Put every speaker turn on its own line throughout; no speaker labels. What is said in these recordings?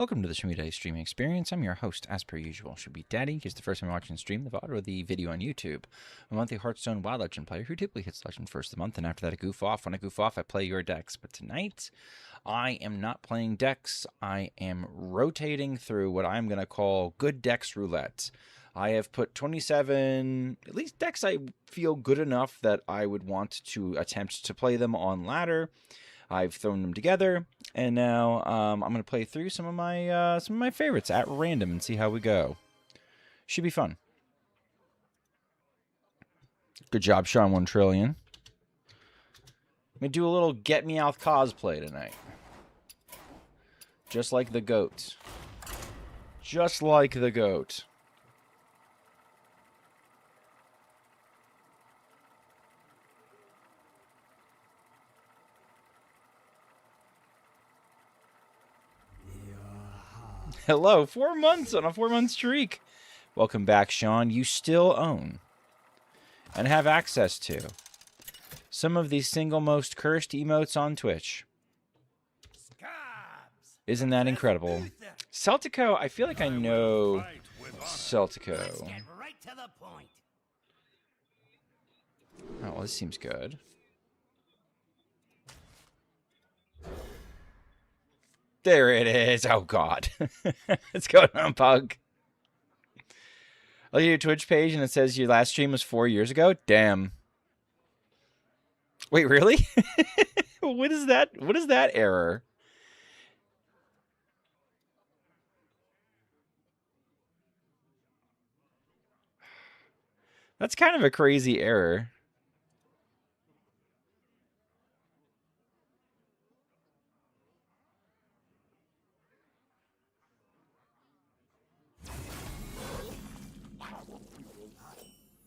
Welcome to the Schmoopydady streaming experience. I'm your host, as per usual, Schmoopydady. He's the first time watching the stream, the VOD, or the video on YouTube. I'm a monthly Hearthstone Wild Legend player who typically hits Legend first of the month, and after that I goof off. When I goof off, I play your decks. But tonight, I am not playing decks. I am rotating through what I'm going to call good decks roulette. I have put 27, at least decks I feel good enough that I would want to attempt to play them on ladder. I've thrown them together, and now I'm going to play through some of my favorites at random and see how we go. Should be fun. Good job, Sean 1 Trillion. Let me do a little Get Me Out cosplay tonight. Just like the goat. Just like the goat. Hello, 4 months on a 4-month streak. Welcome back, Sean. You still own and have access to some of the single most cursed emotes on Twitch. Isn't that incredible? Celtico, I feel like I know Celtico. Oh, well, this seems good. There it is. Oh, God. What's going on, Pug? I look at your Twitch page and it says your last stream was 4 years ago. Damn. Wait, really? What is that? What is that error? That's kind of a crazy error.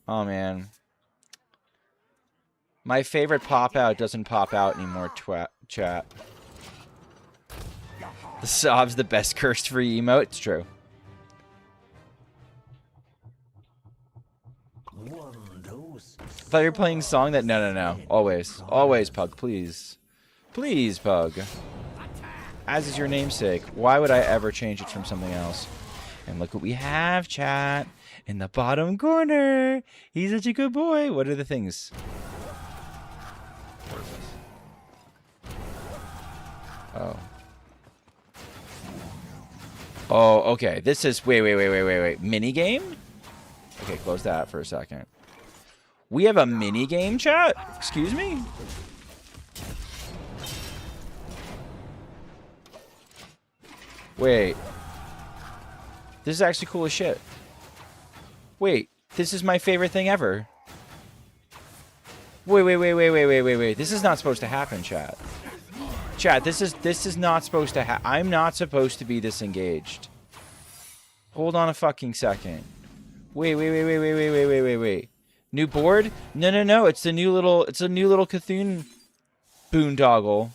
Oh, man. My favorite pop-out doesn't pop out anymore, chat. The sob's the best cursed-free emote. It's true. I thought you were playing a song that... No. Always. Always, Pug, please. Please, Pug. As is your namesake. Why would I ever change it from something else? And look what we have, chat. In the bottom corner. He's such a good boy. What are the things? Oh. Oh, okay. This is... Wait. Mini game? Okay, close that for a second. We have a mini game, chat? Excuse me? Wait. This is actually cool as shit. Wait, this is my favorite thing ever. Wait. This is not supposed to happen, chat. Chat, this is not supposed to happen. I'm not supposed to be disengaged. Hold on a fucking second. Wait. New board? No. It's a new little Cthulhu boondoggle.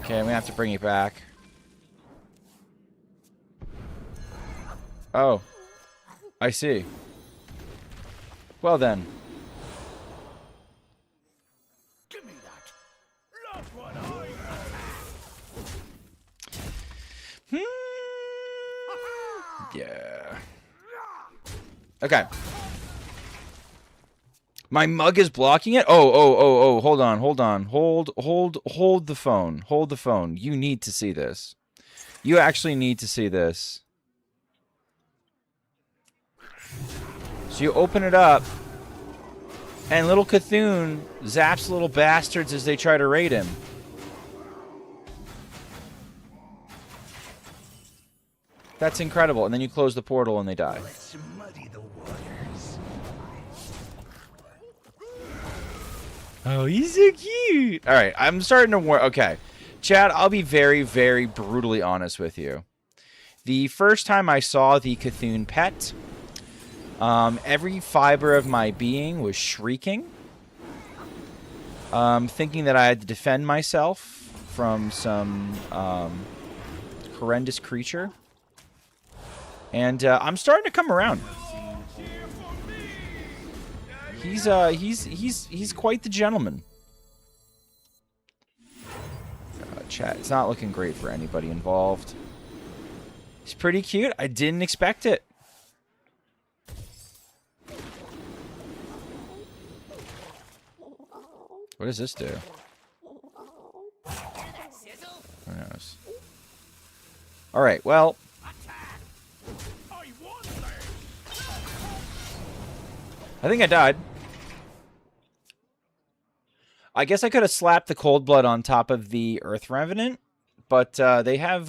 Okay, I'm gonna have to bring it back. Oh. I see. Well then. Give me that. Look what I Yeah. Okay. My mug is blocking it? Oh, hold on. Hold the phone. Hold the phone. You need to see this. You actually need to see this. So you open it up, and little Cthulhu zaps little bastards as they try to raid him. That's incredible. And then you close the portal and they die. Oh, he's so cute. All right, I'm starting to warn. Okay, Chad, I'll be very, very brutally honest with you. The first time I saw the Cthulhu pet, every fiber of my being was shrieking, thinking that I had to defend myself from some horrendous creature. And I'm starting to come around. He's quite the gentleman. Chat, it's not looking great for anybody involved. He's pretty cute. I didn't expect it. What does this do? Who knows? All right, well. I think I died. I guess I could have slapped the Cold Blood on top of the Earth Revenant, but they have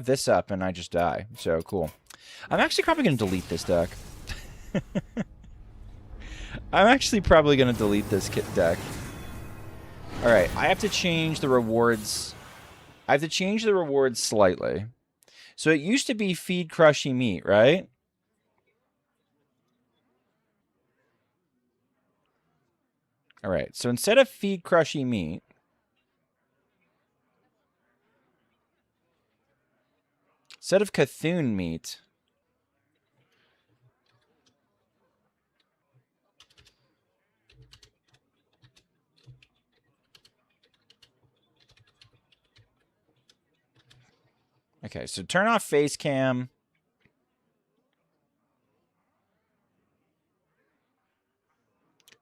this up, and I just die. So cool. I'm actually probably going to delete this deck. I'm actually probably going to delete this deck. All right, I have to change the rewards. I have to change the rewards slightly. So it used to be feed crushy meat, right? All right, so instead of feed crushy meat, instead of Cthulhu meat, okay, so turn off face cam.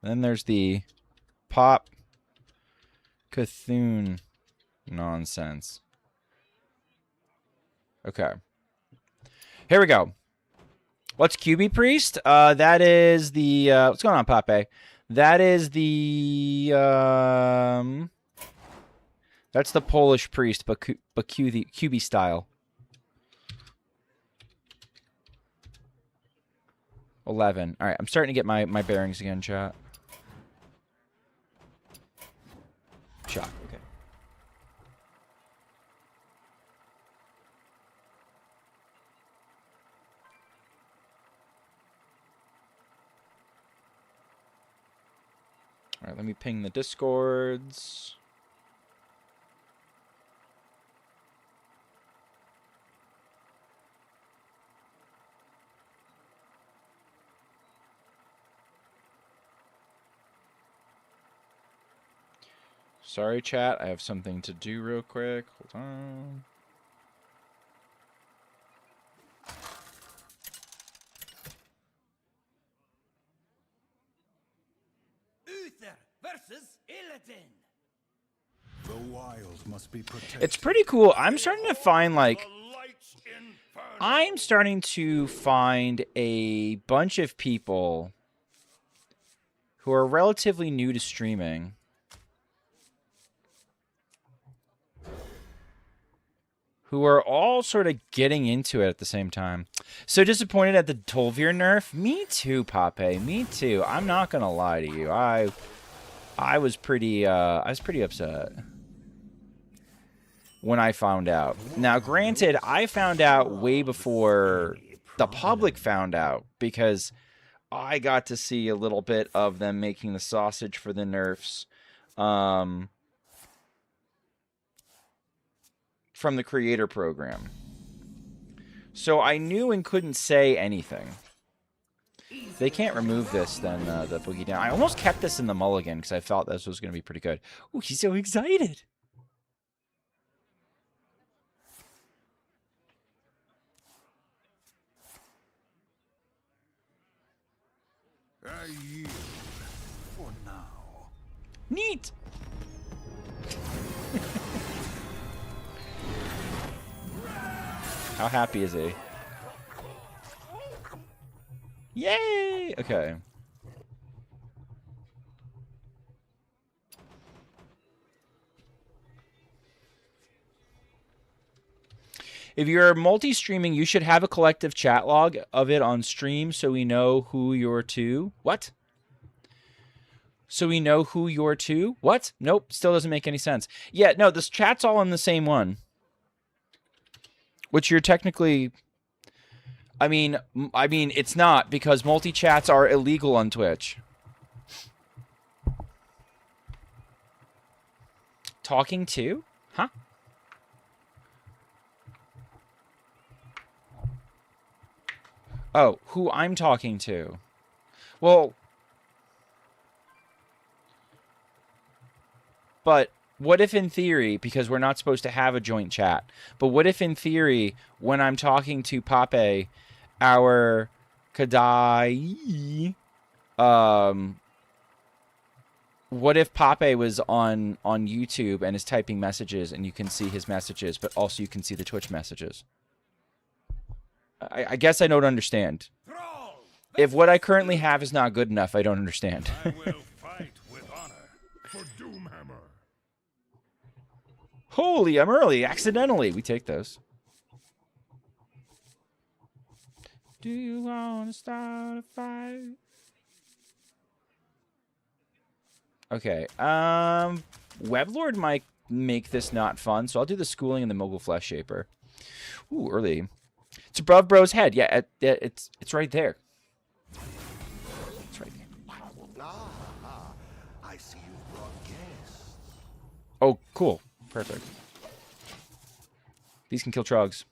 And then there's the pop Cthulhu nonsense. Okay. Here we go. What's QB Priest? That is the what's going on, Pape? That is the that's the Polish priest, but QB style. 11. All right, I'm starting to get my bearings again, chat. Shot. Okay. All right, let me ping the Discords. Sorry, chat. I have something to do real quick. Hold on.
Uther versus Illidan. The wild must be protected.
It's pretty cool. I'm starting to find, like, I'm starting to find a bunch of people who are relatively new to streaming who are all sort of getting into it at the same time. So disappointed at the Tolvir nerf? Me too, Pape. Me too. I'm not gonna lie to you. I was pretty upset when I found out. Now, granted, I found out way before the public found out because I got to see a little bit of them making the sausage for the nerfs. From the creator program. So I knew and couldn't say anything. They can't remove this, then the Boogie Down. I almost kept this in the mulligan because I felt this was going to be pretty good. Ooh, he's so excited.
I yield for now.
Neat. How happy is he? Yay! Okay. If you're multi-streaming, you should have a collective chat log of it on stream so we know who you're to. What? So we know who you're to? What? Nope, still doesn't make any sense. Yeah, no, this chat's all in the same one. Which you're technically... I mean, it's not, because multi-chats are illegal on Twitch. Talking to? Huh? Oh, who I'm talking to. Well, but what if in theory, because we're not supposed to have a joint chat, but what if in theory, when I'm talking to Pape, our Kadai, what if Pape was on YouTube and is typing messages and you can see his messages, but also you can see the Twitch messages? I guess I don't understand. If what I currently have is not good enough, I don't understand.
I will fight with honor for Doomhammer.
Holy, I'm early. Accidentally. We take those. Do you want to start a fight? Okay. Weblord might make this not fun, so I'll do the schooling and the Mogul Flesh Shaper. Ooh, early. It's above Bro's head. Yeah, it's right there. It's right there.
I see you brought guests.
Oh, cool. Perfect. These can kill Trogs.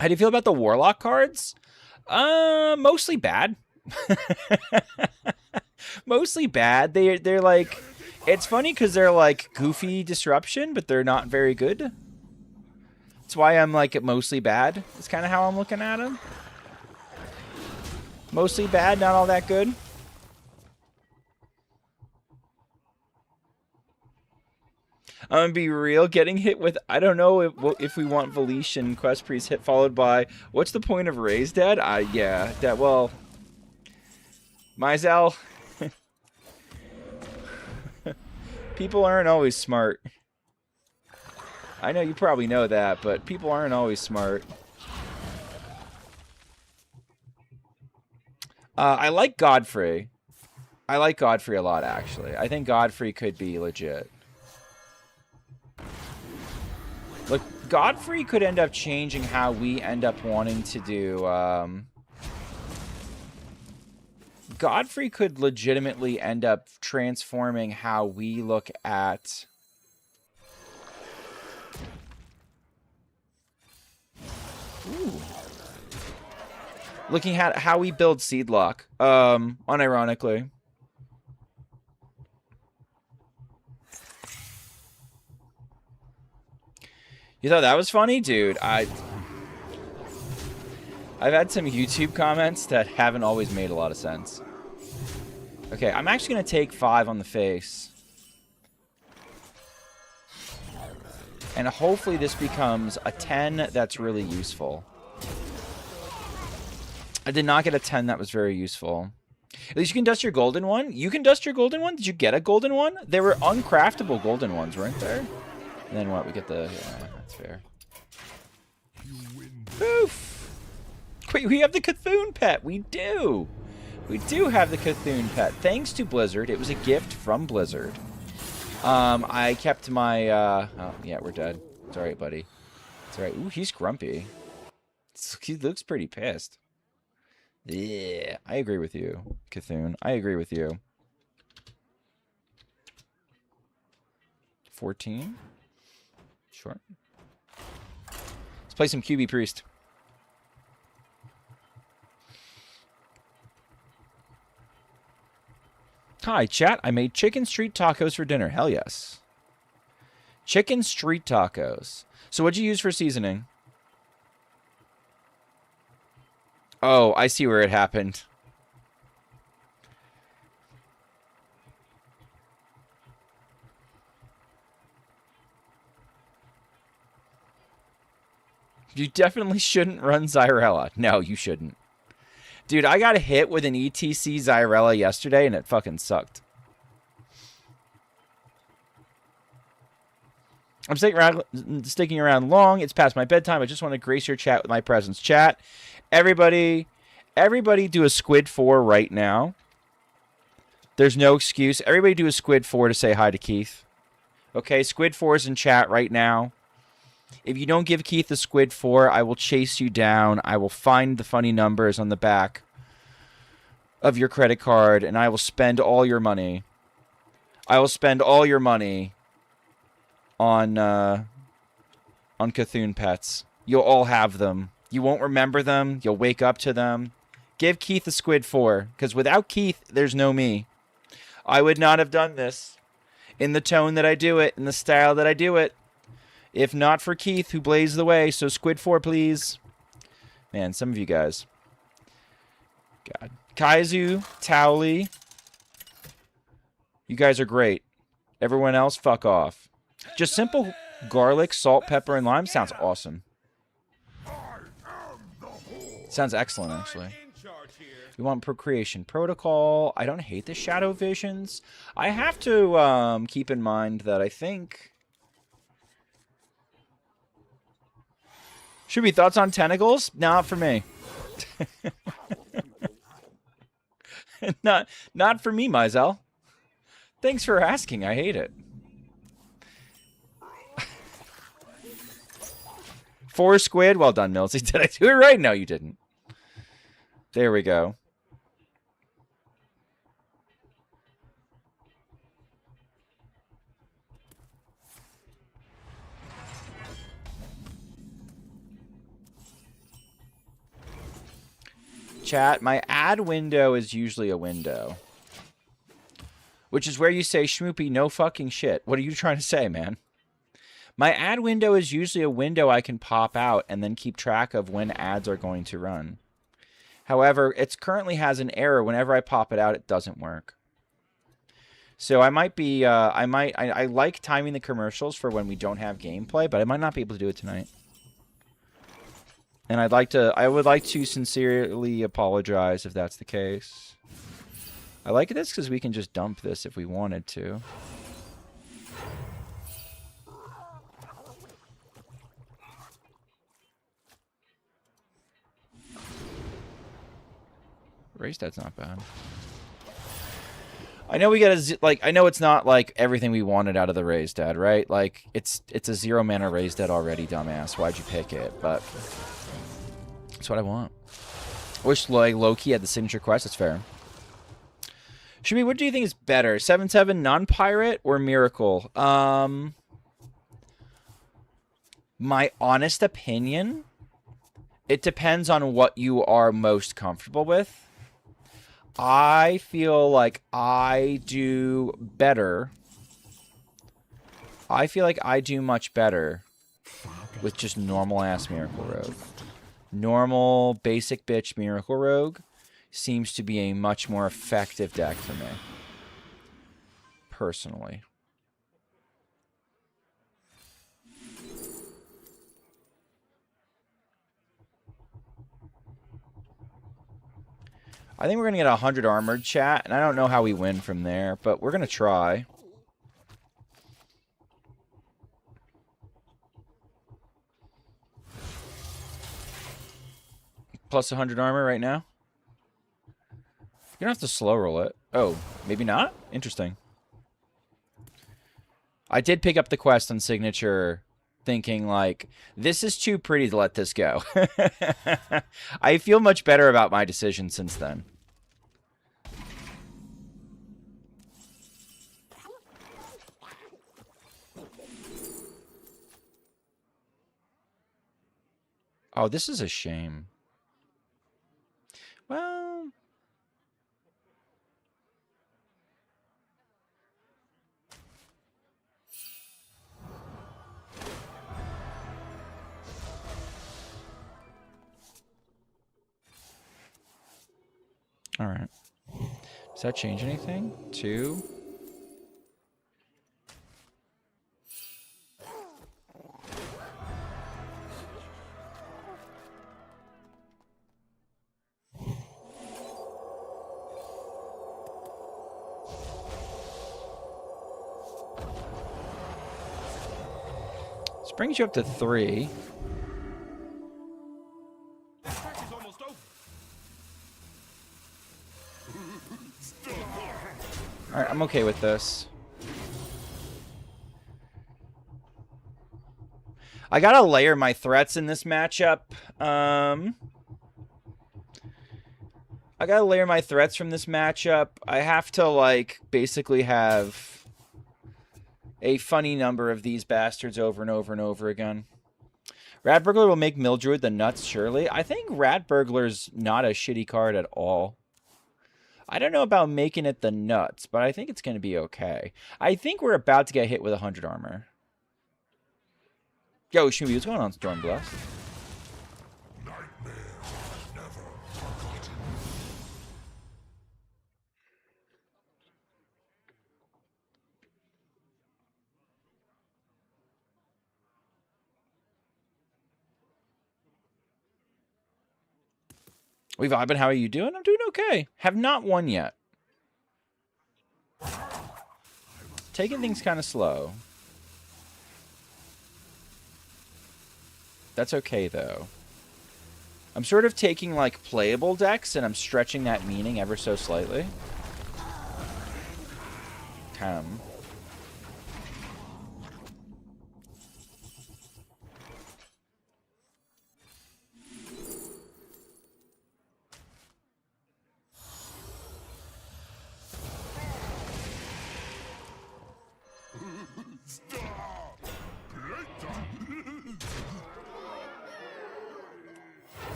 How do you feel about the Warlock cards? Mostly bad. Mostly bad. They're like, it's funny because they're like goofy disruption, but they're not very good. That's why I'm like mostly bad. It's kind of how I'm looking at them. Mostly bad, not all that good. I'm gonna be real. Getting hit with, I don't know if we want Valetian Quest Priest hit followed by, what's the point of Raise Dead? Yeah, that, well, Myzel. People aren't always smart. I know you probably know that, but people aren't always smart. I like Godfrey. I like Godfrey a lot, actually. I think Godfrey could be legit. Look, Godfrey could end up changing how we end up wanting to do... Godfrey could legitimately end up transforming how we look at... Ooh. Looking at how we build Seedlock, unironically. You thought that was funny? Dude, I've had some YouTube comments that haven't always made a lot of sense. Okay, I'm actually going to take 5 on the face. And hopefully this becomes a 10 that's really useful. I did not get a 10 that was very useful. At least you can dust your golden one. You can dust your golden one? Did you get a golden one? There were uncraftable golden ones, weren't there? And then what? We get the... Yeah, that's fair. Oof! Wait, we have the Cthulhu pet. We do. We do have the Cthulhu pet. Thanks to Blizzard. It was a gift from Blizzard. I kept my... Oh, yeah, we're dead. It's alright, buddy. It's alright. Ooh, he's grumpy. He looks pretty pissed. Yeah, I agree with you, Cthulhu. I agree with you. 14? Sure. Let's play some QB Priest. Hi, chat. I made chicken street tacos for dinner. Hell yes. Chicken street tacos. So what'd you use for seasoning? Oh, I see where it happened. You definitely shouldn't run Zyrella. No, you shouldn't. Dude, I got hit with an ETC Zyrella yesterday, and it fucking sucked. I'm sticking around long. It's past my bedtime. I just want to grace your chat with my presence. Chat, everybody do a Squid 4 right now. There's no excuse. Everybody do a Squid 4 to say hi to Keith. Okay, Squid 4 is in chat right now. If you don't give Keith a Squid 4, I will chase you down. I will find the funny numbers on the back of your credit card, and I will spend all your money. I will spend all your money on Cthulhu pets. You'll all have them You won't remember them. You'll wake up to them. Give Keith a squid 4, because without Keith, there's no me. I would not have done this in the tone that I do it, in the style that I do it, if not for Keith, who blazed the way. So squid 4, please. Man, some of you guys. God. Kaizu, Towley. You guys are great. Everyone else, fuck off. Just simple garlic, salt, pepper, and lime sounds awesome. Sounds excellent, actually. We want Procreation Protocol. I don't hate the Shadow Visions. I have to keep in mind that I think... Should be thoughts on tentacles? Not for me. Not for me, Mizell. Thanks for asking. I hate it. 4 squid. Well done, Millsy. Did I do it right? No, you didn't. There we go. Chat, my ad window is usually a window. Which is where you say, Schmoopy, no fucking shit. What are you trying to say, man? My ad window is usually a window I can pop out and then keep track of when ads are going to run. However, it currently has an error. Whenever I pop it out, it doesn't work. So I might be, I like timing the commercials for when we don't have gameplay, but I might not be able to do it tonight. And I would like to sincerely apologize if that's the case. I like this because we can just dump this if we wanted to. Race that's not bad. I know we got a I know it's not like everything we wanted out of the raised dad, right? Like it's a 0 mana raised dad already, dumbass. Why'd you pick it? But that's what I want. Wish like Loki had the signature quest. That's fair. Shumi, what do you think is better, 7/7 non-pirate or Miracle? My honest opinion, it depends on what you are most comfortable with. I feel like I do better. I feel like I do much better with just normal-ass Miracle Rogue. Normal, basic bitch Miracle Rogue seems to be a much more effective deck for me. Personally. I think we're going to get 100 armored, chat, and I don't know how we win from there, but we're going to try. Plus 100 armor right now. You're going to have to slow roll it. Oh, maybe not? Interesting. I did pick up the quest on Signature thinking, like, this is too pretty to let this go. I feel much better about my decision since then. Oh, this is a shame. Well... All right. Does that change anything? 2. This brings you up to 3. Alright, I'm okay with this. I gotta layer my threats in this matchup. I gotta layer my threats from this matchup. I have to, like, basically have a funny number of these bastards over and over and over again. Rat Burglar will make Mildruid the nuts, surely. I think Rat Burglar's not a shitty card at all. I don't know about making it the nuts, but I think it's going to be okay. I think we're about to get hit with 100 armor. Yo, Shmoopy, what's going on, Stormblast? We vibing. How are you doing? I'm doing okay. Have not won yet. Taking things kind of slow. That's okay, though. I'm sort of taking, like, playable decks, and I'm stretching that meaning ever so slightly.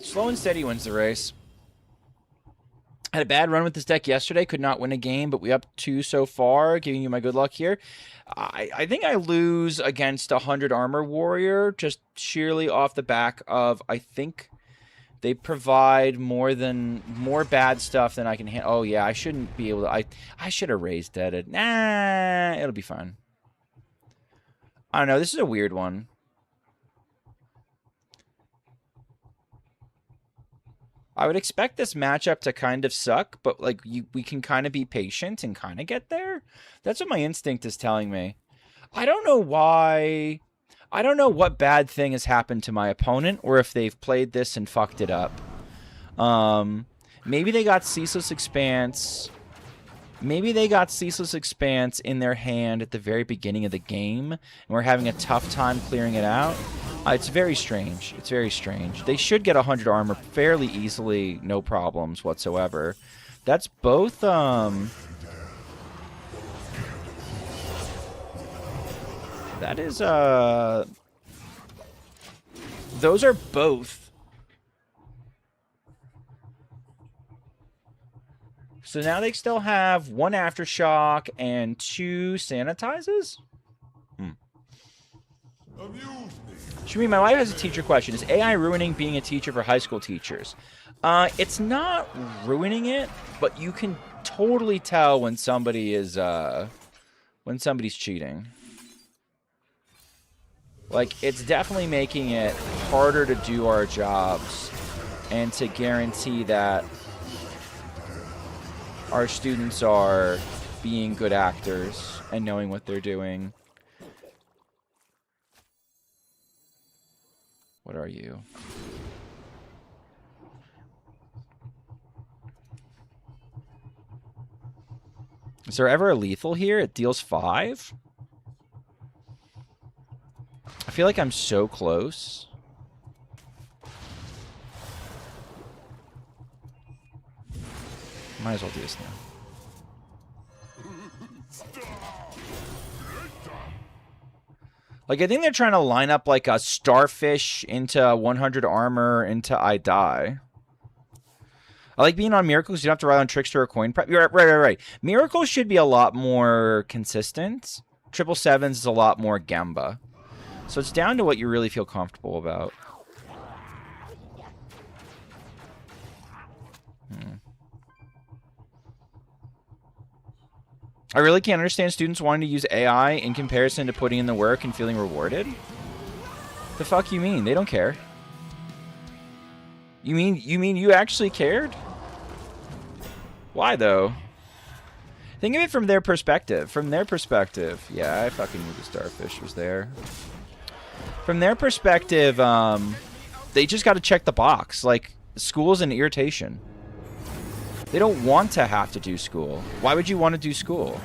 Slow and steady wins the race. Had a bad run with this deck yesterday. Could not win a game, but we up 2 so far. Giving you my good luck here. I think I lose against a 100 armor warrior just sheerly off the back of, I think they provide more bad stuff than I can handle. Oh yeah, I shouldn't be able to. I should have raised deaded. Nah, it'll be fine. I don't know. This is a weird one. I would expect this matchup to kind of suck, but like we can kind of be patient and kind of get there. That's what my instinct is telling me. I don't know why. I don't know what bad thing has happened to my opponent, or if they've played this and fucked it up. Maybe they got Ceaseless Expanse. Maybe they got Ceaseless Expanse in their hand at the very beginning of the game, and we're having a tough time clearing it out. It's very strange. It's very strange. They should get 100 armor fairly easily, no problems whatsoever. That's both, that is, those are both. So now they still have 1 Aftershock and 2 Sanitizes? Shmi, my wife has a teacher question. Is AI ruining being a teacher for high school teachers? It's not ruining it, but you can totally tell when somebody is, when somebody's cheating. Like, it's definitely making it harder to do our jobs and to guarantee that our students are being good actors and knowing what they're doing. What are you? Is there ever a lethal here? It deals 5? I feel like I'm so close. Might as well do this now. Like, I think they're trying to line up like a Starfish into 100 armor into I Die. I like being on Miracles. You don't have to rely on Trickster or Coin Prep. You're right. Miracles should be a lot more consistent. 777s is a lot more Gamba. So it's down to what you really feel comfortable about. I really can't understand students wanting to use AI in comparison to putting in the work and feeling rewarded. The fuck you mean? They don't care. You mean you actually cared? Why though? Think of it from their perspective. From their perspective, yeah, I fucking knew the Starfish was there. From their perspective, they just got to check the box. Like, school's an irritation. They don't want to have to do school. Why would you want to do school?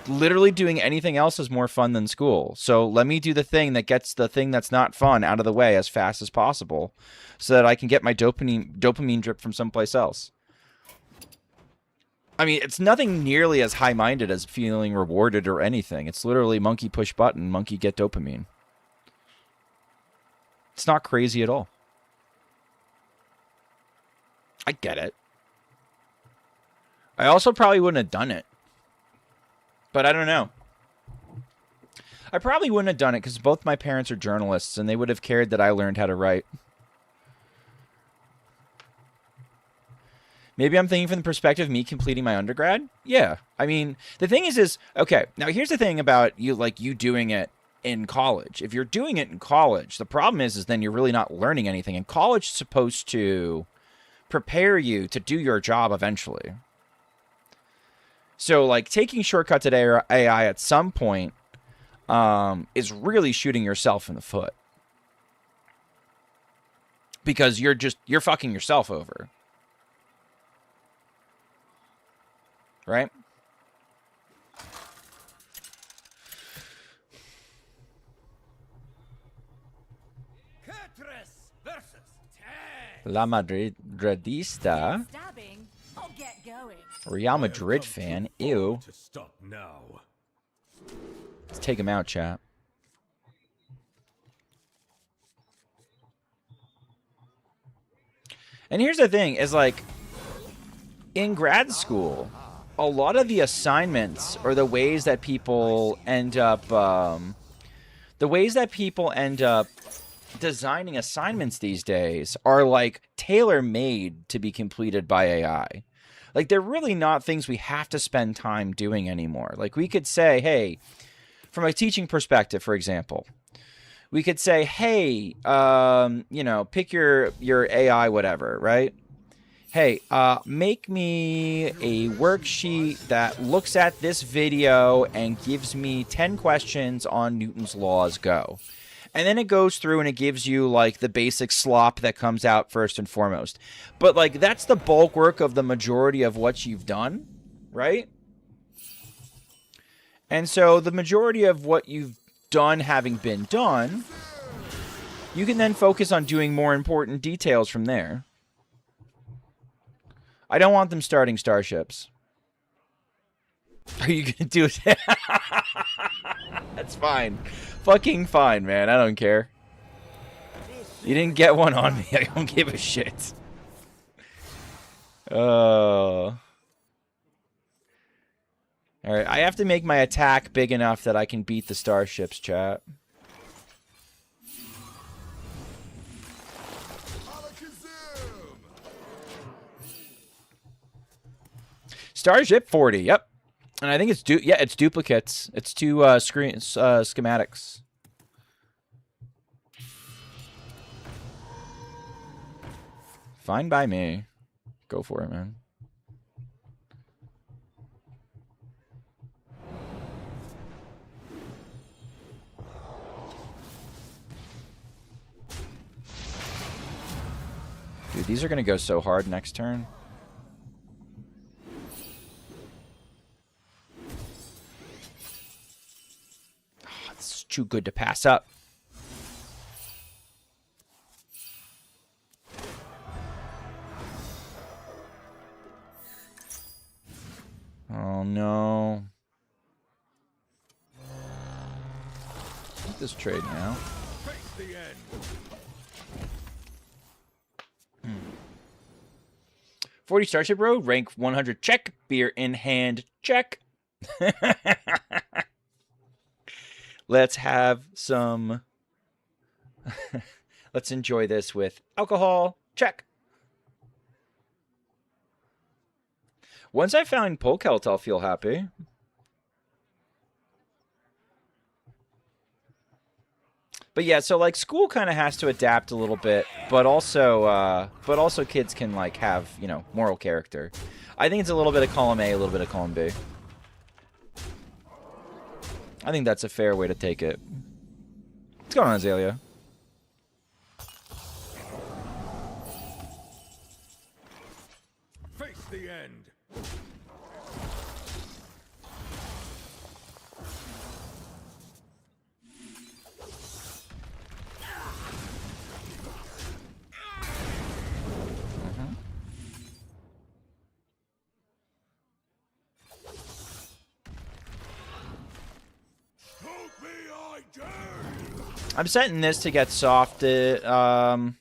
Literally doing anything else is more fun than school. So let me do the thing that gets the thing that's not fun out of the way as fast as possible so that I can get my dopamine drip from someplace else. I mean, it's nothing nearly as high-minded as feeling rewarded or anything. It's literally monkey push button, monkey get dopamine. It's not crazy at all. I get it. I also probably wouldn't have done it. But I don't know. I probably wouldn't have done it because both my parents are journalists and they would have cared that I learned how to write. Maybe I'm thinking from the perspective of me completing my undergrad. Yeah. I mean, the thing is, okay, now here's the thing about you, like, you doing it in college. If you're doing it in college, the problem is then you're really not learning anything. And college is supposed to prepare you to do your job eventually. So, like, taking shortcuts at AI at some point is really shooting yourself in the foot. Because you're fucking yourself over. Right? La Madridista. Real Madrid fan. Ew. Let's take him out, chat. And here's the thing, is like, in grad school, a lot of the assignments or the ways that people end up, designing assignments these days are like tailor-made to be completed by AI. Like, they're really not things we have to spend time doing anymore. Like, we could say, hey, from a teaching perspective, for example, we could say, hey, you know, pick your AI, whatever, right? Hey, make me a worksheet that looks at this video and gives me 10 questions on Newton's laws, go. And then it goes through and it gives you, like, the basic slop that comes out first and foremost. But, like, that's the bulk work of the majority of what you've done, right? And so the majority of what you've done having been done, you can then focus on doing more important details from there. I don't want them starting starships. Are you going to do it? That's fine. Fucking fine, man. I don't care. You didn't get one on me. I don't give a shit. Alright, I have to make my attack big enough that I can beat the starships, chat. Starship 40, yep. And I think it's it's duplicates. It's two schematics. Fine by me. Go for it, man. Dude, these are going to go so hard next turn. Oh, this is too good to pass up. Oh, no. Take this trade now. 40 Starship Road, rank 100, check. Beer in hand, check. Let's have some... Let's enjoy this with alcohol, check. Once I find Polkelt, I'll feel happy. But yeah, so like school kind of has to adapt a little bit, but also kids can like have, you know, moral character. I think it's a little bit of column A, a little bit of column B. I think that's a fair way to take it. What's going on, Azalea?
Face the end.
I'm setting this to get soft. I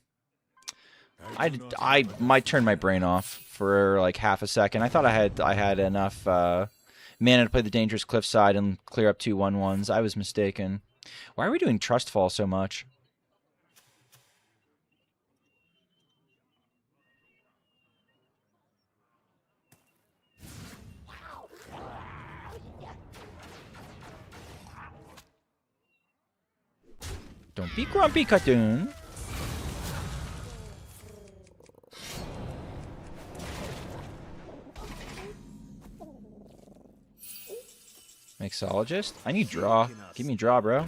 might turn my brain off for like half a second. I thought I had enough mana to play the dangerous cliffside and clear up 2 1/1s. I was mistaken. Why are we doing Trustfall so much? Don't be grumpy, cartoon. Mixologist? I need draw. Give me draw, bro.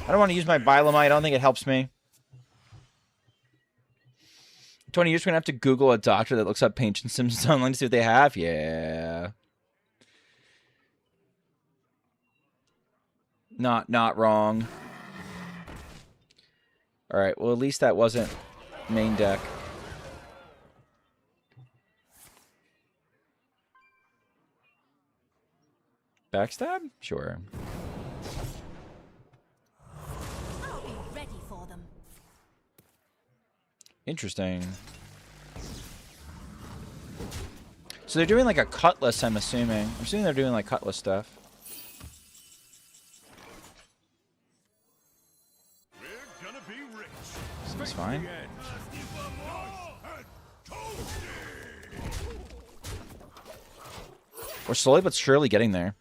I don't want to use my Bilemite. I don't think it helps me. Tony, you're just going to have to Google a doctor that looks up patient symptoms online to see what they have? Yeah. Not wrong. Alright, well, at least that wasn't main deck. Backstab? Sure.
I'll be ready for them.
Interesting. So they're doing like a Cutlass, I'm assuming. I'm assuming they're doing like Cutlass stuff.
We're gonna be rich.
Seems fine. We're slowly but surely getting there.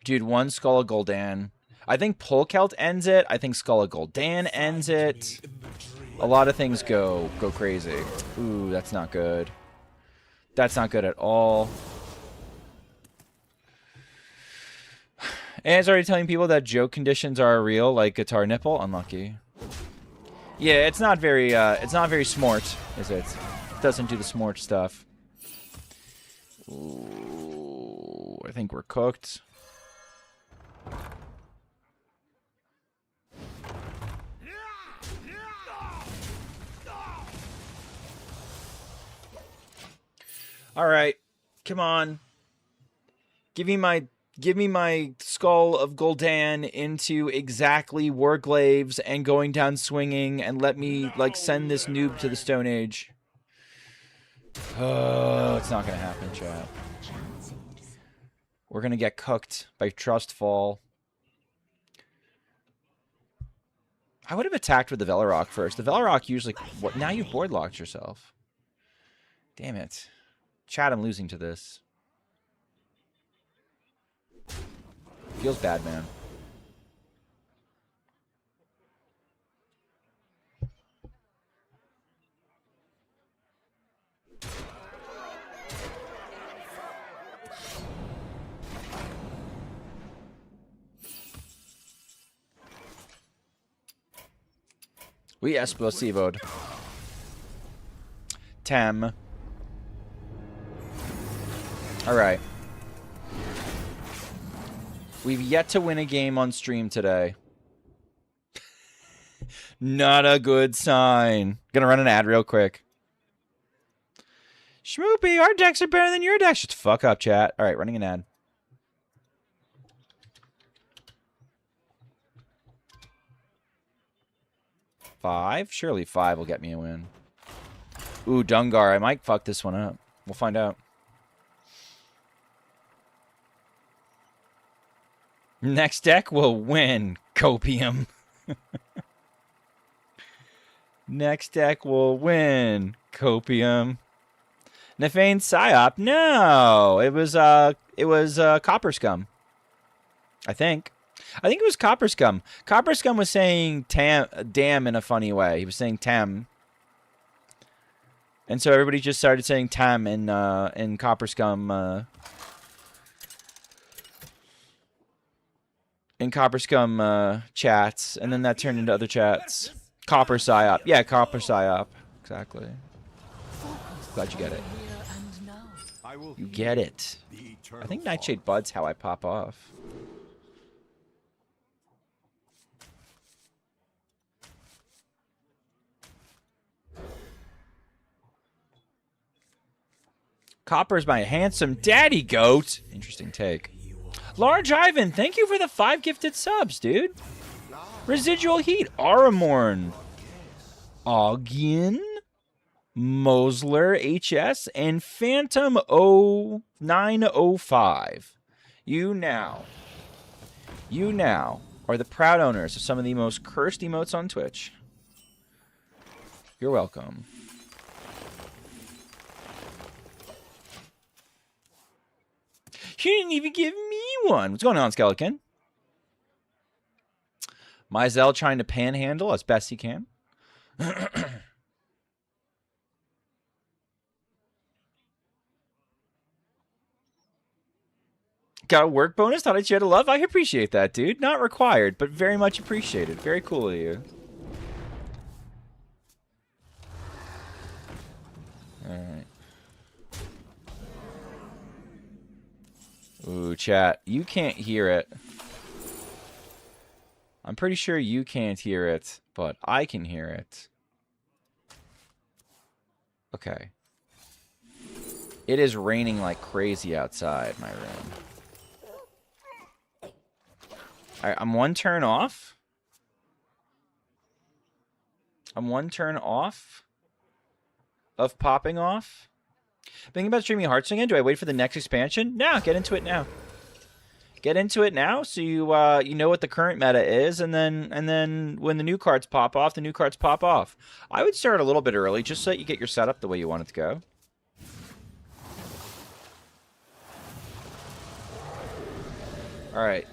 Dude, one Skull of Gul'dan. I think Polkelt ends it. I think Skull of Gul'dan ends it. A lot of things go crazy. Ooh, that's not good. That's not good at all. And it's already telling people that joke conditions are real, like guitar nipple. Unlucky. Yeah, it's not very smart, is it? It doesn't do the smart stuff. Ooh, I think we're cooked. All right, come on. Give me my Skull of Gul'dan into exactly Warglaves and going down swinging, and let me like send this noob to the Stone Age. Oh, it's not gonna happen, chat. We're gonna get cooked by Trustfall. I would have attacked with the Velorock first. The Velorock usually... What? Now you've board locked yourself. Damn it. Chat, I'm losing to this. Feels bad, man. We explosivoed. Tem. Alright. We've yet to win a game on stream today. Not a good sign. Gonna run an ad real quick. Schmoopy, our decks are better than your decks. Shut the fuck up, chat. Alright, running an ad. Five? Surely 5 will get me a win. Ooh, Dungar. I might fuck this one up. We'll find out. Next deck will win. Copium. Next deck will win. Copium. Nefane Psyop. No. It was Copper Scum. I think it was Copper Scum. Copper Scum was saying damn in a funny way. He was saying tam. And so everybody just started saying tam in Copper Scum chats, and then that turned into other chats. Copper Psyop. Yeah, Copper Psyop. Exactly. Glad you get it.
Here and now.
You get it. I think Nightshade Bud's how I pop off. Copper's my handsome daddy goat. Interesting take. Large Ivan, thank you for the 5 gifted subs, dude. Residual Heat, Aramorn, Augian, Mosler HS, and Phantom 0905. You now are the proud owners of some of the most cursed emotes on Twitch. You're welcome. You didn't even give me one. What's going on, Skeleton? Mizell trying to panhandle as best he can. Got a work bonus? Thought I'd share the love? I appreciate that, dude. Not required, but very much appreciated. Very cool of you. Alright. Ooh, chat. You can't hear it. I'm pretty sure you can't hear it, but I can hear it. Okay. It is raining like crazy outside my room. Alright, I'm one turn off. I'm one turn off of popping off. Thinking about streaming Hearthstone again? Do I wait for the next expansion? No, get into it now. Get into it now, so you you know what the current meta is, and then when the new cards pop off, the new cards pop off. I would start a little bit early, just so that you get your setup the way you want it to go. All right.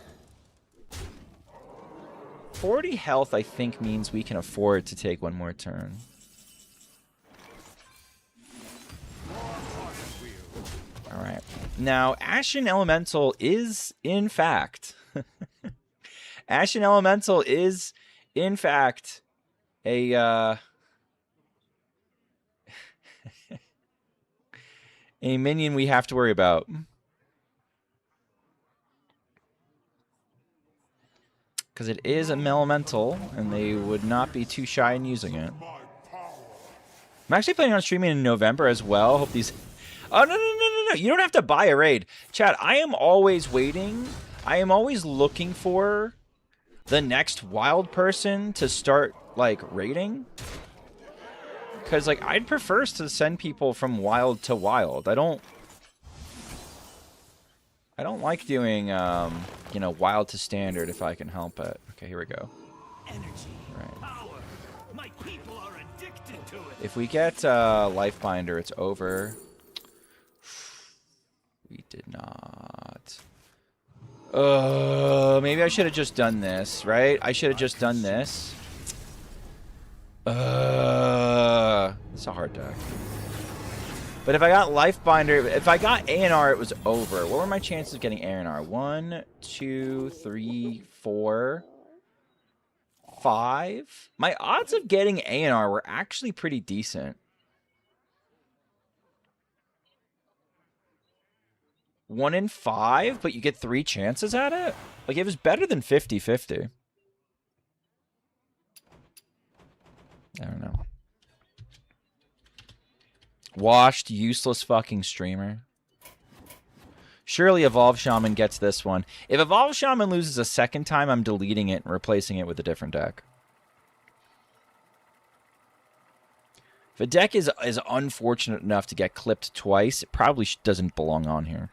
40 health, I think, means we can afford to take one more turn. Alright. Now, Ashen Elemental is, in fact... Ashen Elemental is, in fact, a... a minion we have to worry about. Because it is an elemental, and they would not be too shy in using it. I'm actually planning on streaming in November as well. Hope these... Oh, no. You don't have to buy a raid. Chat, I am always waiting. I am always looking for the next wild person to start, like, raiding. Because, like, I'd prefer to send people from wild to wild. I don't like doing, you know, wild to standard if I can help it. Okay, here we go.
Energy,
right.
power. My people are addicted to it.
If we get Lifebinder, it's over. We did not. Maybe I should have just done this, right? I should have just done this. It's a hard deck. But if I got Lifebinder, if I got ANR, it was over. What were my chances of getting ANR? 1, 2, 3, 4, 5. My odds of getting ANR were actually pretty decent. 1 in 5, but you get 3 chances at it? Like, it was better than 50-50. I don't know. Washed, useless fucking streamer. Surely Evolve Shaman gets this one. If Evolve Shaman loses a second time, I'm deleting it and replacing it with a different deck. If a deck is unfortunate enough to get clipped twice, it probably doesn't belong on here.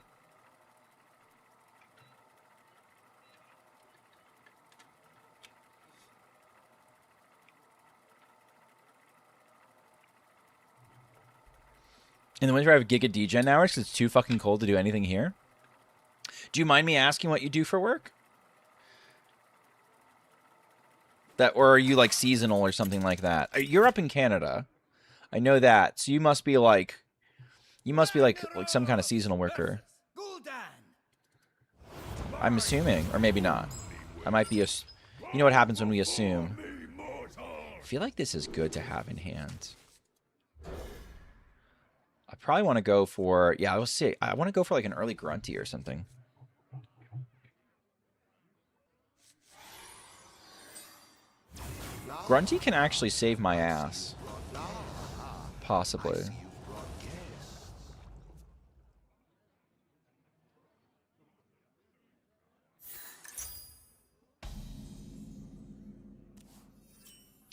In the winter, I have Giga Degen hours because it's too fucking cold to do anything here. Do you mind me asking what you do for work? Or are you like seasonal or something like that? You're up in Canada. I know that. So you must be like some kind of seasonal worker. I'm assuming, or maybe not. I might be you know what happens when we assume. I feel like this is good to have in hand. A probably want to go for, yeah, I will see. I want to go for like an early Grunty or something. Grunty can actually save my ass. Possibly.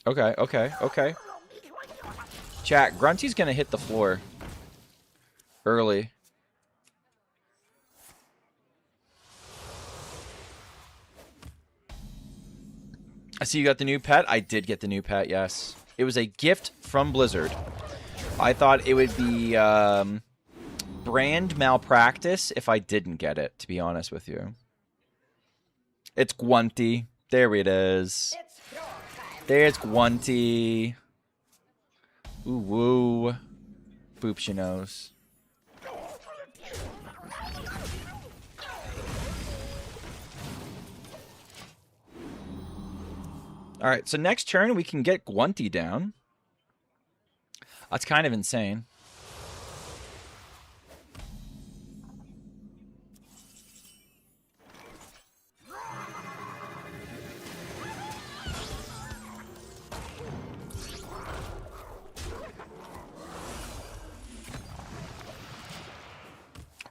Okay, okay, okay. Chat, Grunty's gonna hit the floor. Early. I see you got the new pet. I did get the new pet, yes. It was a gift from Blizzard. I thought it would be brand malpractice if I didn't get it, to be honest with you. It's Gwunty. There it is. There's Gwunty. Ooh, woo. Boops your nose. Alright, so next turn we can get Gwunty down. That's kind of insane.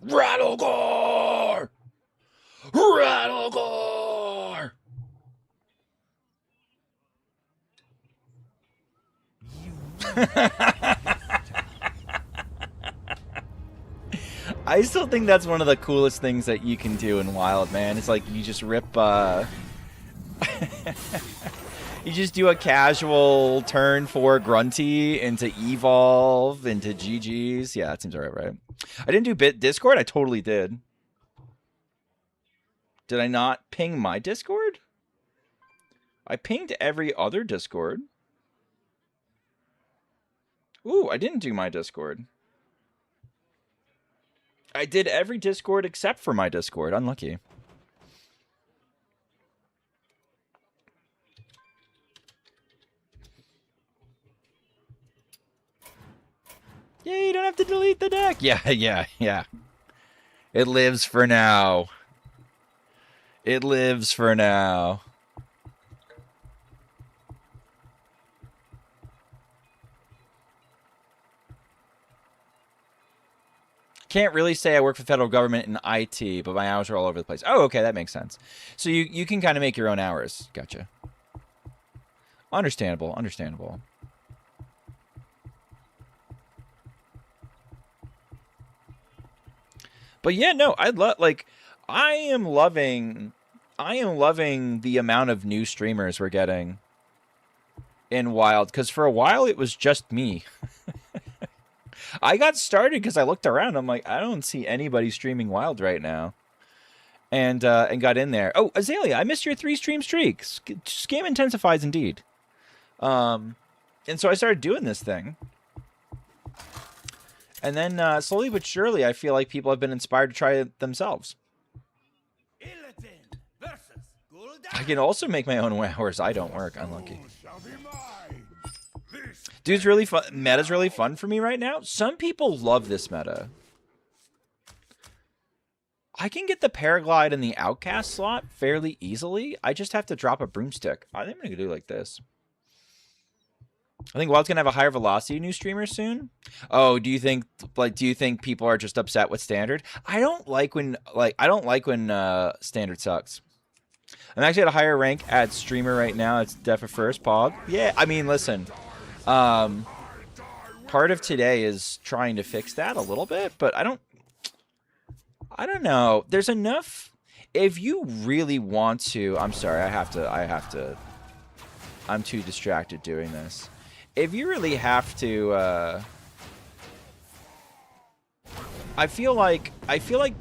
Rattlegore! Rattlegore! I still think that's one of the coolest things that you can do in Wild, man. It's like you just rip, you just do a casual turn 4 Grunty into Evolve, into GG's. Yeah, that seems alright, right? I didn't do Discord? I totally did. Did I not ping my Discord? I pinged every other Discord. Ooh, I didn't do my Discord. I did every Discord except for my Discord. Unlucky. Yeah, you don't have to delete the deck. Yeah, yeah, yeah. It lives for now. It lives for now. Can't really say I work for the federal government in IT, but my hours are all over the place. Oh, okay, that makes sense. So you can kind of make your own hours. Gotcha. Understandable, understandable. But yeah, no, I am loving the amount of new streamers we're getting in Wild, because for a while it was just me. I got started because I looked around. I'm like, I don't see anybody streaming Wild right now, and got in there. Oh, Azalea, I missed your 3-stream streak. Scam intensifies indeed. And so I started doing this thing, and then slowly but surely, I feel like people have been inspired to try it themselves. I can also make my own hours. I don't work. Unlucky. Dude's really fun. Meta's really fun for me right now. Some people love this meta. I can get the Paraglide and the Outcast slot fairly easily. I just have to drop a Broomstick. I think I'm going to do like this. I think Wild's going to have a higher velocity new streamer soon. Oh, do you think people are just upset with Standard? I don't like when Standard sucks. I'm actually at a higher rank at streamer right now. It's Defa First, Pog. Yeah, I mean, listen. Part of today is trying to fix that a little bit, but I don't know. There's enough. If you really want to, I'm sorry, I have to. I'm too distracted doing this. If you really have to, I feel like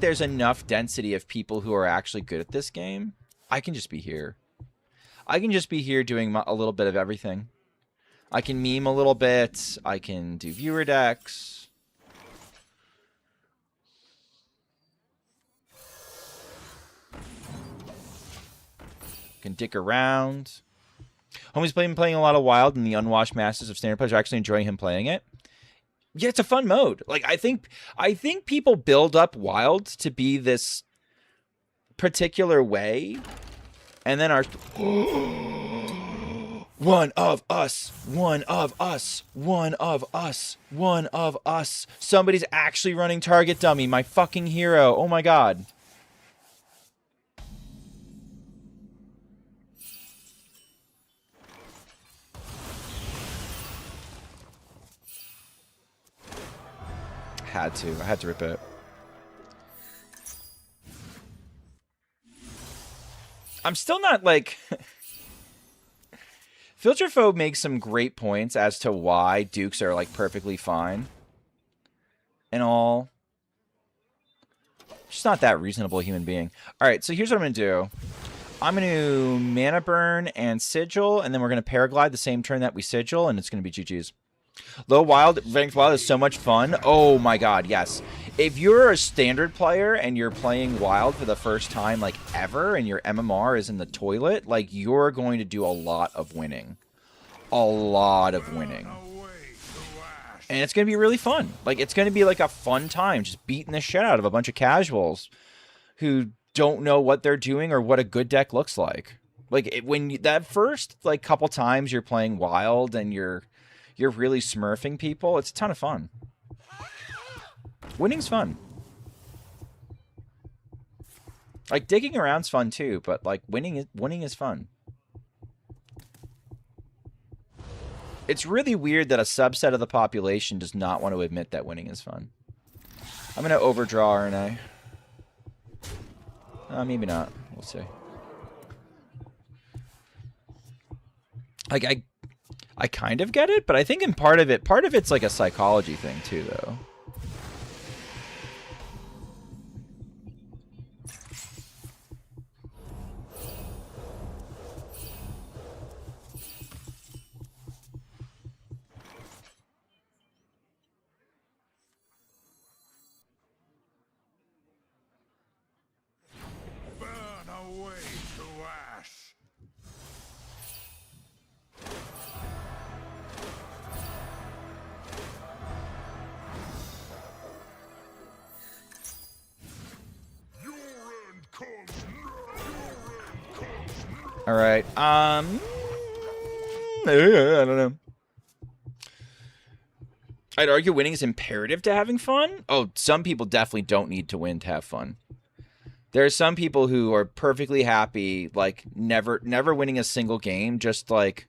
there's enough density of people who are actually good at this game. I can just be here. I can just be here doing a little bit of everything. I can meme a little bit. I can do viewer decks. Can dick around. Homie's been playing a lot of Wild, and the unwashed masses of Standard players are actually enjoying him playing it. Yeah, it's a fun mode. Like I think people build up Wild to be this particular way, and then our one of us, one of us, one of us, one of us. Somebody's actually running target dummy. My fucking hero. Oh my god. I had to rip it. I'm still not like Filterphobe makes some great points as to why Dukes are like perfectly fine and all. She's not that reasonable human being. All right, so here's what I'm going to do. I'm going to Mana Burn and Sigil, and then we're going to Paraglide the same turn that we Sigil, and it's going to be GG's. Low Wild, Ranked Wild is so much fun. Oh my god, yes. If you're a standard player and you're playing Wild for the first time, like, ever, and your MMR is in the toilet, like, you're going to do a lot of winning. A lot of winning. And it's going to be really fun. Like, it's going to be like a fun time, just beating the shit out of a bunch of casuals who don't know what they're doing or what a good deck looks like. Like, that first, like, couple times you're playing Wild and you're really smurfing people, it's a ton of fun. Winning's fun. Like, digging around's fun too, but like winning is fun. It's really weird that a subset of the population does not want to admit that winning is fun. I'm gonna overdraw, aren't I? Maybe not. We'll see. Like, I kind of get it, but I think in part of it's like a psychology thing too, though.
Burn away to ash.
All right. I don't know. I'd argue winning is imperative to having fun. Oh, some people definitely don't need to win to have fun. There are some people who are perfectly happy, like never winning a single game, just like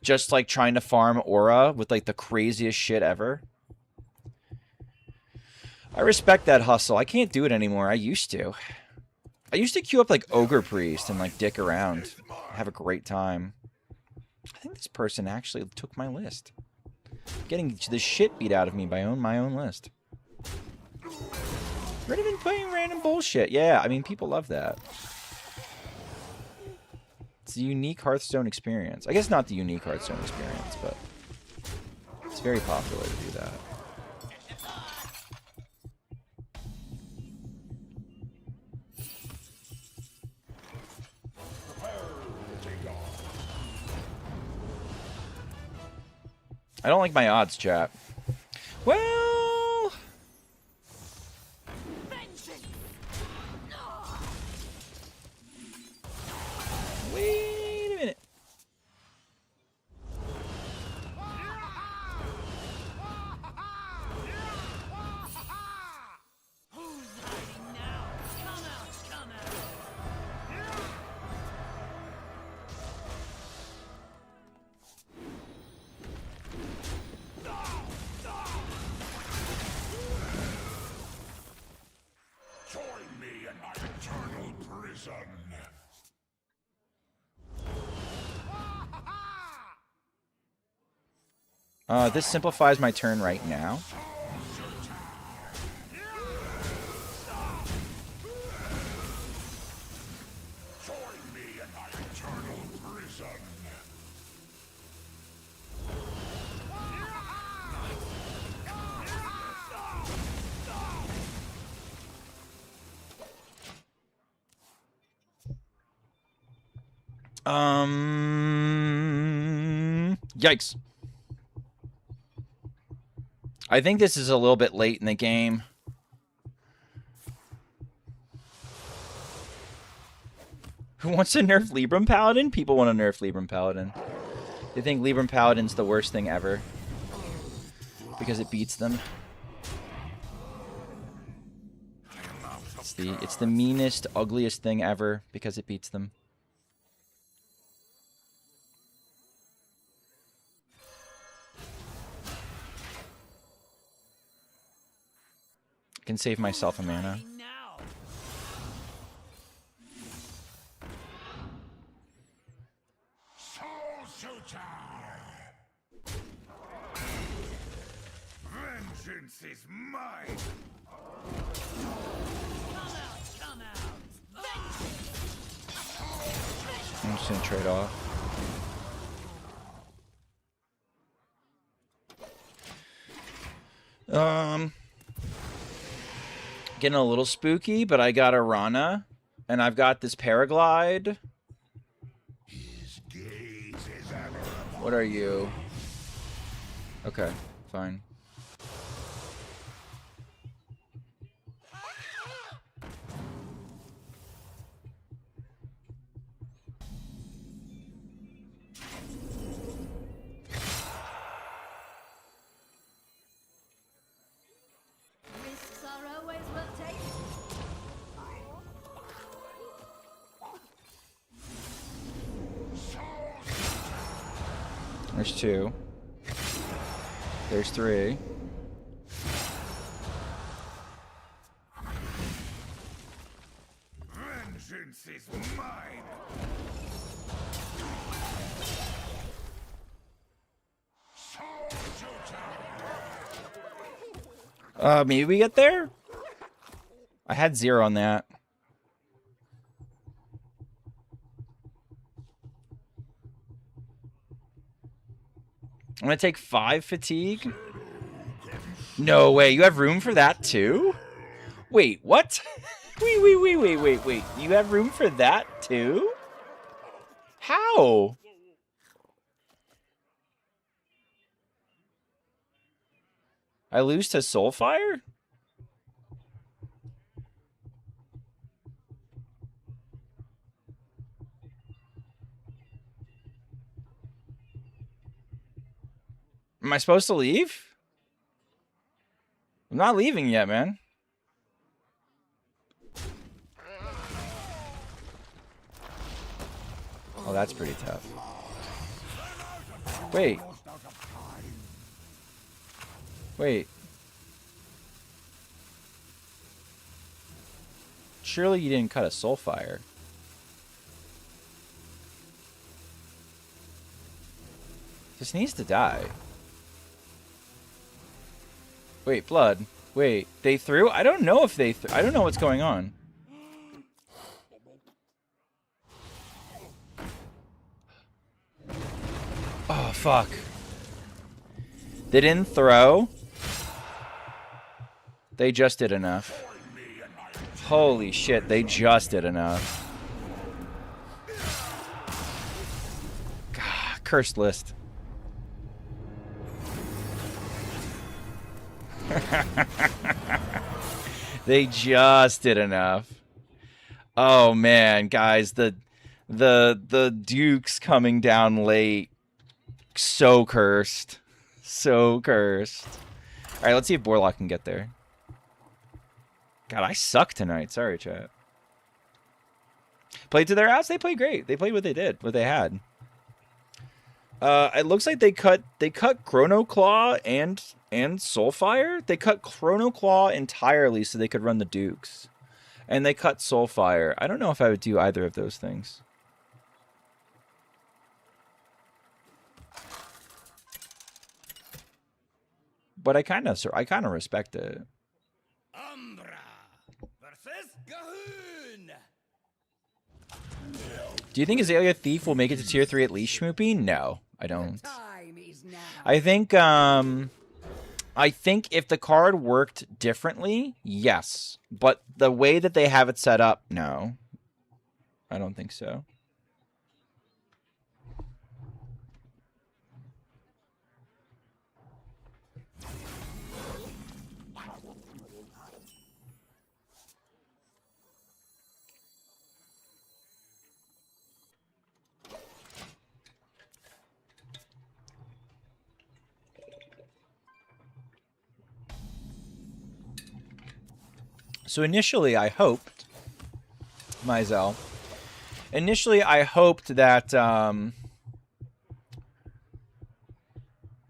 trying to farm aura with like the craziest shit ever. I respect that hustle. I can't do it anymore. I used to. I used to queue up like Ogre Priest and like dick around, have a great time. I think this person actually took my list. Getting the shit beat out of me by my own list. Ready been playing random bullshit. Yeah, I mean, people love that. It's a unique Hearthstone experience. I guess not the unique Hearthstone experience, but it's very popular to do that. I don't like my odds, chat. Well... Wait a minute.
Join me in my eternal prison.
This simplifies my turn right now.
Join me in my eternal prison.
Yikes. I think this is a little bit late in the game. Who wants to nerf Libram Paladin? People want to nerf Libram Paladin. They think Libram Paladin's the worst thing ever. Because it beats them. It's the meanest, ugliest thing ever because it beats them. I can save myself a mana.
Now.
Soul Suture! Vengeance is mine!
Come out.
I'm just gonna trade off. Getting a little spooky, but I got a Rana, and I've got this Paraglide.
His gaze is admirable.
What are you? Okay, fine.
Risks are always worth taking.
There's 2. There's 3.
Vengeance is mine! Soul Suture!
Maybe we get there? I had 0 on that. I'm gonna take 5 fatigue. No way, you have room for that too? Wait, what? wait. You have room for that too? How? I lose to Soulfire? Am I supposed to leave? I'm not leaving yet, man. Oh, that's pretty tough. Wait. Wait. Surely you didn't cut a Soulfire. This needs to die. Wait, blood. Wait, they threw? I don't know if they I don't know what's going on. Oh, fuck. They didn't throw. They just did enough. Holy shit, they just did enough. God, cursed list. They just did enough. Oh man, guys, the Dukes coming down late. So cursed. So cursed. Alright, let's see if Borlock can get there. God, I suck tonight. Sorry, chat. Played to their ass? They played great. They played what they did, what they had. It looks like they cut Chrono Claw and Soulfire. They cut Chrono Claw entirely so they could run the Dukes. And they cut Soulfire. I don't know if I would do either of those things. But I kind of respect it.
Umbra versus Gahoon.
Do you think Azalea Thief will make it to tier 3 at least, Schmoopy? No, I don't.
Time is now.
I think if the card worked differently, yes. But the way that they have it set up, no. I don't think so. So initially, I hoped, Mizell. Initially, I hoped that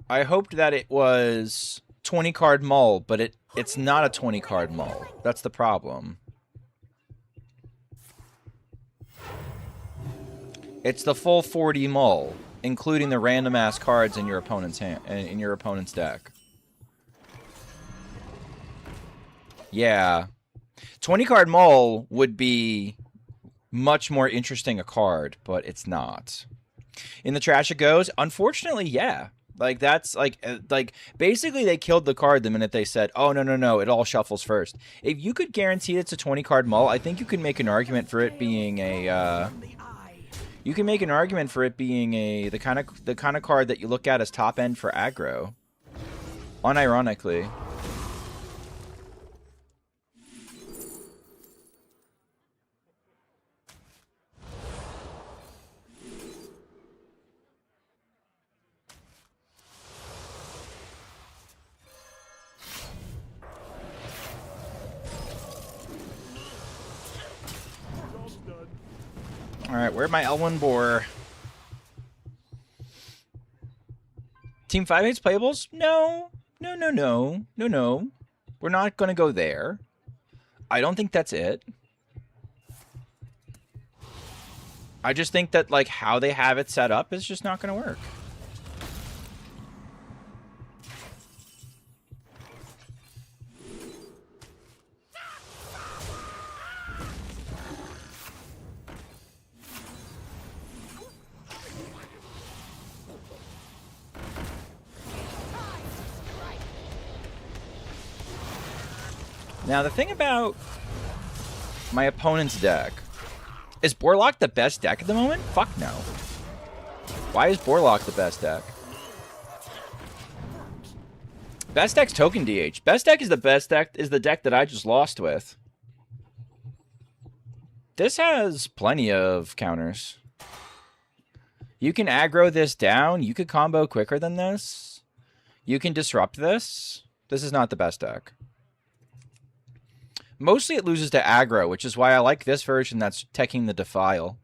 it was 20 card mull, but it's not a 20 card mull. That's the problem. It's the full 40 mull, including the random ass cards in your opponent's deck. Yeah. 20 card mull would be much more interesting a card, but it's not. In the trash it goes. Unfortunately, yeah. Like, that's like basically they killed the card the minute they said, oh, no, it all shuffles first. If you could guarantee it's a 20 card mull, I think you can make an argument for it being a you can make an argument for it being the kind of card that you look at as top end for aggro. Unironically. Alright, where'd my L1 bore? Team 5-8's playables? No. No. We're not going to go there. I don't think that's it. I just think that, like, how they have it set up is just not going to work. Now, the thing about my opponent's deck, is Borlock the best deck at the moment? Fuck no. Why is Borlock the best deck? Best deck's Token DH. Best deck is the best deck, is the deck that I just lost with. This has plenty of counters. You can aggro this down. You could combo quicker than this. You can disrupt this. This is not the best deck. Mostly it loses to aggro, which is why I like this version that's teching the Defile.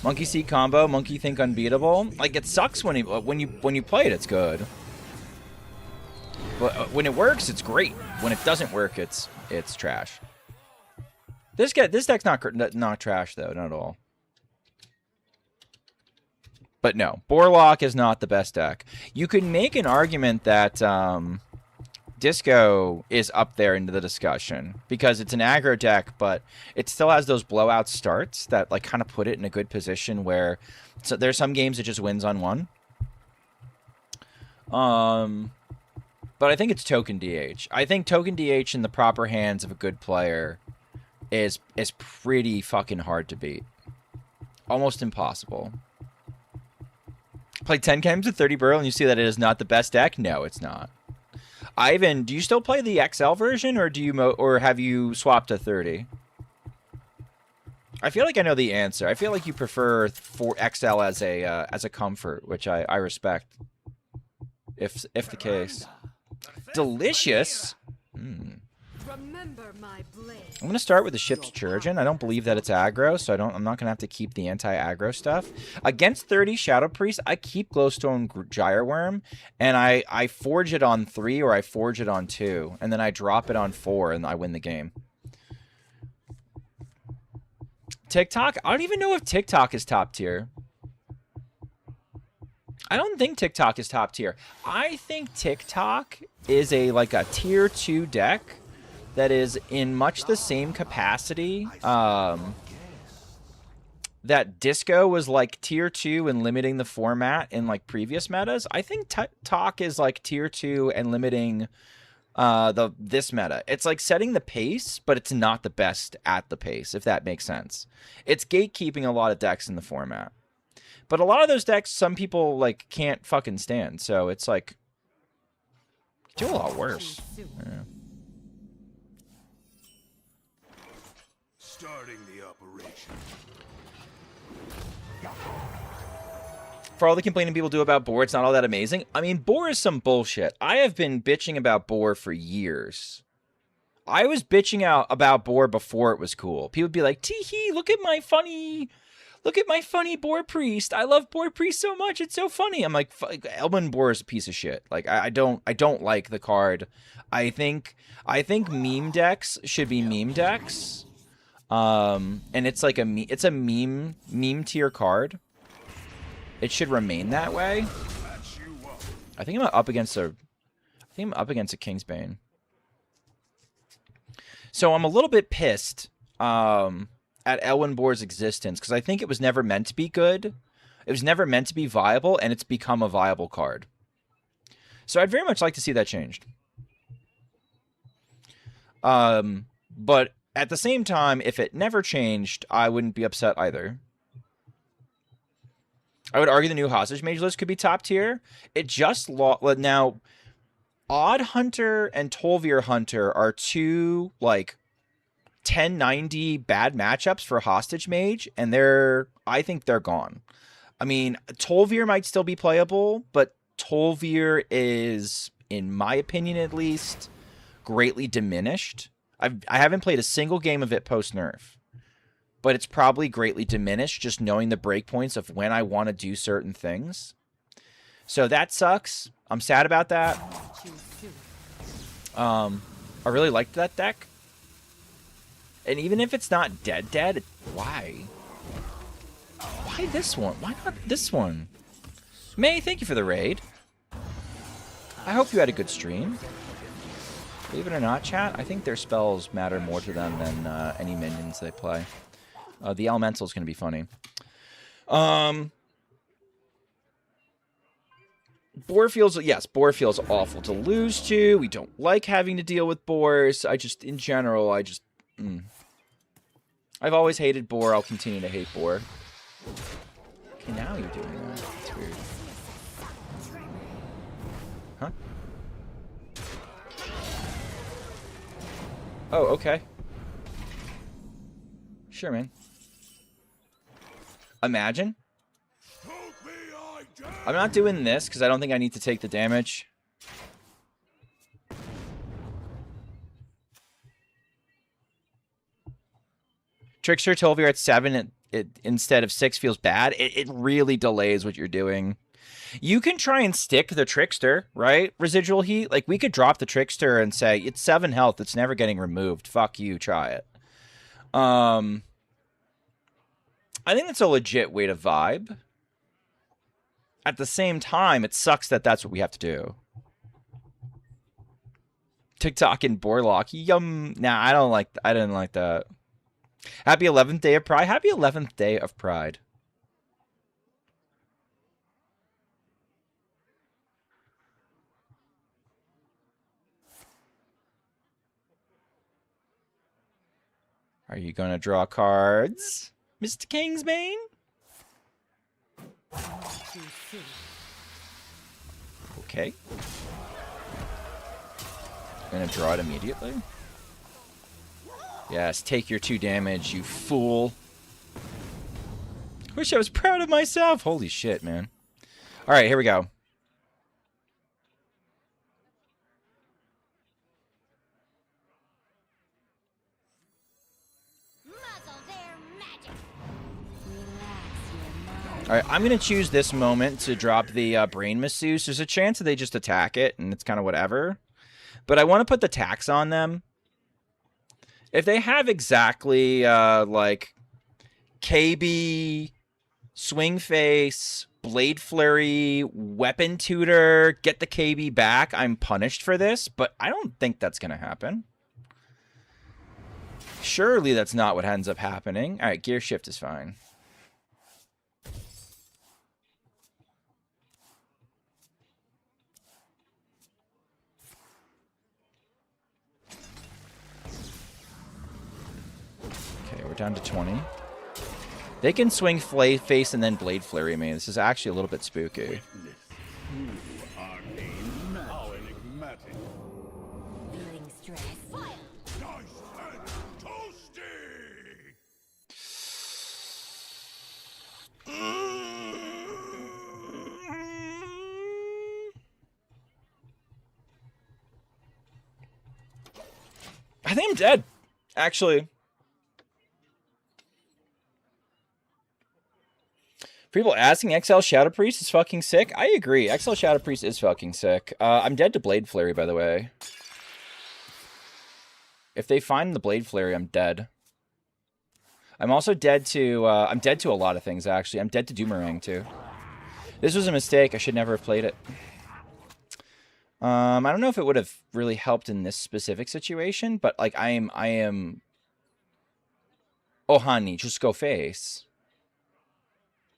Monkey See combo, Monkey Think Unbeatable. Like, it sucks when you play it, it's good. But when it works, it's great. When it doesn't work, it's trash. This deck's not trash though, not at all. But no, Borlock is not the best deck. You could make an argument that Disco is up there into the discussion because it's an aggro deck, but it still has those blowout starts that like kind of put it in a good position where there's some games it just wins on one. But I think it's Token DH. I think Token DH in the proper hands of a good player is pretty fucking hard to beat. Almost impossible. Play 10 games with 30 Burrow and you see that it is not the best deck? No, it's not. Ivan, do you still play the XL version, or have you swapped to 30? I feel like I know the answer. I feel like you prefer for XL as a comfort, which I respect. If the case, delicious.
Remember my blade.
I'm gonna start with the Ship's Chirurgeon. I don't believe that it's aggro, so I'm not gonna have to keep the anti-aggro stuff. Against 30 Shadow Priest, I keep Glowstone Gyreworm, and I forge it on 3 or I forge it on 2, and then I drop it on 4, and I win the game. TikTok? I don't even know if TikTok is top tier. I don't think TikTok is top tier. I think TikTok is a tier 2 deck that is in much the same capacity that Disco was like tier 2 and limiting the format in like previous metas. I think TikTok is like tier 2 and limiting this meta. It's like setting the pace, but it's not the best at the pace, if that makes sense. It's gatekeeping a lot of decks in the format. But a lot of those decks, some people like can't fucking stand. So it's like do a lot worse. Yeah.
Starting the operation.
for all the complaining people do about boar, it's not all that amazing. I mean, boar is some bullshit. I have been bitching about boar for years. I was bitching out about boar before it was cool. People would be like, tee-hee, look at my funny boar priest. I love boar priest so much. It's so funny. I'm like, Elven boar is a piece of shit. Like, I don't like the card. I think meme decks should be meme decks. And it's like it's a meme tier card. It should remain that way. I think I'm up against a Kingsbane. So I'm a little bit pissed at Elwyn Boar's existence because I think it was never meant to be good. It was never meant to be viable, and it's become a viable card. So I'd very much like to see that changed. But at the same time, if it never changed, I wouldn't be upset either. I would argue the new Hostage Mage list could be top tier. It just now, Odd Hunter and Tolvir Hunter are two, like, 1090 bad matchups for Hostage Mage, and I think they're gone. I mean, Tolvir might still be playable, but Tolvir is, in my opinion at least, greatly diminished. I haven't played a single game of it post-nerf, but it's probably greatly diminished just knowing the breakpoints of when I want to do certain things. So that sucks. I'm sad about that. I really liked that deck. And even if it's not dead, why? Why this one? Why not this one? May, thank you for the raid. I hope you had a good stream. Believe it or not, chat, I think their spells matter more to them than any minions they play. The Elemental is going to be funny. Boar feels awful to lose to. We don't like having to deal with boars. In general, I've always hated boar. I'll continue to hate boar. Okay, now you're doing that. That's weird. Huh? Oh, okay. Sure, man. Imagine. I'm not doing this because I don't think I need to take the damage. Trickster Tolvir at 7 instead of 6 feels bad. It really delays what you're doing. You can try and stick the Trickster, right? Residual heat. Like, we could drop the Trickster and say, it's 7 health. It's never getting removed. Fuck you. Try it. I think that's a legit way to vibe. At the same time, it sucks that that's what we have to do. TikTok and Borlock. Yum. Nah, I didn't like that. Happy 11th day of Pride. Happy 11th day of Pride. Are you going to draw cards, Mr. Kingsbane? Okay. Gonna draw it immediately. Yes, take your 2 damage, you fool. Wish I was proud of myself. Holy shit, man. Alright, here we go. Alright, I'm going to choose this moment to drop the Brain Masseuse. There's a chance that they just attack it, and it's kind of whatever. But I want to put the tax on them. If they have exactly, like, KB, Swing Face, Blade Flurry, Weapon Tutor, get the KB back, I'm punished for this. But I don't think that's going to happen. Surely that's not what ends up happening. Alright, Gear Shift is fine. We're down to 20. They can swing face and then Blade Flurry me. This is actually a little bit spooky.
Feeling stress.
I think I'm dead, actually. People asking XL Shadow Priest is fucking sick. I agree. XL Shadow Priest is fucking sick. I'm dead to Blade Flurry, by the way. If they find the Blade Flurry, I'm dead. I'm also dead to... I'm dead to a lot of things, actually. I'm dead to Doomerang, too. This was a mistake. I should never have played it. I don't know if it would have really helped in this specific situation, but, like, I am... Oh, honey, just go face.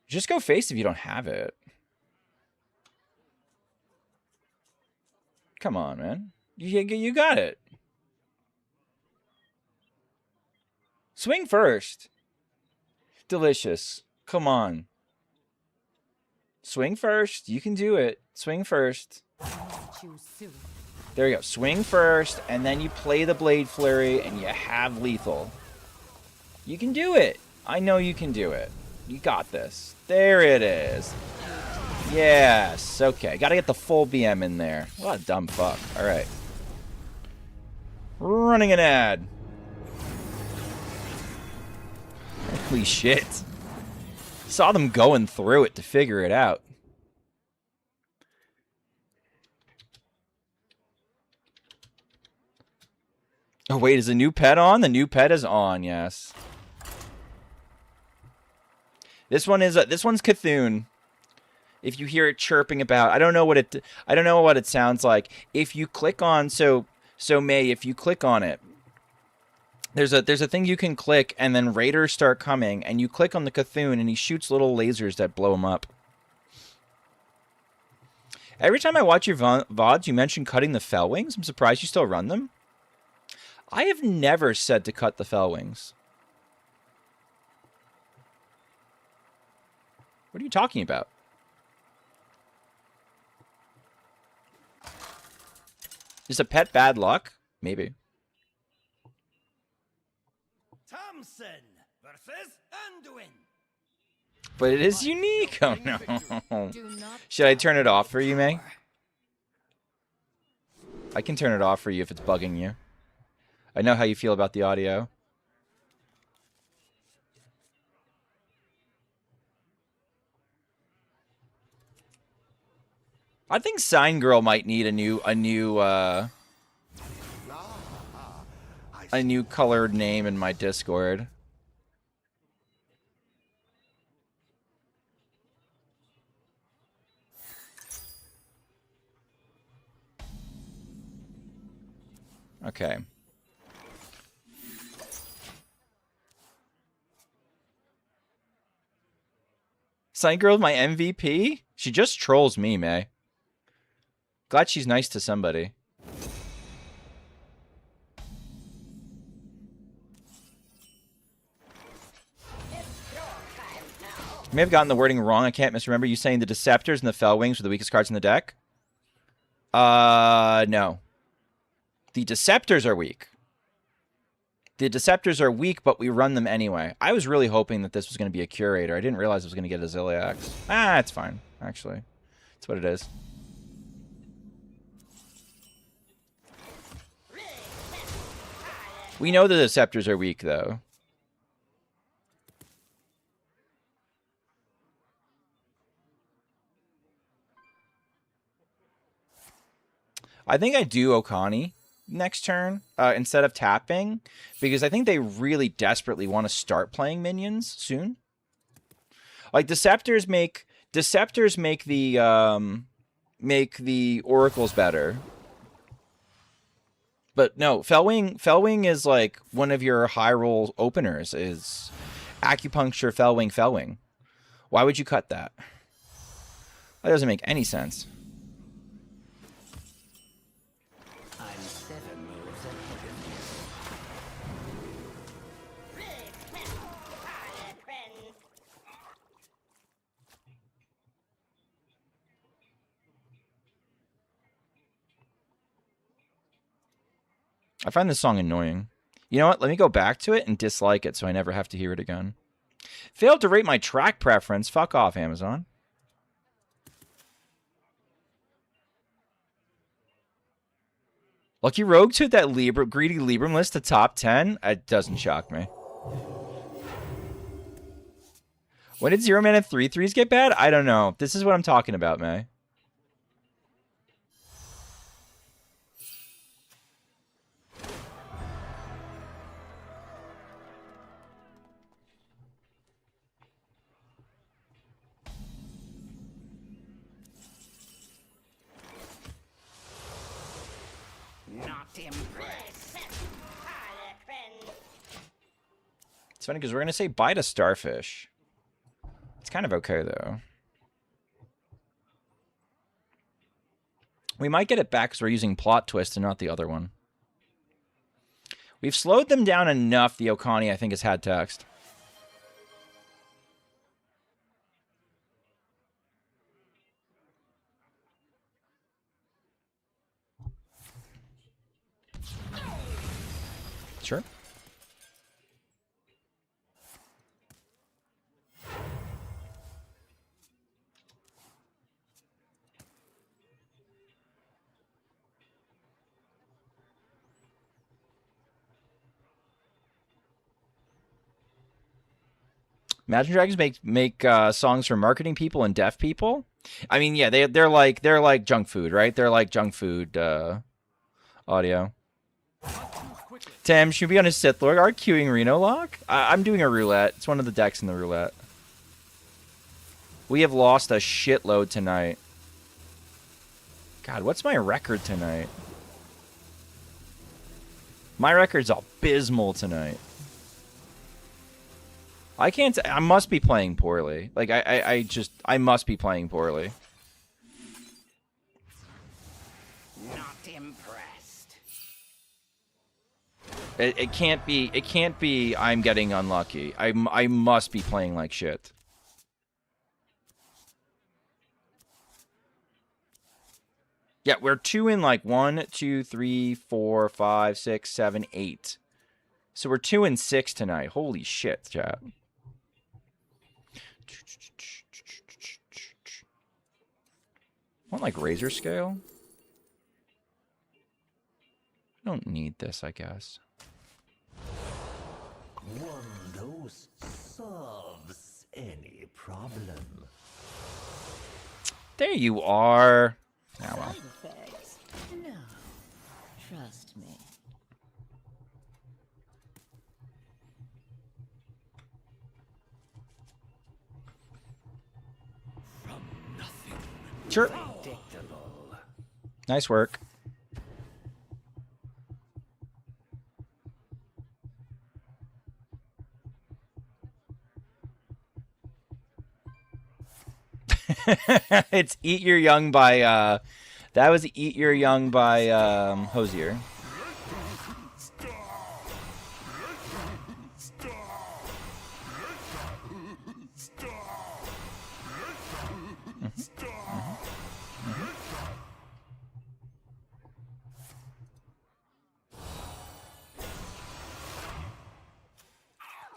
Just go face if you don't have it. Come on, man. You got it. Swing first. Delicious. Come on. Swing first. You can do it. Swing first. There you go. Swing first, and then you play the Blade Flurry, and you have lethal. You can do it. I know you can do it. You got this. There it is. Yes. Okay. Gotta get the full BM in there. What a dumb fuck. Alright. Running an ad. Holy shit. Saw them going through it to figure it out. Oh, wait. Is the new pet on? The new pet is on, yes. This one's Cthulhu. If you hear it chirping about, I don't know what it sounds like. If you click on so May, if you click on it, there's a thing you can click, and then raiders start coming, and you click on the Cthulhu, and he shoots little lasers that blow him up. Every time I watch your VODs, you mention cutting the fell wings. I'm surprised you still run them. I have never said to cut the fell wings. What are you talking about? Is a pet bad luck? Maybe.
Thompson versus Anduin.
But it is unique. Oh no. Should I turn it off for you, May? I can turn it off for you if it's bugging you. I know how you feel about the audio. I think Sign Girl might need a new colored name in my Discord. Okay. Sign Girl's my MVP? She just trolls me, May. Glad she's nice to somebody. You may have gotten the wording wrong. I can't misremember. You saying the Deceptors and the Fell Wings were the weakest cards in the deck? No. The Deceptors are weak. The Deceptors are weak, but we run them anyway. I was really hoping that this was going to be a Curator. I didn't realize it was going to get a Zilliax. Ah, it's fine, actually. It's what it is. We know the Deceptors are weak, though. I think I do Okani next turn instead of tapping, because I think they really desperately want to start playing minions soon. Like Deceptors make the Oracles better. But no, Fellwing is like one of your high roll openers is Acupuncture, Fellwing. Why would you cut that? That doesn't make any sense.
I'm 7 moves ahead of you.
I find this song annoying. You know what? Let me go back to it and dislike it so I never have to hear it again. Failed to rate my track preference. Fuck off, Amazon. Lucky Rogue took that greedy Libram list to top 10? It doesn't shock me. When did 0 mana 3/3s get bad? I don't know. This is what I'm talking about, May.
Not impressed. Harlequin.
It's funny because we're going to say bye to Starfish. It's kind of okay, though. We might get it back because we're using Plot Twist and not the other one. We've slowed them down enough, the Okani, I think, has had text. Sure. Imagine Dragons make songs for marketing people and deaf people. I mean, yeah, they're like junk food, right? They're like junk food audio. Tim, should we be on a Sith Lord? Are queuing Reno Lock? I'm doing a roulette. It's one of the decks in the roulette. We have lost a shitload tonight. God, what's my record tonight? My record's abysmal tonight. I can't. I must be playing poorly. Like I must be playing poorly.
Not impressed.
It can't be. It can't be. I'm getting unlucky. I must be playing like shit. Yeah, we're 2 in like 1, 2, 3, 4, 5, 6, 7, 8. So we're 2 and 6 tonight. Holy shit, chat. Want like razor scale? I don't need this, I guess.
One dose solves any problem.
There you are. Now, well.
Side effects? No. Trust me.
Sure.
Predictable.
Nice work. It's Eat Your Young by that was Eat Your Young by Hosier.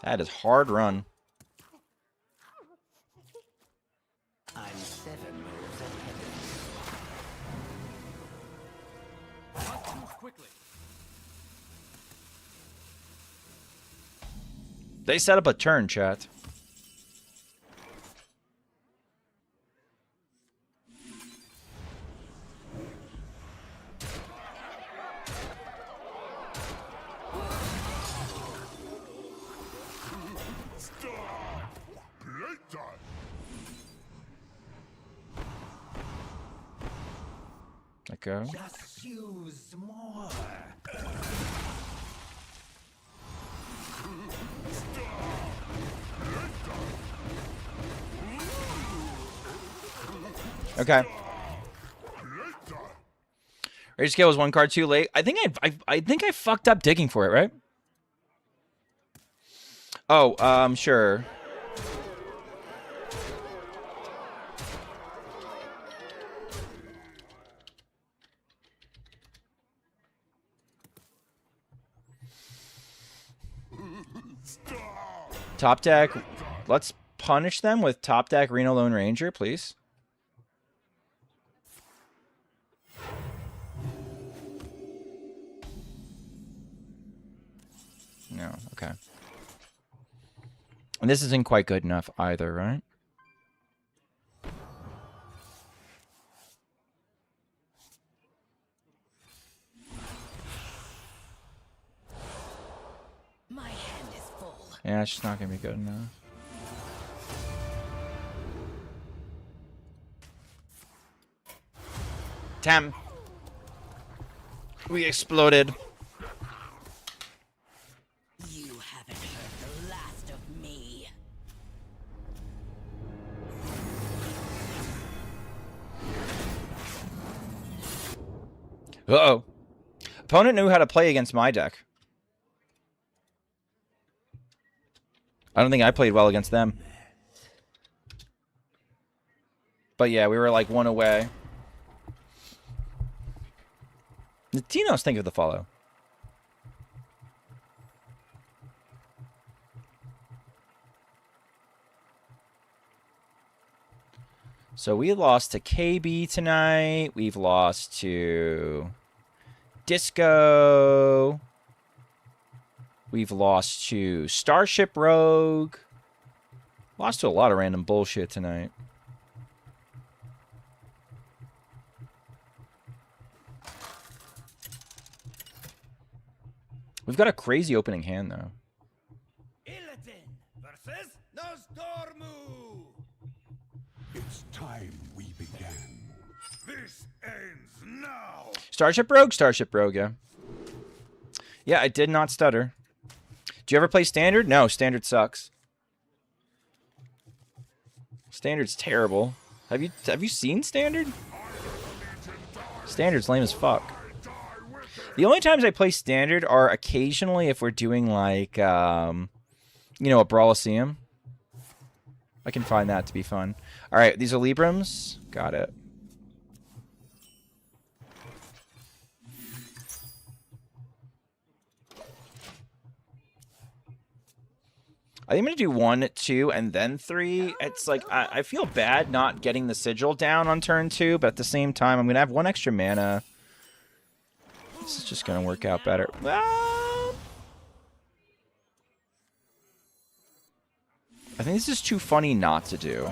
That is hard run.
I'm 7 moves ahead.
Not move quickly.
They set up a turn, chat. Let go.
Just use more.
Okay. Rage scale was 1 card too late. I think I fucked up digging for it, right? Oh, sure. Top deck. Let's punish them with top deck Reno Lone Ranger, please. No, okay. And this isn't quite good enough either, right?
My hand is full.
Yeah, it's just not gonna be good enough. Damn. We exploded.
You haven't heard the last of me.
Uh-oh. Opponent knew how to play against my deck. I don't think I played well against them. But yeah, we were like one away. Latinos, think of the follow. So we lost to KB tonight. We've lost to Disco. We've lost to Starship Rogue. Lost to a lot of random bullshit tonight. We've got a crazy opening hand, though.
Illidan versus Nosdormu. It's time we began. This ends now.
Starship Rogue? Starship Rogue, yeah. Yeah, I did not stutter. Do you ever play Standard? No, Standard sucks. Standard's terrible. Have you seen Standard? Standard's lame as fuck. The only times I play Standard are occasionally if we're doing like, you know, a Brawliseum. I can find that to be fun. All right, these are Librams. Got it. I think I'm going to do 1, 2, and then 3. It's like, I feel bad not getting the Sigil down on turn 2, but at the same time, I'm going to have 1 extra mana. This is just going to work out better. I think this is too funny not to do.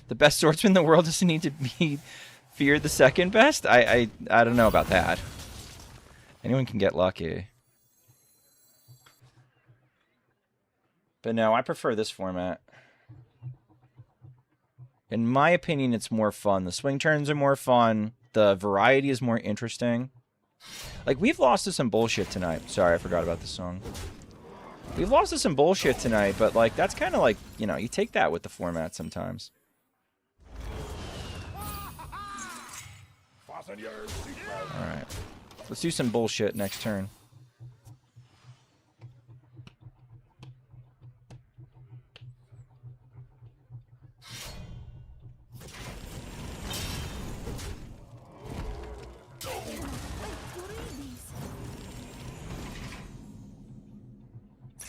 The best swordsman in the world doesn't need to be feared the second best? I don't know about that. Anyone can get lucky. But no, I prefer this format. In my opinion, it's more fun. The swing turns are more fun. The variety is more interesting. Like, we've lost to some bullshit tonight. Sorry, I forgot about this song. We've lost to some bullshit tonight, but, like, that's kind of like, you know, you take that with the format sometimes. Alright. Let's do some bullshit next turn.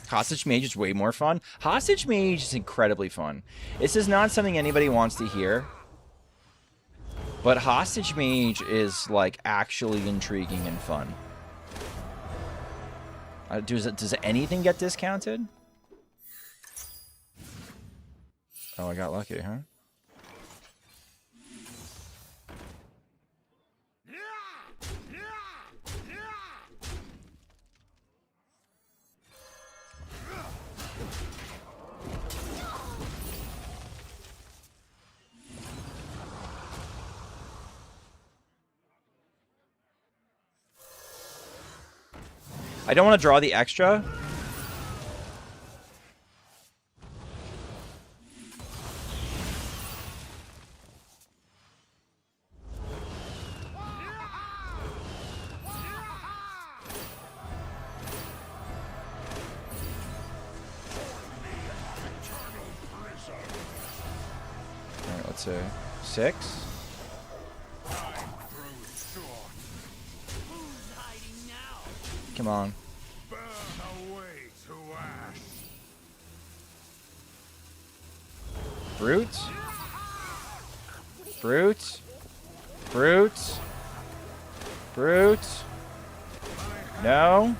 Hostage Mage is way more fun. Hostage Mage is incredibly fun. This is not something anybody wants to hear. But Hostage Mage is, like, actually intriguing and fun. Does anything get discounted? Oh, I got lucky, huh? I don't want to draw the extra. Alright, let's say 6. Come on.
Burn away to ash.
Brute? Brute. Brute. Brute. No.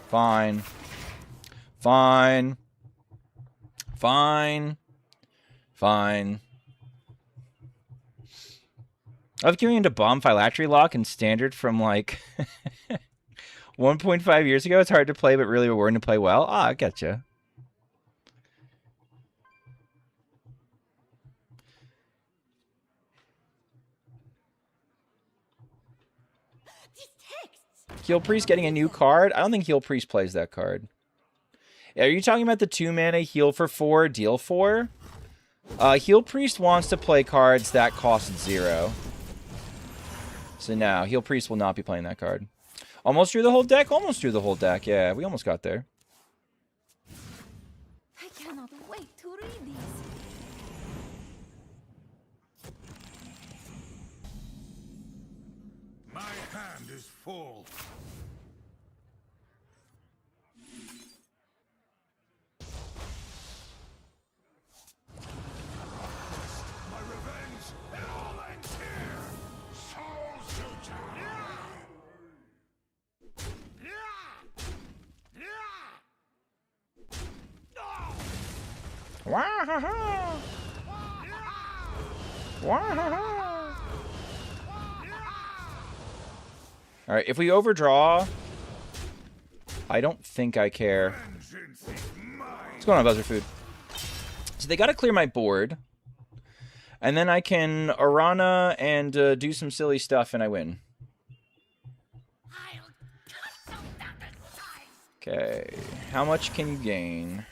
Fine. Fine. Fine. Fine. I love queuing into bomb phylactery lock and standard from like 1.5 years ago. It's hard to play, but really rewarding to play well. Ah, I getcha. Heal Priest getting a new card? I don't think Heal Priest plays that card. Are you talking about the 2-mana heal for 4, deal 4? Heal Priest wants to play cards that cost 0. So no, Heal Priest will not be playing that card. Almost drew the whole deck? Almost drew the whole deck, yeah. We almost got there.
I cannot wait to read these.
My hand is full. My revenge, all ends here. Soul Suture.
Wahaha! Wahaha! Alright, if we overdraw, I don't think I care. What's going on, Buzzer Food? So they gotta clear my board. And then I can Arana and do some silly stuff and I win. Okay, how much can you gain?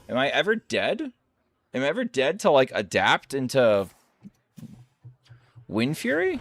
Am I ever dead? Am I ever dead to, like, adapt into Wind Fury?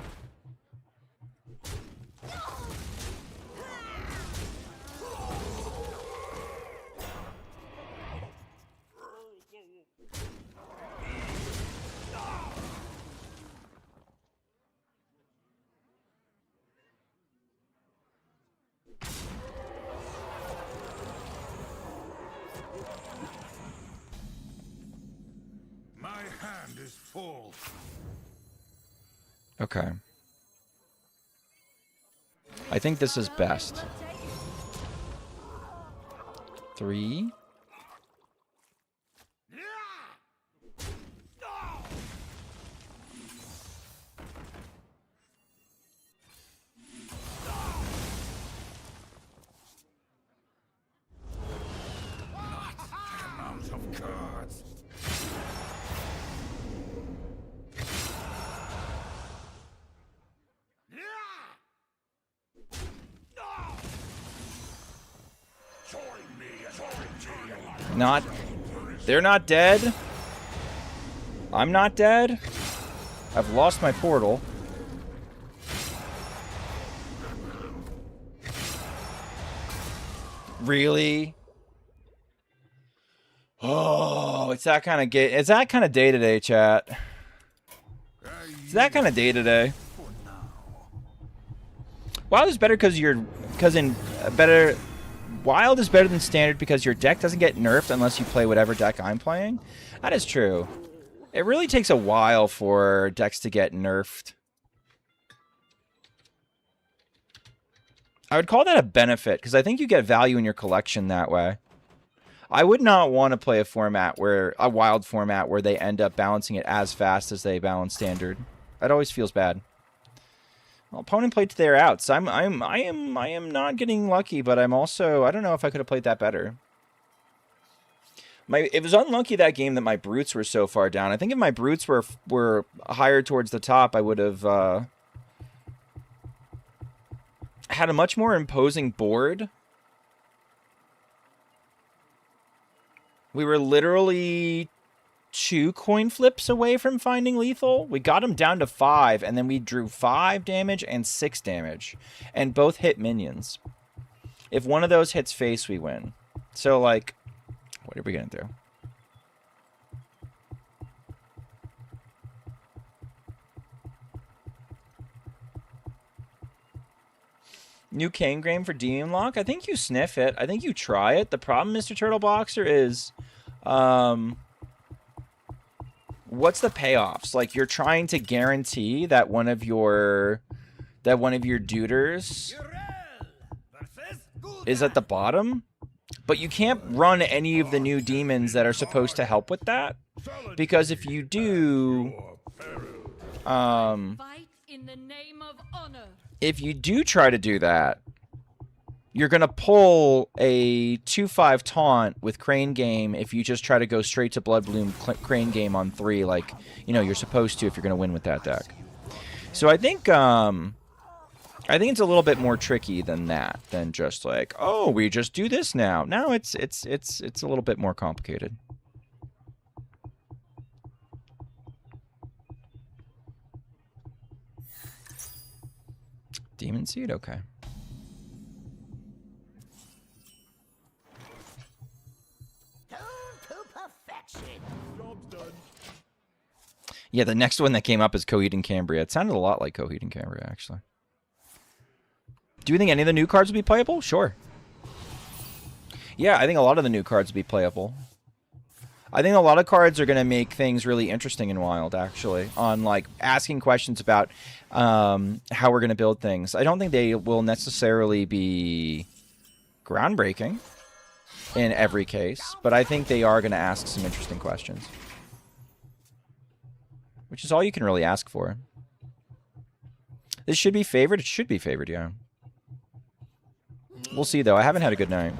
My hand is full.
Okay. I think this is best. 3.
Amount of cards.
Not. They're not dead. I'm not dead. I've lost my portal. Really? Oh, it's that kind of it's that kind of day today, chat. It's that kind of day today. Wild is better Wild is better than standard because your deck doesn't get nerfed unless you play whatever deck I'm playing. That is true. It really takes a while for decks to get nerfed. I would call that a benefit because I think you get value in your collection that way. I would not want to play a Wild format where they end up balancing it as fast as they balance standard. That always feels bad. Well, opponent played to their outs. I am not getting lucky, but I'm also, I don't know if I could have played that better. It was unlucky that game that my brutes were so far down. I think if my brutes were higher towards the top, I would have had a much more imposing board. We were literally 2 coin flips away from finding lethal. We got him down to 5, and then we drew 5 damage and 6 damage. And both hit minions. If one of those hits face, we win. So, like, what are we going to do? New Kangram for Demon Lock? I think you sniff it. I think you try it. The problem, Mr. Turtle Boxer, is... what's the payoffs? Like, you're trying to guarantee that one of your duders is at the bottom, but you can't run any of the new demons that are supposed to help with that, because if you do,
Fight in the name of honor.
if you do try to do that, you're gonna pull a 2/5 taunt with Crane Game if you just try to go straight to Blood Bloom Crane Game on 3, like, you know, you're supposed to if you're gonna win with that deck. So I think it's a little bit more tricky than that, than just like, oh, we just do this now. No, it's a little bit more complicated. Demon Seed, okay.
To perfection.
Yeah, the next one that came up is Coheed and Cambria. It sounded a lot like Coheed and Cambria, actually. Do you think any of the new cards will be playable? Sure. Yeah, I think a lot of the new cards will be playable. I think a lot of cards are going to make things really interesting in Wild, actually, on, like, asking questions about how we're going to build things. I don't think they will necessarily be groundbreaking in every case, but I think they are going to ask some interesting questions. Which is all you can really ask for. This should be favored? It should be favored, yeah. We'll see, though. I haven't had a good night.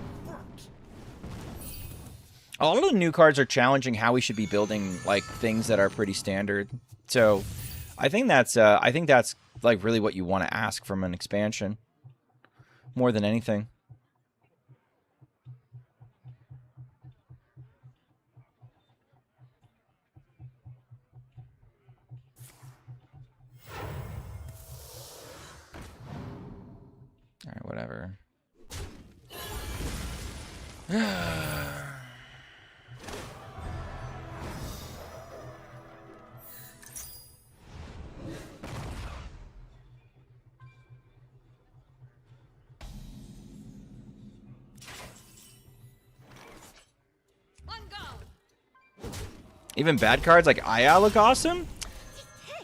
A lot of the new cards are challenging how we should be building, like, things that are pretty standard. So, I think that's like really what you want to ask from an expansion, more than anything. All right, whatever.
On go.
Even bad cards like Aya look awesome?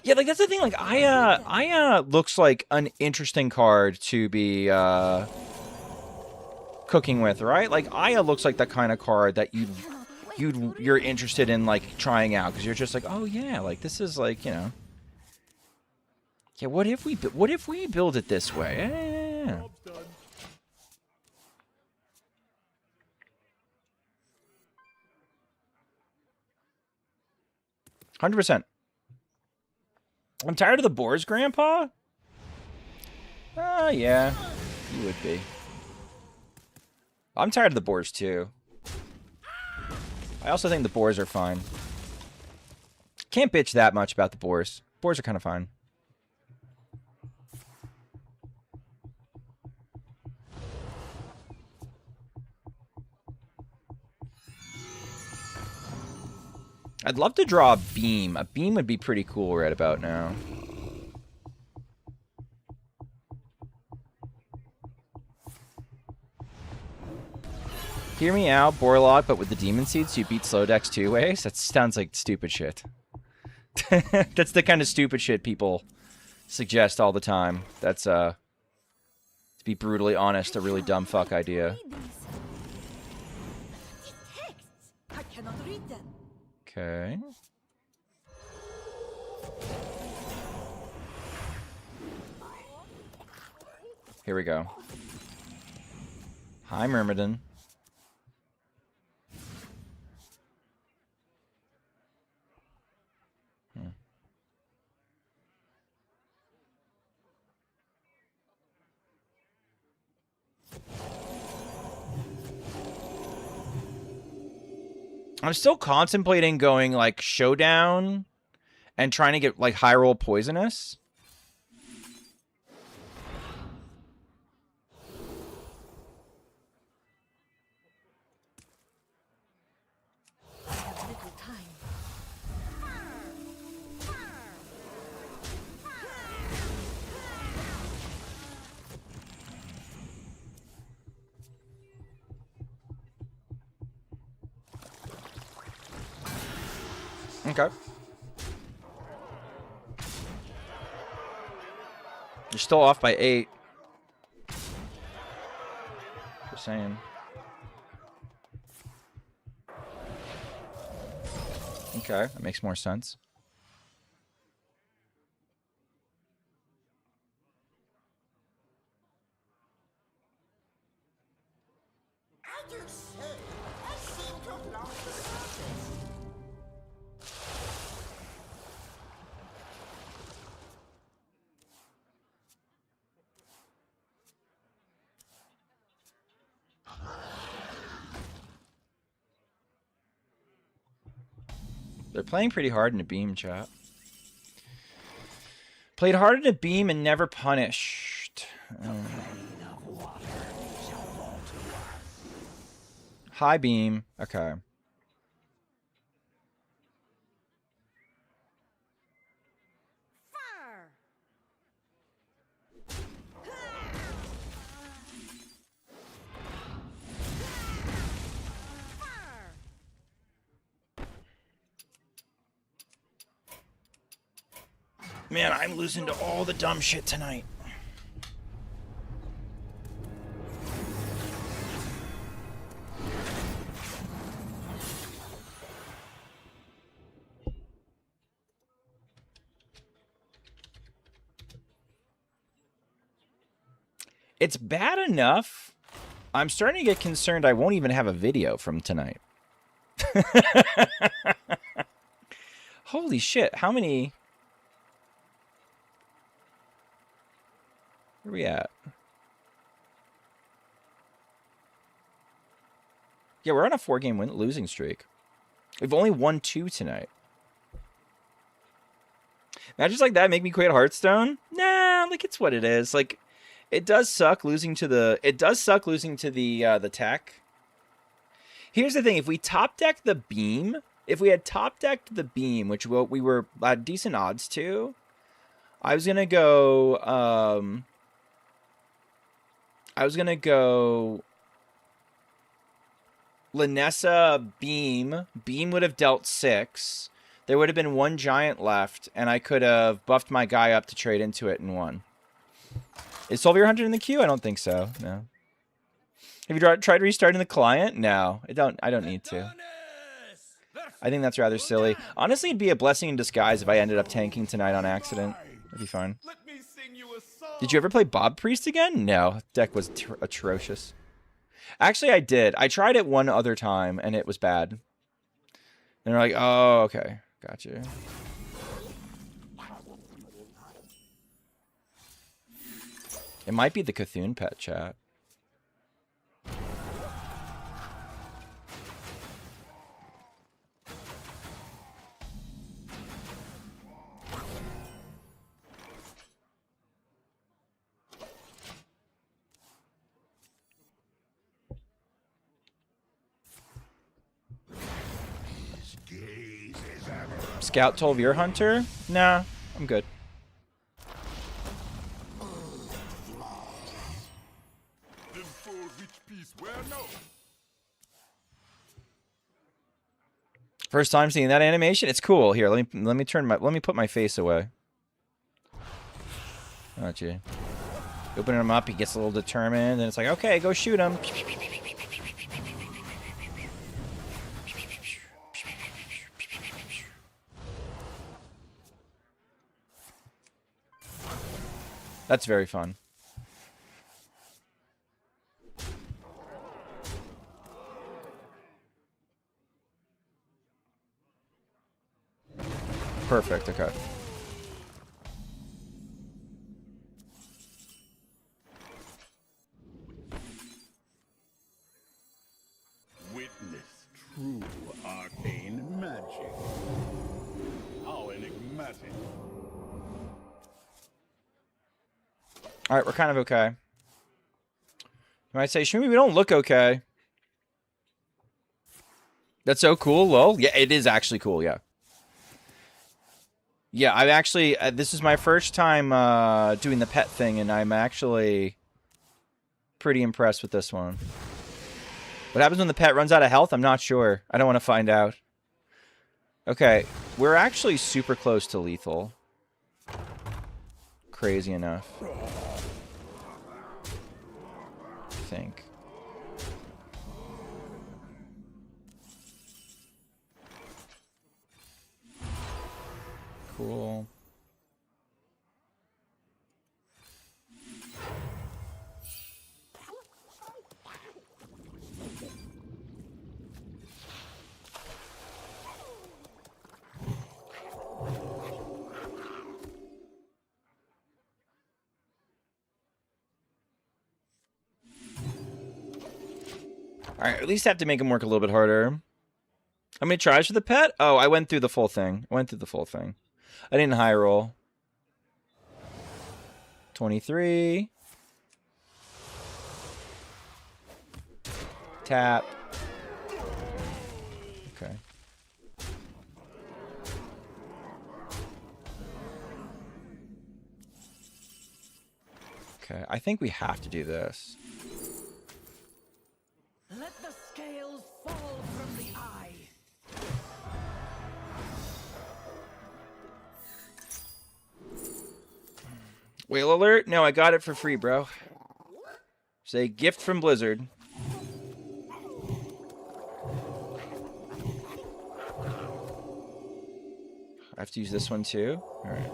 Yeah, like, that's the thing. Like, Aya looks like an interesting card to be cooking with, right? Like, Aya looks like the kind of card that you're interested in, like, trying out, because you're just like, oh yeah, like, this is, like, you know, yeah. What if we build it this way? Yeah. 100%. I'm tired of the boars, Grandpa? Yeah. You would be. I'm tired of the boars, too. I also think the boars are fine. Can't bitch that much about the boars. Boars are kind of fine. I'd love to draw a beam. A beam would be pretty cool right about now. Hear me out, Borlock, but with the Demon Seed, so you beat Slow Decks 2 ways? That sounds like stupid shit. That's the kind of stupid shit people suggest all the time. That's, to be brutally honest, a really dumb fuck idea.
I cannot read them.
Okay. Here we go. Hi, Myrmidon. I'm still contemplating going, like, Showdown and trying to get, like, high roll Poisonous.
I have little time.
Okay. still off by 8. Just saying. Okay, that makes more sense.
I do say, I seem to have lost the surface.
They're playing pretty hard in a beam, chat. Played hard in a beam and never punished. High beam. Okay.
Fire! Fire!
Man, I'm losing to all the dumb shit tonight. It's bad enough. I'm starting to get concerned I won't even have a video from tonight. Holy shit, how many... Where are we at? Yeah, we're on a 4-game losing streak. We've only won 2 tonight. Matches like that make me quit Hearthstone? Nah, like it's what it is. Like, it does suck losing to the. It does suck losing to the tech. Here's the thing: if we top decked the beam, if we had top decked the beam, which we were at decent odds to, I was gonna go. I was gonna go. Linessa Beam. Beam would have dealt 6. There would have been 1 giant left, and I could have buffed my guy up to trade into it and won. Is Solvier Hunter in the queue? I don't think so. No. Have you tried restarting the client? No, I don't need to. I think that's rather silly. Honestly, it'd be a blessing in disguise if I ended up tanking tonight on accident. That'd be fine. Did you ever play Bob Priest again? No, deck was atrocious. Actually, I did. I tried it one other time, and it was bad. And they're like, oh, okay. Gotcha. It might be the Cthulhu pet, chat. Scout Tolvier Hunter? Nah, I'm good. First time seeing that animation? It's cool. Here, let me put my face away. Oh gee. Open him up, he gets a little determined, and it's like, okay, go shoot him. That's very fun. Perfect, okay.
Witness true arcane magic. How enigmatic.
Alright, we're kind of okay. You might say, Shumi, we don't look okay. That's so cool, lol. Yeah, it is actually cool, yeah. Yeah, I've actually, this is my first time doing the pet thing, and I'm actually pretty impressed with this one. What happens when the pet runs out of health? I'm not sure. I don't want to find out. Okay, we're actually super close to lethal. crazy enough. I think. Cool. Alright, at least I have to make him work a little bit harder. How many tries for the pet? Oh, I went through the full thing. I didn't high roll. 23. Tap. Okay. Okay, I think we have to do this.
Let the scales fall from the eye.
Whale alert? No, I got it for free, bro. It's a gift from Blizzard. I have to use this one too? Alright.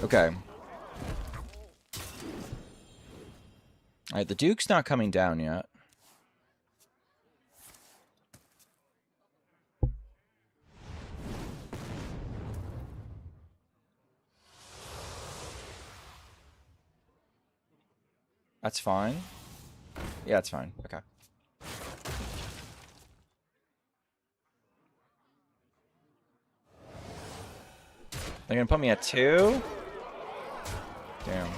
Okay. Alright, the Duke's not coming down yet. That's fine. Yeah, it's fine. Okay. They're gonna put me at 2? Damn.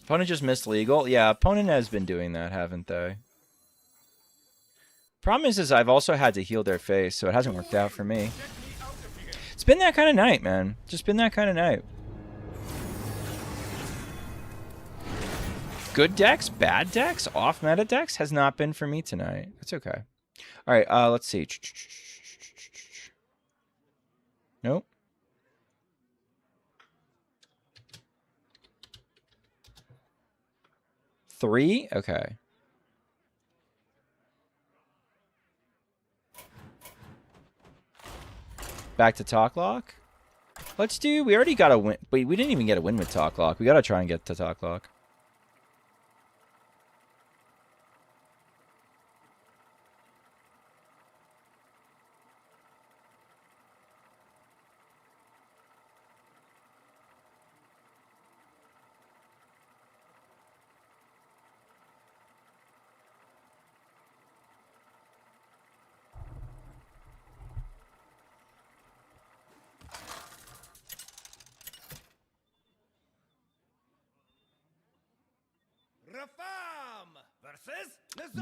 Opponent just missed legal? Yeah, opponent has been doing that, haven't they? Problem is I've also had to heal their face, so it hasn't worked out for me. It's been that kind of night, man. Just been that kind of night. Good decks, bad decks, off-meta decks has not been for me tonight. That's okay. All right, let's see. Nope. Three? Okay. Back to Talk Lock? Let's do... We already got a win... Wait, we didn't even get a win with Talk Lock. We gotta try and get to Talk Lock.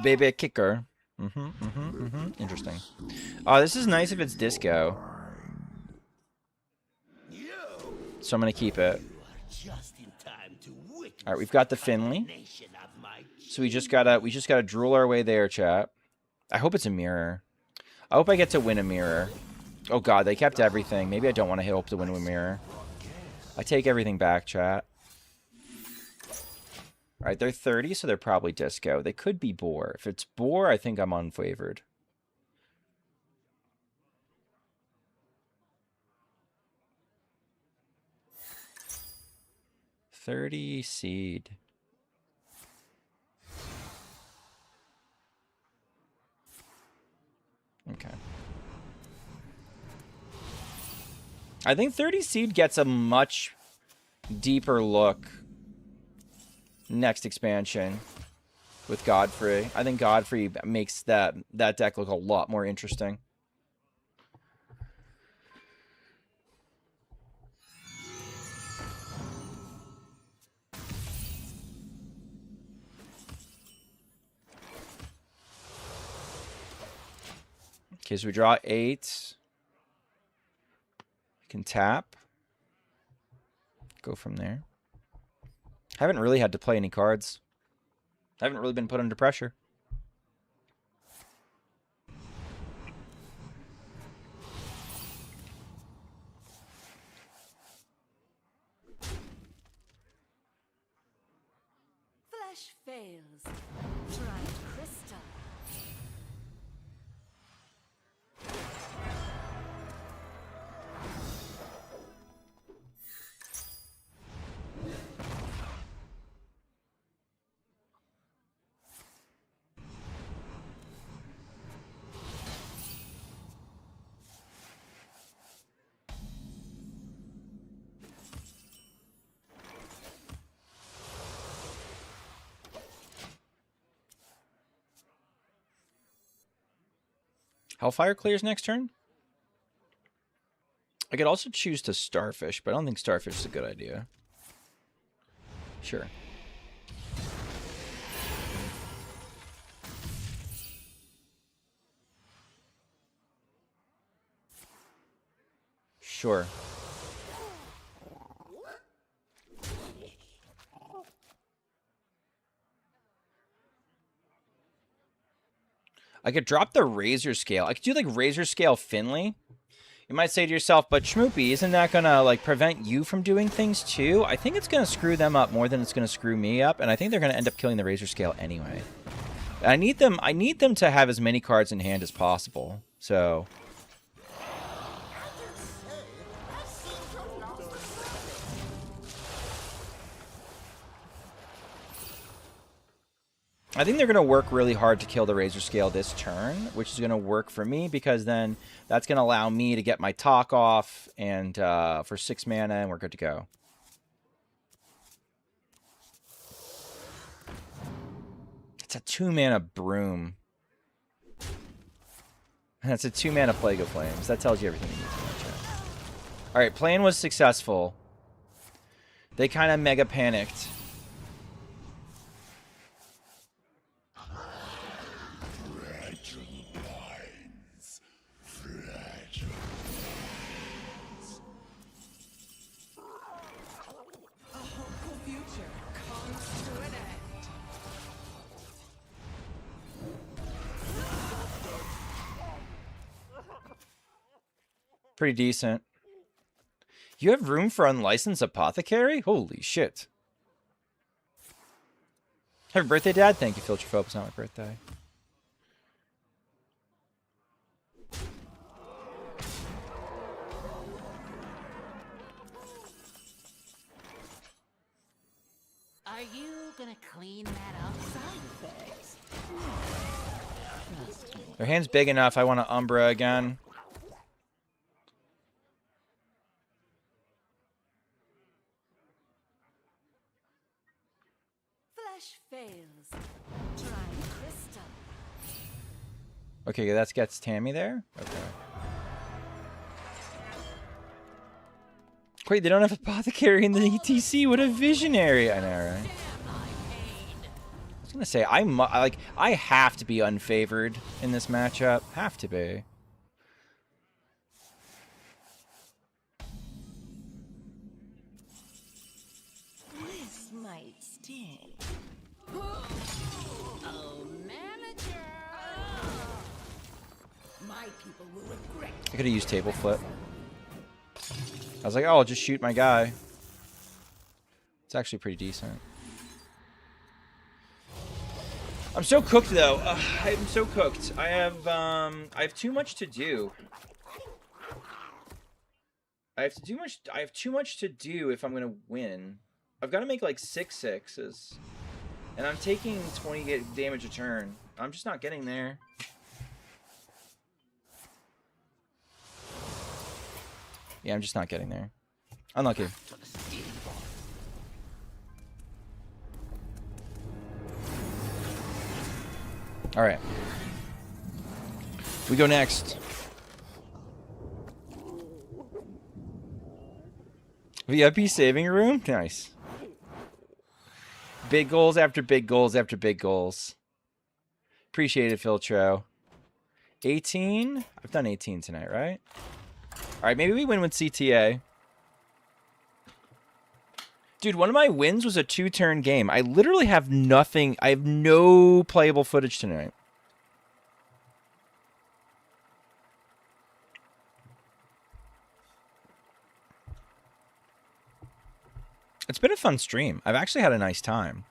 Baby kicker. Interesting. Oh, this is nice if it's disco. So I'm gonna keep it. All right, we've got the Finley. So we just gotta drool our way there, chat. I hope it's a mirror. I hope I get to win a mirror. Oh god, they kept everything. Maybe I don't want to hope to win a mirror. I take everything back, chat. All right, they're 30, so they're probably disco. They could be boar. If it's boar, I think I'm unfavored. $30 seed. Okay. I think 30 seed gets a much deeper look next expansion with Godfrey. I think Godfrey makes that deck look a lot more interesting. Okay, so we draw 8. We can tap. Go from there. Haven't really had to play any cards. Haven't really been put under pressure.
Flesh fails. Dried crystal.
Hellfire clears next turn? I could also choose to Starfish, but I don't think Starfish is a good idea. Sure. Sure. I could drop the Razor Scale. I could do like Razor Scale Finley. You might say to yourself, but Schmoopy, isn't that gonna like prevent you from doing things too? I think it's gonna screw them up more than it's gonna screw me up, and I think they're gonna end up killing the Razor Scale anyway. I need them to have as many cards in hand as possible. So I think they're going to work really hard to kill the Razor Scale this turn, which is going to work for me because then that's going to allow me to get my talk off and for 6 mana, and we're good to go. It's a 2-mana Broom. That's a 2-mana Plague of Flames. That tells you everything you need to know, chat. All right, plan was successful. They kind of mega panicked. Pretty decent. You have room for unlicensed apothecary? Holy shit. Happy birthday, Dad. Thank you, Filtrophobe. It's not my birthday.
Are you gonna clean that up? Side effects.
Their hand's big enough. I want to Umbra again.
Flesh fails. Dried crystal.
Okay, that gets Tammy there. Okay. Wait, they don't have apothecary in the ETC. What a visionary! I know, right? I was gonna say I have to be unfavored in this matchup. Have to be.
This might sting. Oh, manager! My people will regret.
I could have used table flip. I was like, oh, I'll just shoot my guy. It's actually pretty decent. I'm so cooked though. I'm so cooked. I have too much to do. I have too much to do if I'm gonna win. I've got to make like 6 6s, and I'm taking 20 damage a turn. I'm just not getting there. Yeah, I'm just not getting there. Unlucky. All right. We go next. VIP saving room? Nice. Big goals after big goals after big goals. Appreciate it, Filtro. 18? I've done 18 tonight, right? All right, maybe we win with CTA. Dude, one of my wins was a 2-turn game. I literally have nothing. I have no playable footage tonight. It's been a fun stream. I've actually had a nice time.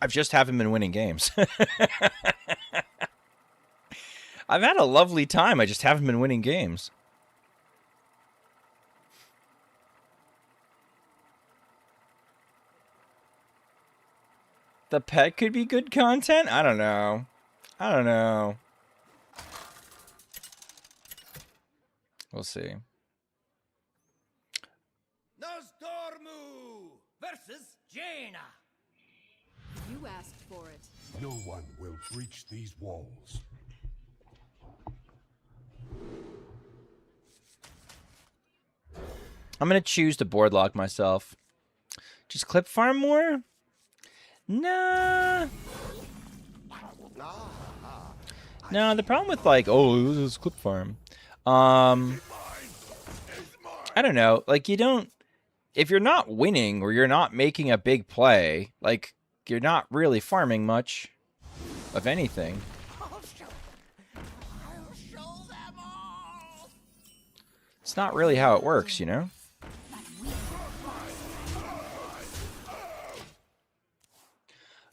I just haven't been winning games. I've had a lovely time. I just haven't been winning games. The pet could be good content? I don't know. I don't know. We'll see.
Nosdormu versus Jaina.
You asked for it.
No one will breach these walls.
I'm going to choose to board lock myself. Just clip farm more? Nah. No, the problem with like, oh, this is clip farm. I don't know. Like you don't, if you're not winning or you're not making a big play, like you're not really farming much of anything.
I'll show them all.
It's not really how it works, you know?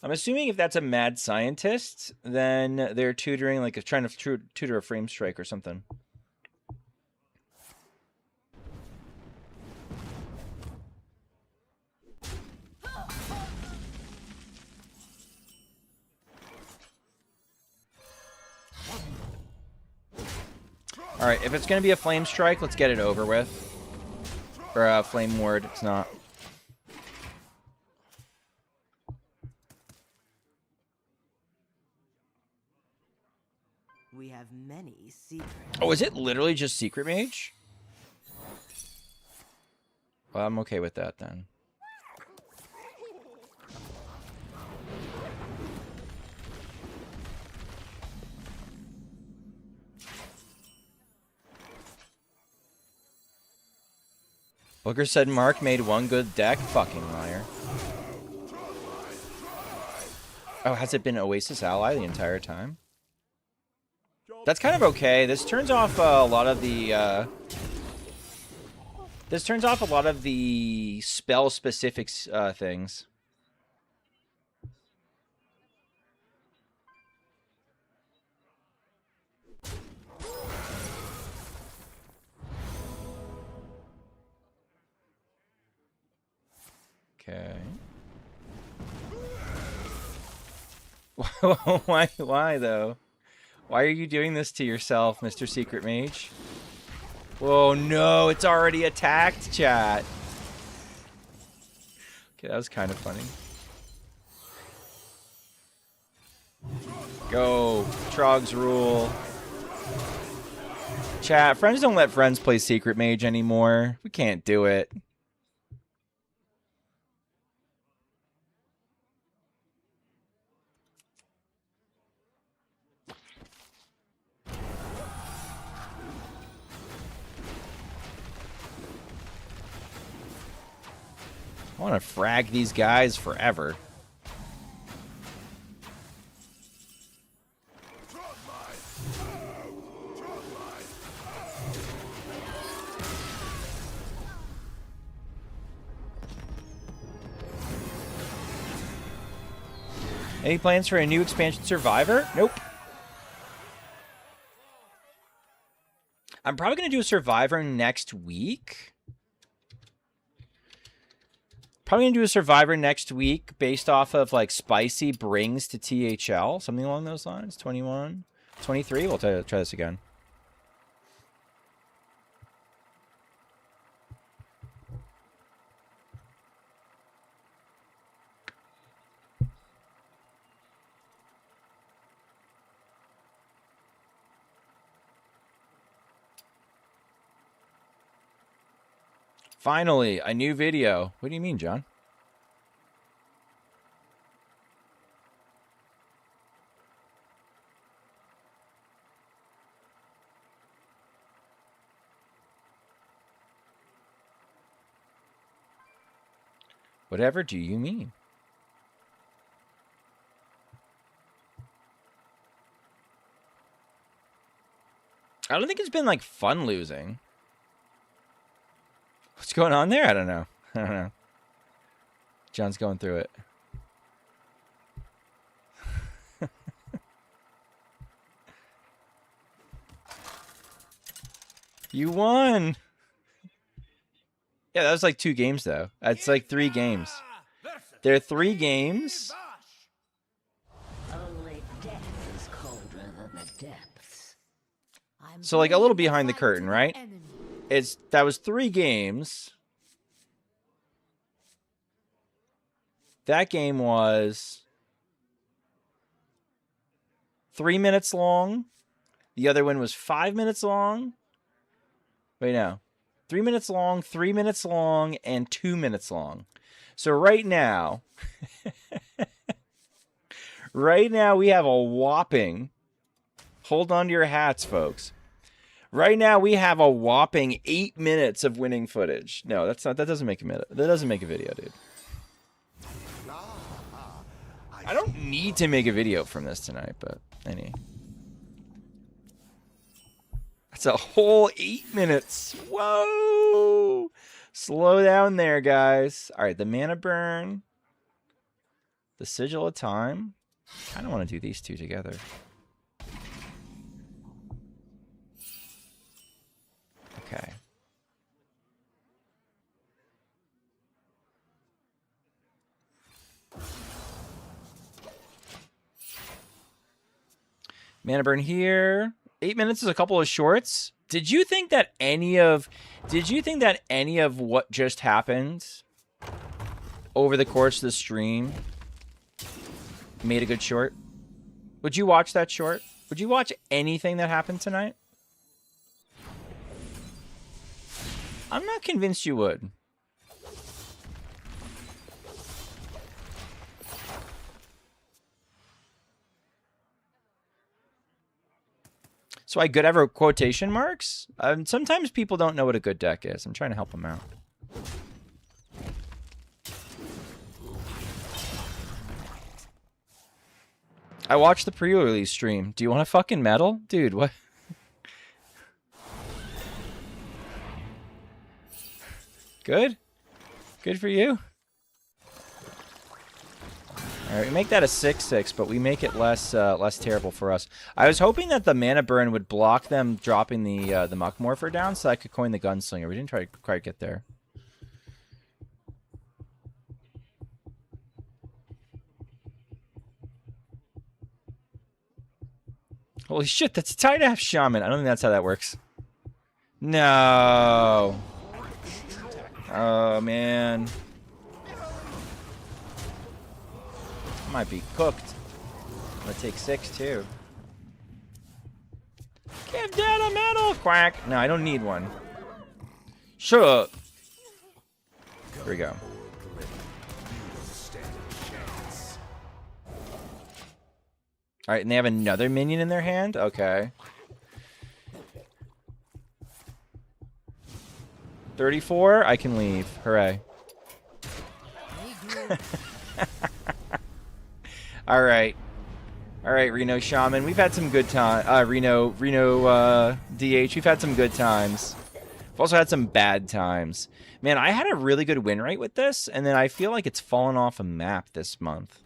I'm assuming if that's a mad scientist, then they're tutoring, like trying to tutor a frame strike or something. All right, if it's going to be a flame strike, let's get it over with. Or a flame ward, it's not.
We have many secrets.
Oh, is it literally just Secret Mage? Well, I'm okay with that then. Booker said Mark made one good deck. Fucking liar. Oh, has it been Oasis Ally the entire time? That's kind of okay. This turns off a lot of the spell specific things. Okay. Why though? Why are you doing this to yourself, Mr. Secret Mage? Whoa, no, it's already attacked, chat. Okay, that was kind of funny. Go, Trogs rule. Chat, friends don't let friends play Secret Mage anymore. We can't do it. I want to frag these guys forever. Any plans for a new expansion Survivor? Nope. I'm probably going to do a Survivor next week. Probably going to do a Survivor next week based off of like Spicy brings to THL. Something along those lines. 21, 23. We'll try this again. Finally, a new video. What do you mean, John? Whatever do you mean? I don't think it's been like fun losing. What's going on there? I don't know. I don't know. John's going through it. You won. Yeah, that was like 2 games though. That's like 3 games. There are 3 games.
Only death is colder than the depths.
So like a little behind the curtain, right? That was 3 games. That game was 3 minutes long. The other one was 5 minutes long. Wait, no. 3 minutes long, 3 minutes long, and 2 minutes long. So right now, right now we have a whopping, hold on to your hats, folks. Right now we have a whopping 8 minutes of winning footage. No, that doesn't make a minute. That doesn't make a video, dude. I don't need to make a video from this tonight, but anyway. That's a whole 8 minutes. Whoa! Slow down there, guys. All right, the mana burn. The sigil of time. I don't want to do these 2 together. Okay. Mana burn here. 8 minutes is a couple of shorts. Did you think that any of what just happened over the course of the stream made a good short? Would you watch that short? Would you watch anything that happened tonight? I'm not convinced you would. So I good ever quotation marks? Sometimes people don't know what a good deck is. I'm trying to help them out. I watched the pre-release stream. Do you want a fucking medal? Dude, what? Good? Good for you? All right, we make that a 6/6, but we make it less terrible for us. I was hoping that the mana burn would block them dropping the Muck Morpher down, so I could coin the Gunslinger. We didn't quite get there. Holy shit, that's a tight ass shaman. I don't think that's how that works. No. Oh man. Might be cooked. I'm gonna take 6 too. Give Dad a medal! Quack! No, I don't need one. Shut up! Here we go. Alright, and they have another minion in their hand? Okay. 34? I can leave. Hooray. All right, Reno Shaman. We've had some good time. Reno DH. We've had some good times. We've also had some bad times. Man, I had a really good win rate with this, and then I feel like it's fallen off a map this month.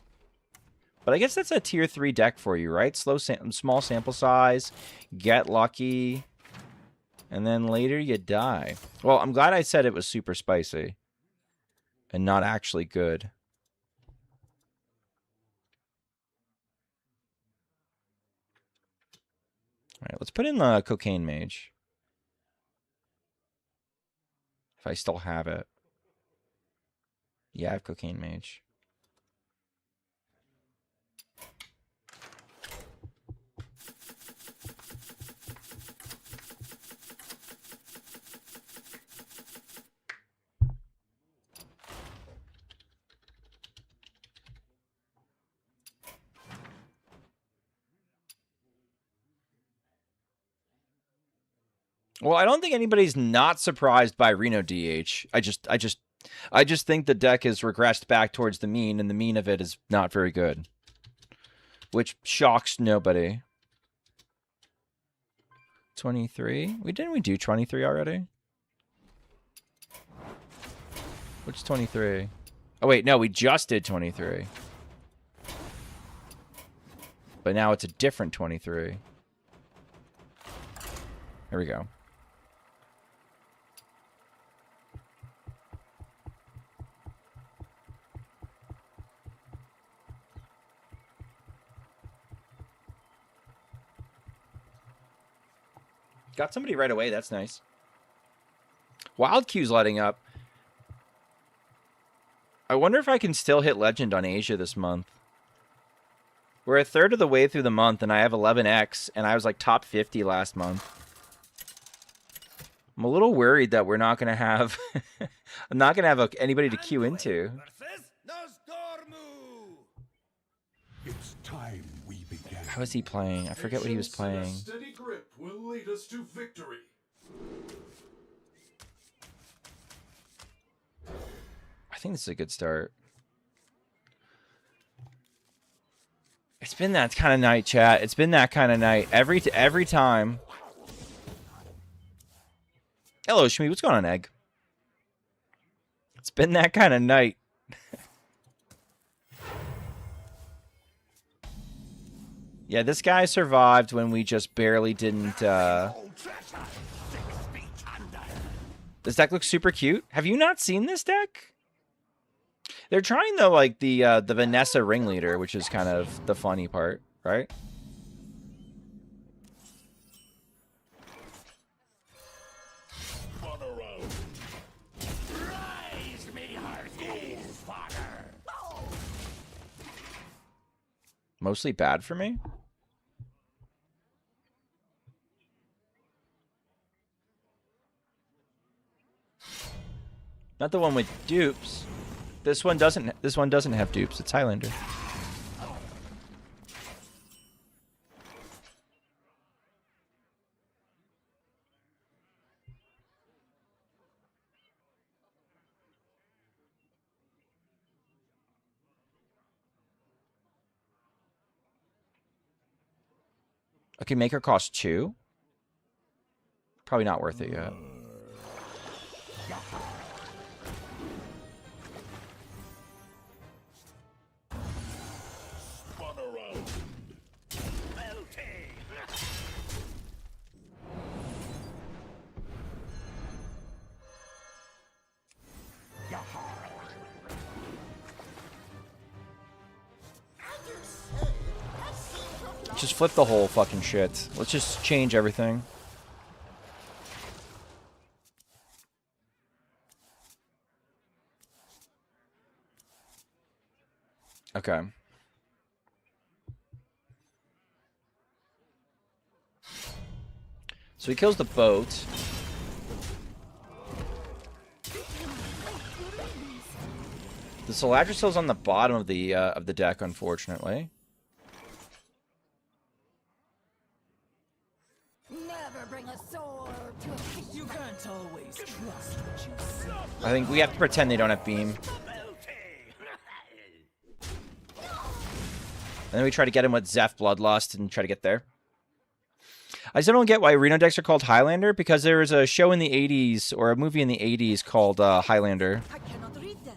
But I guess that's a tier 3 deck for you, right? Small sample size, get lucky, and then later you die. Well, I'm glad I said it was super spicy and not actually good. All right, let's put in the Cocaine Mage. If I still have it. Yeah, I have Cocaine Mage. Well, I don't think anybody's not surprised by Reno DH. I just I just think the deck has regressed back towards the mean, and the mean of it is not very good. Which shocks nobody. 23? Didn't we do 23 already? Which 23? Oh wait, no, we just did 23. But now it's a different 23. Here we go. Got somebody right away. That's nice. Wild Q's letting up. I wonder if I can still hit Legend on Asia this month. We're a third of the way through the month, and I have 11x, and I was like top 50 last month. I'm a little worried that we're not going to have... I'm not going to have anybody to queue into.
It's time we began.
How is he playing? I forget what he was playing.
Steady grip will lead us to victory.
I think this is a good start. It's been that kind of night, chat. It's been that kind of night. Every time. Hello, Shmi. What's going on, Egg? It's been that kind of night. Yeah, this guy survived when we just barely didn't, This deck looks super cute. Have you not seen this deck? They're trying, though, like, the Vanessa Ringleader, which is kind of the funny part, right? Mostly bad for me? Not the one with dupes. This one doesn't have dupes. It's Highlander. Okay, make her cost 2. Probably not worth it yet. Just flip the whole fucking shit. Let's just change everything. Okay. So he kills the boat. The Soladrisil's on the bottom of the deck, unfortunately.
Never bring a sword to a
You can't always trust what you see.
I think we have to pretend they don't have beam. And then we try to get him with Zeph Bloodlust and try to get there. I still don't get why Reno decks are called Highlander, because there was a show in the 80s, or a movie in the 80s called Highlander.
I cannot read them.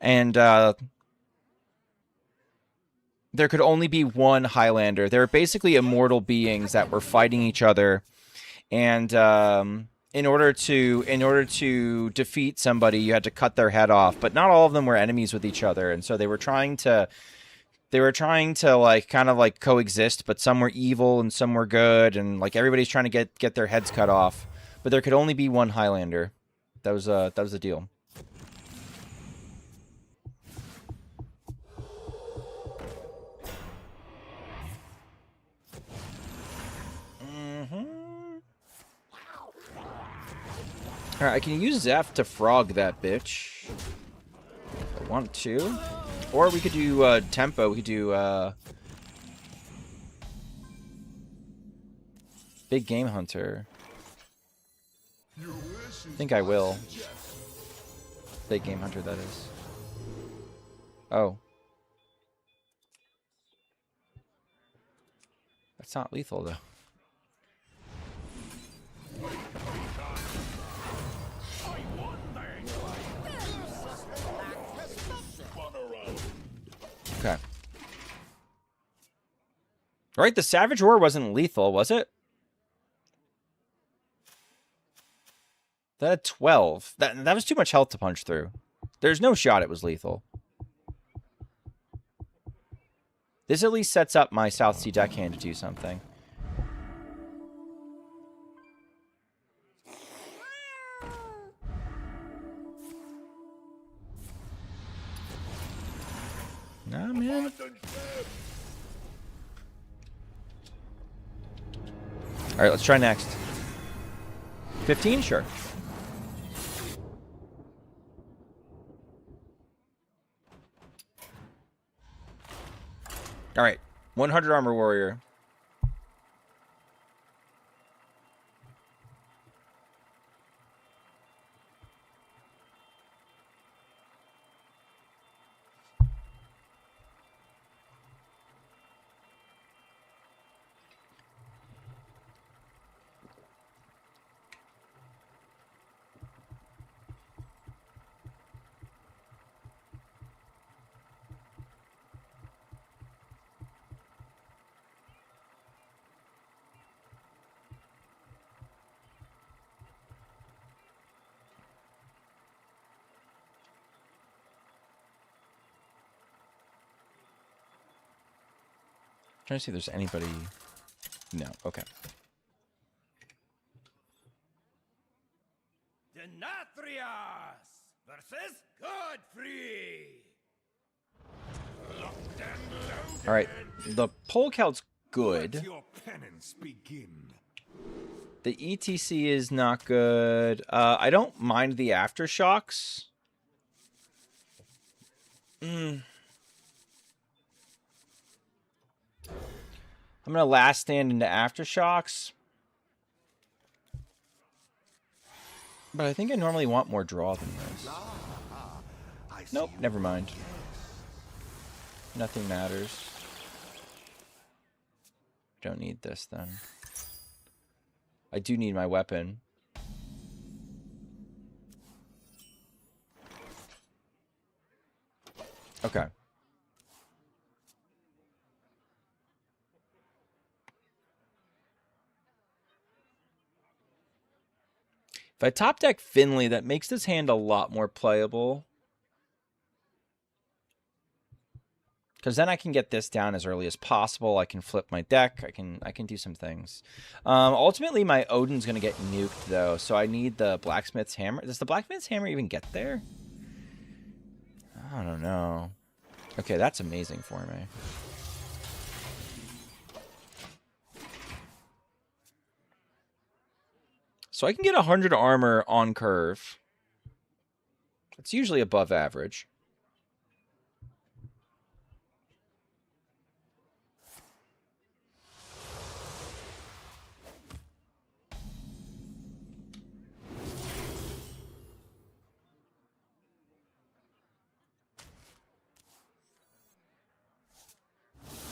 And there could only be one Highlander. They were basically immortal beings that were fighting each other. And in order to defeat somebody, you had to cut their head off. But not all of them were enemies with each other. And so they were trying to like kind of like coexist, but some were evil and some were good, and like everybody's trying to get their heads cut off. But there could only be one Highlander. That was the deal. All right, I can use Zeph to frog that bitch. If I want to. Or we could do tempo. We could do Big Game Hunter. I think I will. Fake Game Hunter, that is. Oh. That's not lethal, though. Okay. Right, the Savage Roar wasn't lethal, was it? That had 12. That was too much health to punch through. There's no shot it was lethal. This at least sets up my South Sea deckhand to do something. Nah, man. All right, let's try next. 15, sure. All right, 100 armor warrior. Trying to see if there's anybody. No, okay.
Denatrius versus Godfrey. Locked and loaded.
All right, the pole count's
Let
good.
your penance begin.
The ETC is not good. I don't mind the aftershocks. I'm gonna last stand into aftershocks. But I think I normally want more draw than this. Nope, never mind. Nothing matters. Don't need this then. I do need my weapon. Okay. If I top deck Finley, that makes this hand a lot more playable. Because then I can get this down as early as possible. I can flip my deck. I can do some things. Ultimately, my Odin's going to get nuked, though. So I need the Blacksmith's Hammer. Does the Blacksmith's Hammer even get there? I don't know. Okay, that's amazing for me. So I can get 100 armor on curve. It's usually above average.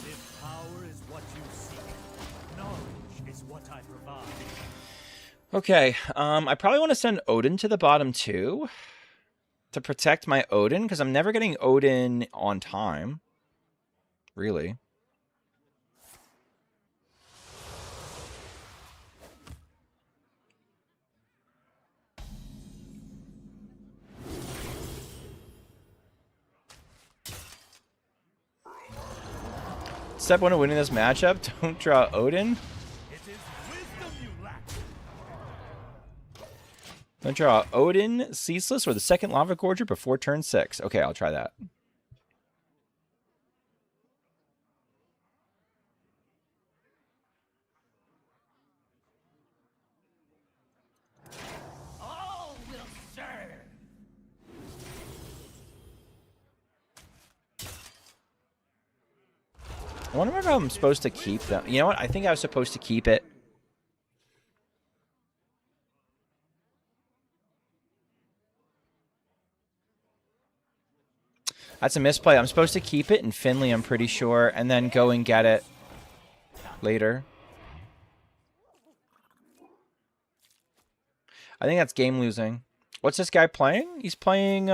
If power is what you seek, knowledge is what I provide.
Okay, I probably want to send Odin to the bottom too to protect my Odin, because I'm never getting Odin on time. Really. Step one of winning this matchup, don't draw Odin.
It is wisdom you lack.
Don't draw Odin, Ceaseless, or the second Lava Gorger before turn 6. Okay, I'll try that.
All will serve.
I wonder if I'm supposed to keep them. You know what? I think I was supposed to keep it. That's a misplay. I'm supposed to keep it in Finley, I'm pretty sure, and then go and get it later. I think that's game losing. What's this guy playing? He's playing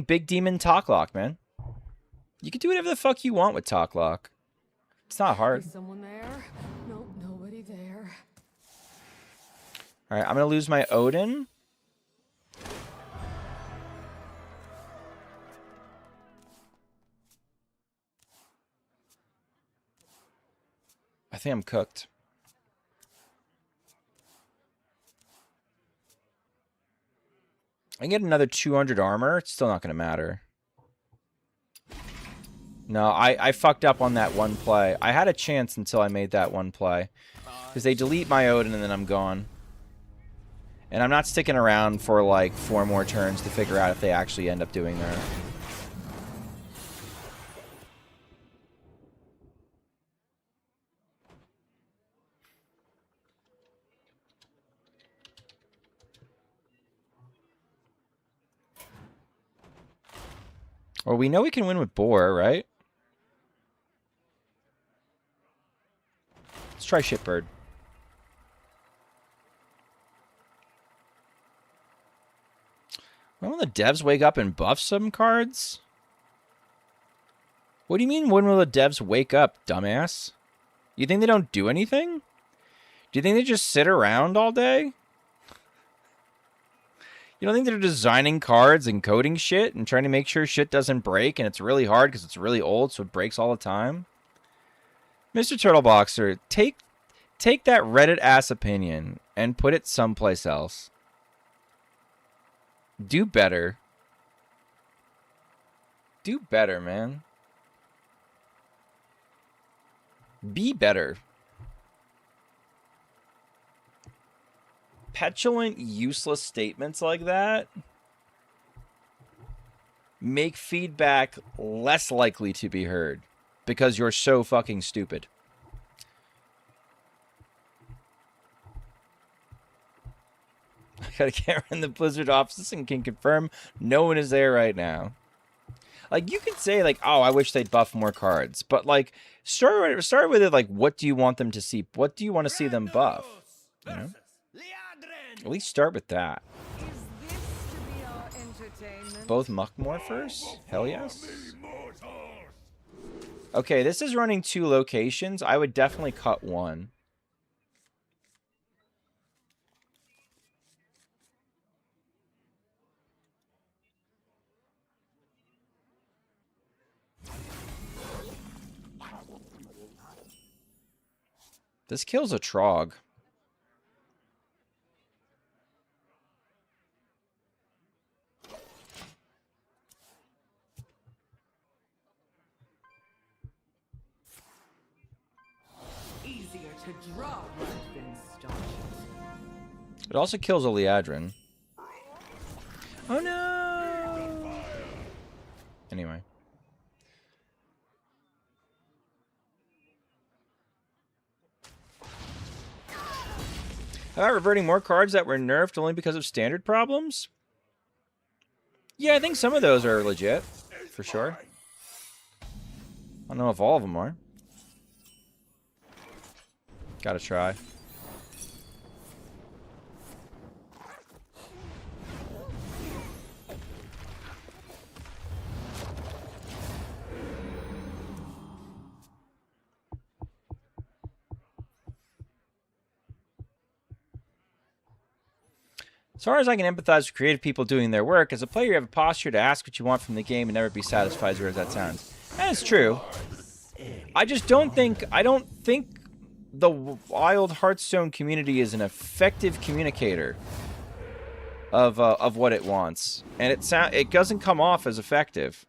Big Demon Talklock, man. You can do whatever the fuck you want with Talklock. It's not hard.
Is someone there? Nope, nobody there.
Alright, I'm gonna lose my Odin. I think I'm cooked. I can get another 200 armor. It's still not going to matter. No, I fucked up on that one play. I had a chance until I made that one play. Because they delete my Odin and then I'm gone. And I'm not sticking around for like 4 more turns to figure out if they actually end up doing that. Well, we know we can win with Boar, right? Let's try Shitbird. When will the devs wake up and buff some cards? What do you mean, when will the devs wake up, dumbass? You think they don't do anything? Do you think they just sit around all day? You don't think they're designing cards and coding shit and trying to make sure shit doesn't break and it's really hard because it's really old so it breaks all the time? Mr. Turtleboxer, take that Reddit ass opinion and put it someplace else. Do better. Do better, man. Be better. Petulant, useless statements like that make feedback less likely to be heard because you're so fucking stupid. I got a camera in the Blizzard office and can confirm no one is there right now. Like, you could say, like, oh, I wish they'd buff more cards. But, like, start with it, like, what do you want them to see? What do you want to see them buff? You know? At least start with that.
Is this to be our entertainment?
Both Muckmorphers? Hell yes. Okay, this is running 2 locations. I would definitely cut one. This kills a Trog.
Easier to draw blood than staunch it.
It also kills a Liadrin. Oh no! Anyway. How about reverting more cards that were nerfed only because of standard problems? Yeah, I think some of those are legit, for sure. I don't know if all of them are. Gotta try. As far as I can empathize with creative people doing their work, as a player you have a posture to ask what you want from the game and never be satisfied, as weird as that sounds. That is true. I just don't think, the Wild Hearthstone community is an effective communicator of what it wants. And it doesn't come off as effective.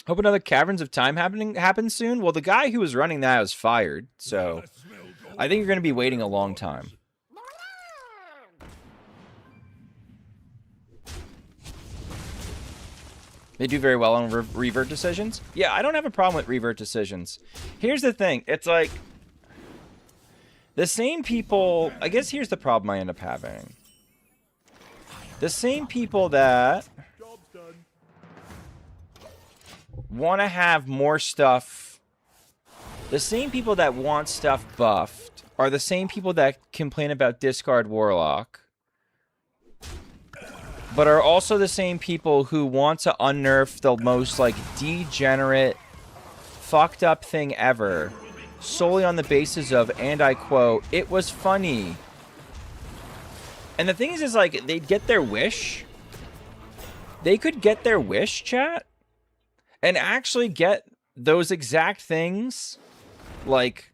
Hope another Caverns of Time happens soon. Well, the guy who was running that was fired, so I think you're going to be waiting a long time. They do very well on revert decisions. Yeah, I don't have a problem with revert decisions. Here's the thing. It's like the same people... I guess here's the problem I end up having. The same people that want to have more stuff, the same people that want stuff buffed are the same people that complain about discard Warlock, but are also the same people who want to unnerf the most, like, degenerate, fucked up thing ever, solely on the basis of, and I quote, "It was funny." And the thing is like, they'd get their wish. They could get their wish, chat, and actually get those exact things, like,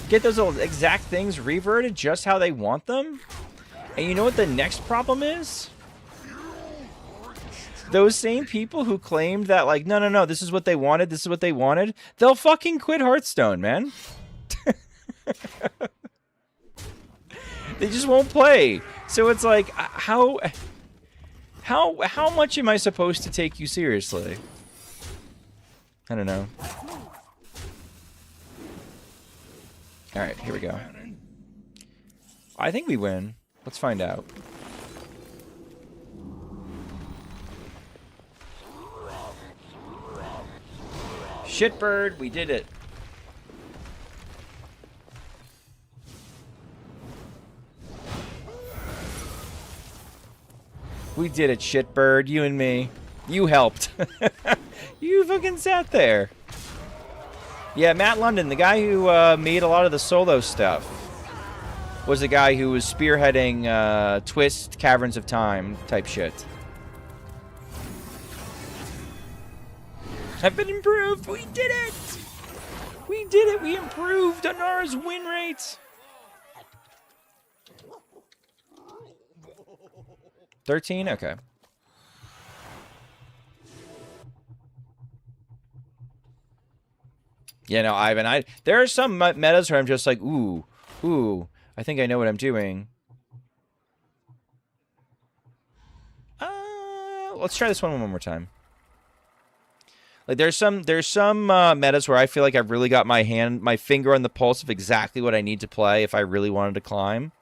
get those exact things reverted just how they want them. And you know what the next problem is? Those same people who claimed that, like, no, no, no, this is what they wanted, this is what they wanted, they'll fucking quit Hearthstone, man. They just won't play. So it's like, how much am I supposed to take you seriously? I don't know. Alright, here we go. I think we win. Let's find out. Shitbird, we did it. We did it, Shitbird, you and me. You helped. You fucking sat there. Yeah, Matt London, the guy who made a lot of the solo stuff, was the guy who was spearheading Twist, Caverns of Time type shit. Have been improved. We did it. We did it. We improved Anara's win rate. 13? Okay. Yeah, no, Ivan, there are some metas where I'm just like, ooh, I think I know what I'm doing. Let's try this one more time. Like, there's some metas where I feel like I've really got my finger on the pulse of exactly what I need to play if I really wanted to climb.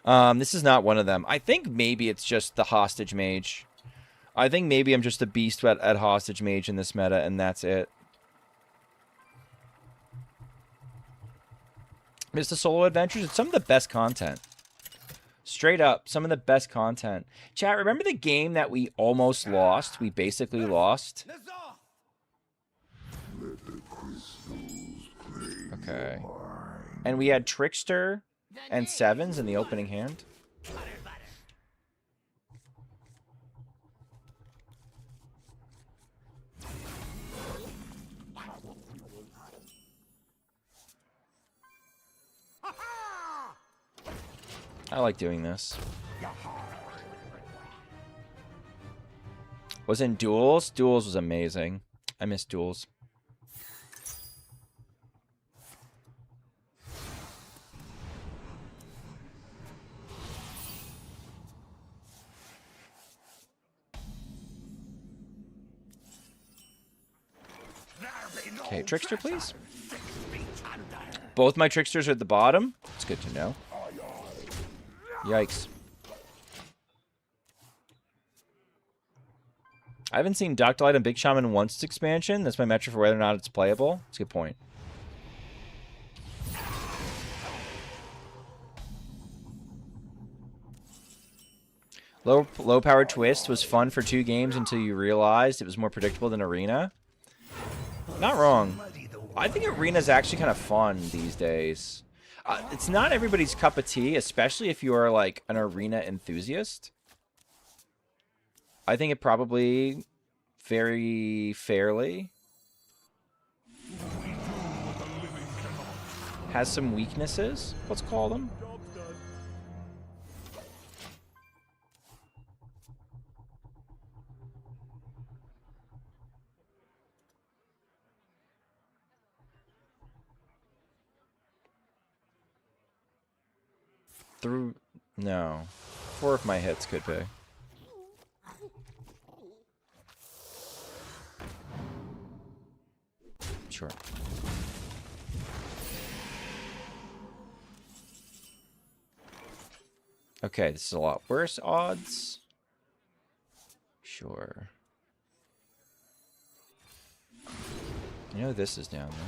This is not one of them. I think maybe it's just the Hostage Mage. I think maybe I'm just a beast at Hostage Mage in this meta, and that's it. Mr. Solo Adventures, it's some of the best content. Straight up, some of the best content. Chat, remember the game that we almost lost? We basically lost. Okay. And we had Trickster and Sevens in the opening hand. I like doing this. Was in Duels? Duels was amazing. I miss Duels. Okay, Trickster, please. Both my Tricksters are at the bottom. It's good to know. Yikes. I haven't seen Ductylite and Big Shaman once its expansion. That's my metric for whether or not it's playable. That's a good point. Low power Twist was fun for 2 games until you realized it was more predictable than Arena. Not wrong. I think Arena's actually kind of fun these days. It's not everybody's cup of tea, especially if you are like an Arena enthusiast. I think it probably very fairly has some weaknesses. Let's call them. No. 4 of my hits could be. Sure. Okay, this is a lot worse odds. Sure. I know this is down there.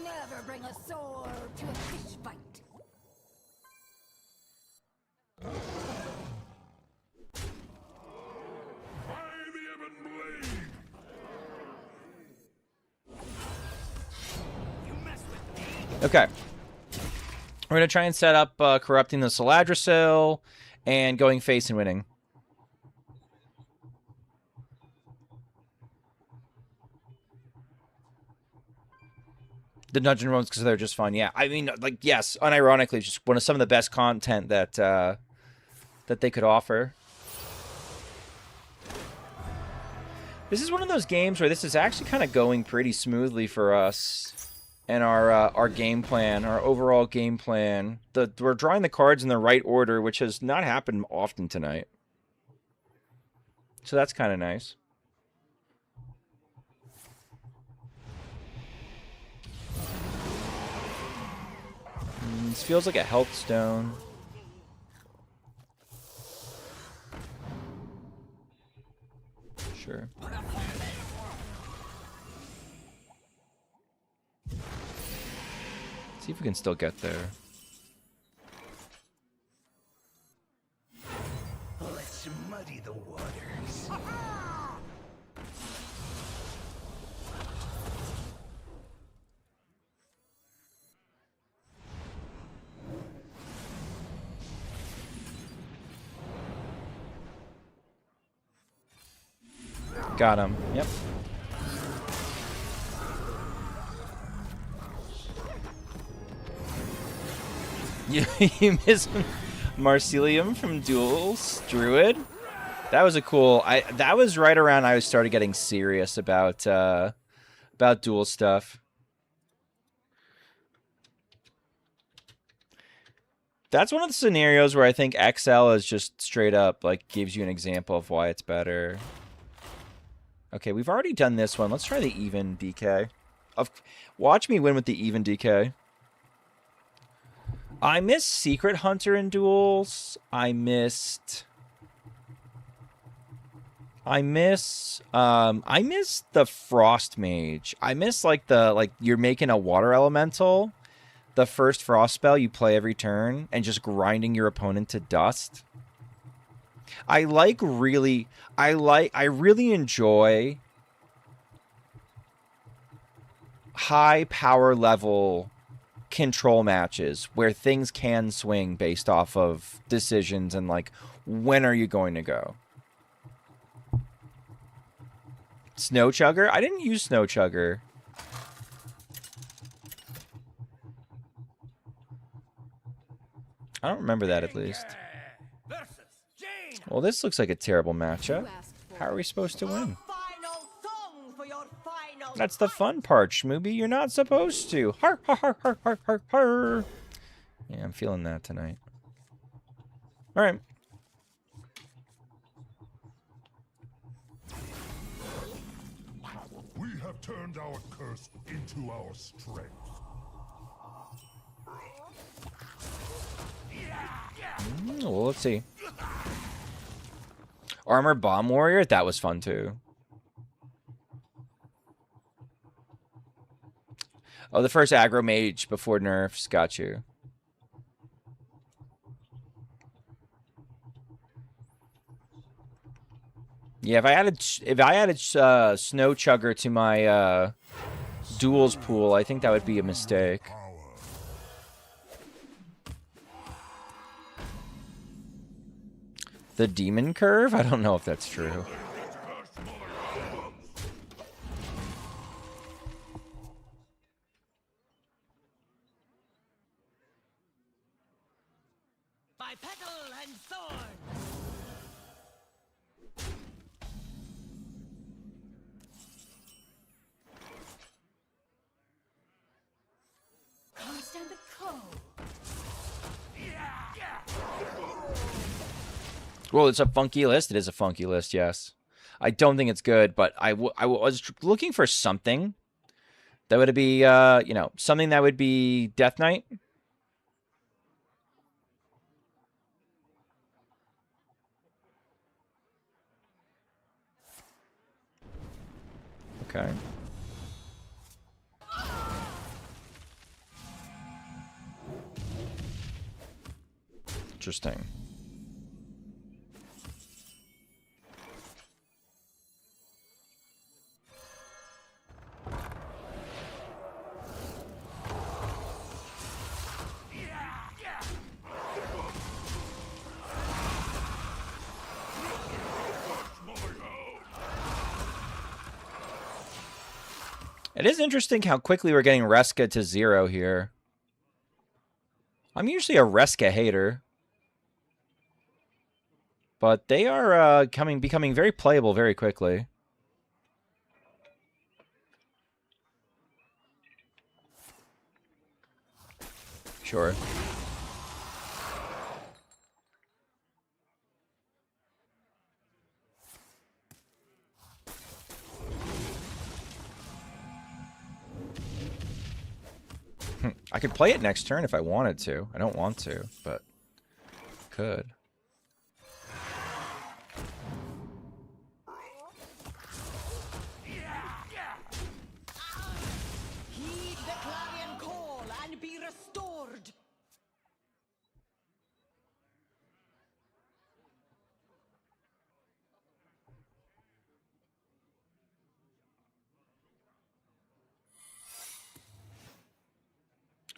Never bring a sword to a fish fight.
By the ebon blade!
Okay. We're going to try and set up corrupting the Saladrisil and going face and winning. The dungeon runs because they're just fun. Yeah, I mean, like, yes, unironically, just one of some of the best content that that they could offer. This is one of those games where this is actually kind of going pretty smoothly for us and our game plan, our overall game plan. We're drawing the cards in the right order, which has not happened often tonight. So that's kind of nice. This feels like a health stone. Sure. See if we can still get there.
Let's muddy the waters.
Got him. Yep. You miss Marcelium from Duels Druid. That was a cool. That was right around I started getting serious about duel stuff. That's one of the scenarios where I think XL is just straight up like gives you an example of why it's better. Okay, we've already done this one. Let's try the even DK. Watch me win with the even DK. I miss Secret Hunter in duels. I miss the Frost Mage. I miss like you're making a water elemental. The first frost spell you play every turn and just grinding your opponent to dust. I really enjoy high power level control matches where things can swing based off of decisions and like when are you going to go. Snow Chugger? I didn't use Snow Chugger. I don't remember that at least. Well, this looks like a terrible matchup. How are we supposed to win? That's the fun part, Schmoopy. You're not supposed to. Har, har, har, har, har, har, har. Yeah, I'm feeling that tonight. All right.
We have turned our curse into our strength.
Well, let's see. Armor Bomb Warrior? That was fun, too. Oh, the first aggro mage before nerfs. Got you. Yeah, if I added Snow Chugger to my duels pool, I think that would be a mistake. The Demon Curve? I don't know if that's true.
By petal and thorn.
Well, it's a funky list. It is a funky list, yes. I don't think it's good, but I was looking for something that would be, you know, something that would be Death Knight. Okay. Interesting. It is interesting how quickly we're getting Reska to 0 here. I'm usually a Reska hater. But they are becoming very playable very quickly. Sure. I could play it next turn if I wanted to. I don't want to, but could.
Heed the clarion call and be restored.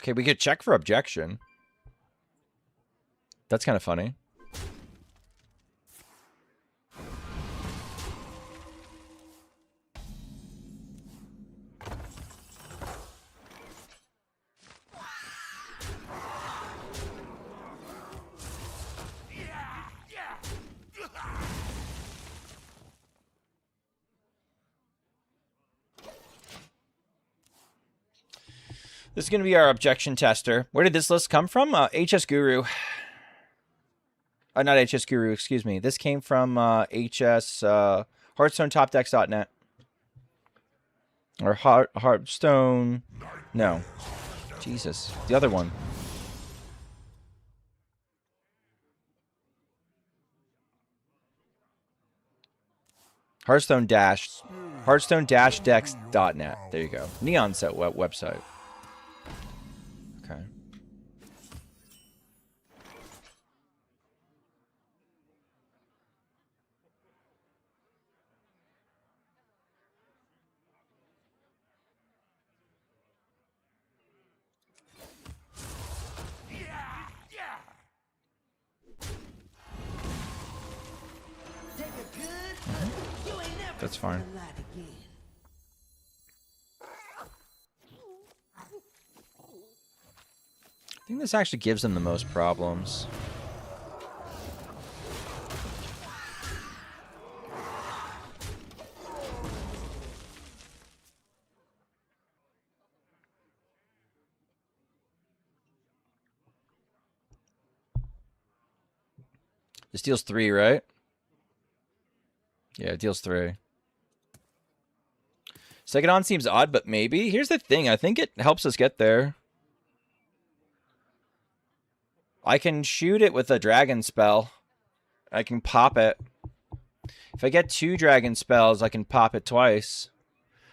Okay, we could check for objection. That's kind of funny. This is going to be our objection tester. Where did this list come from? HS Guru. Not HS Guru, excuse me. This came from HS HearthstoneTopDecks.net. Or Hearthstone... No. Jesus. The other one. Hearthstone-decks.net. There you go. Neon set website. Okay. That's fine. I think this actually gives them the most problems. This deals 3, right? Yeah, it deals 3. Second on seems odd, but maybe. Here's the thing. I think it helps us get there. I can shoot it with a dragon spell. I can pop it. If I get 2 dragon spells, I can pop it twice.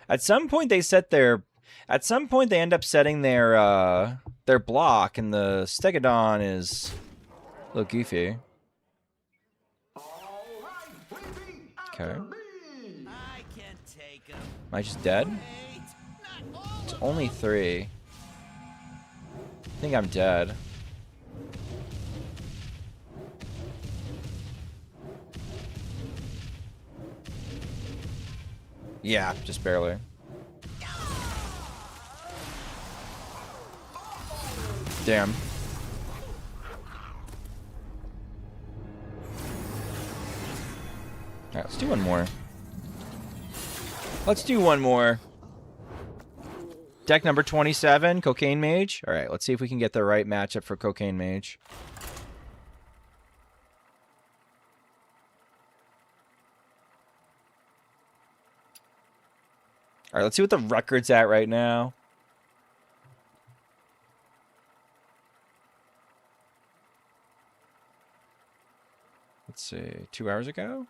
At some point they set their... At some point they end up setting their block, and the Stegodon is a little goofy. Okay. Am I just dead? It's only 3. I think I'm dead. Yeah, just barely. Damn. Alright, let's do one more. Let's do one more. Deck number 27, Cocaine Mage. Alright, let's see if we can get the right matchup for Cocaine Mage. All right, let's see what the record's at right now. Let's see, 2 hours ago?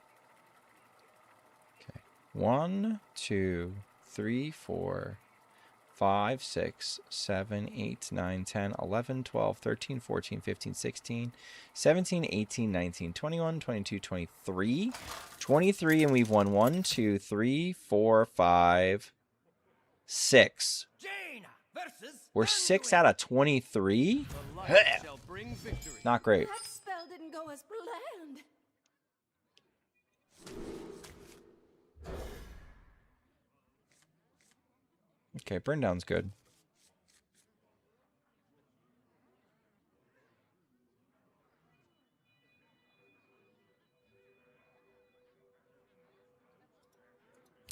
Okay. 1, 2, 3, 4, 5, 6, 7, 8, 9, 10, 11, 12, 13, 14, 15, 16, 17, 18, 19, 21, 22, 23. 23, and we've won 1, 2, 3, 4, 5, 6.
Jaina versus
We're 6 out of 23?
The light shall bring victory.
Not great.
That spell didn't go as planned.
Okay, burn down's good.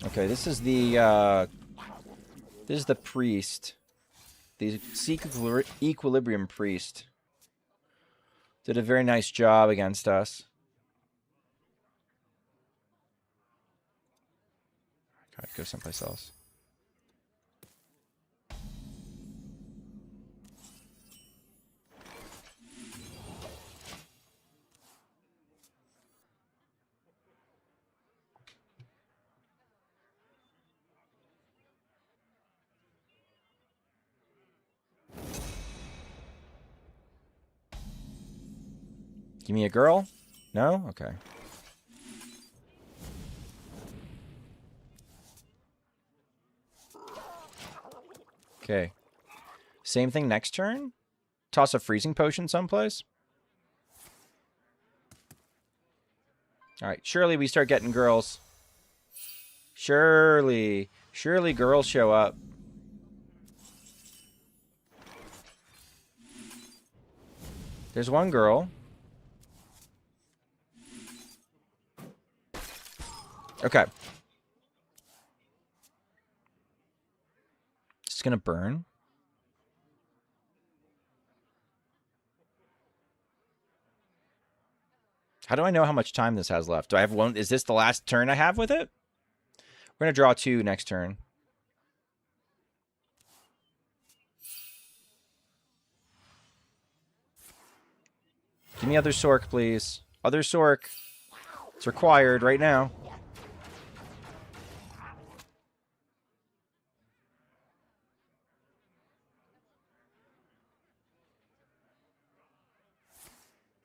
Okay, this is the priest. The Seek Equilibrium priest. Did a very nice job against us. Gotta go someplace else. Give me a girl? No? Okay. Okay. Same thing next turn? Toss a freezing potion someplace? Alright, surely we start getting girls. Surely. Surely girls show up. There's one girl. Okay. It's gonna burn. How do I know how much time this has left? Do I have one? Is this the last turn I have with it? We're gonna draw 2 next turn. Give me other Sork, please. Other Sork. It's required right now.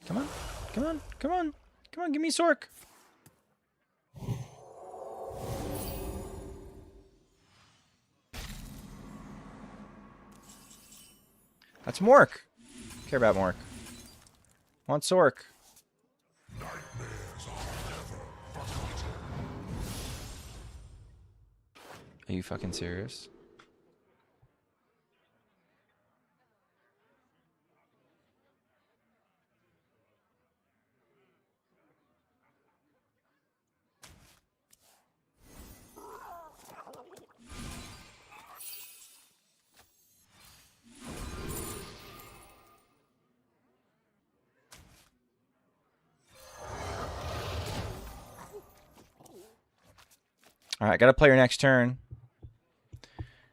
Come on. Come on. Come on. Come on, give me Sork. That's Mork. Care about Mork. Want Sork. Are you fucking serious? All right, gotta play your next turn.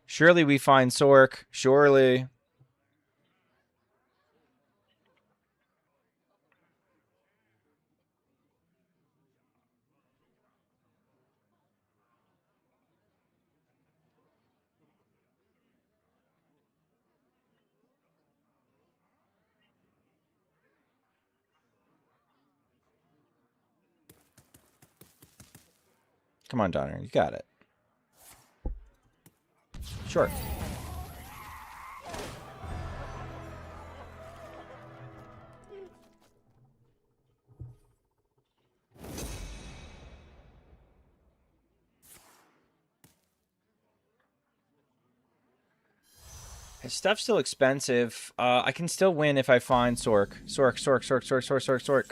Surely we find Sork. Surely. Come on, Donner. You got it. Sure. His stuff's still expensive. I can still win if I find Sork. Sork.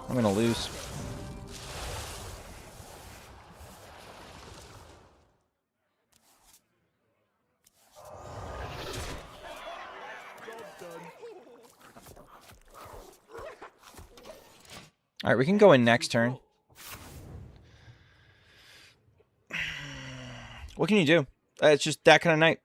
I'm gonna lose. All right, we can go in next turn. What can you do? It's just that kind of night.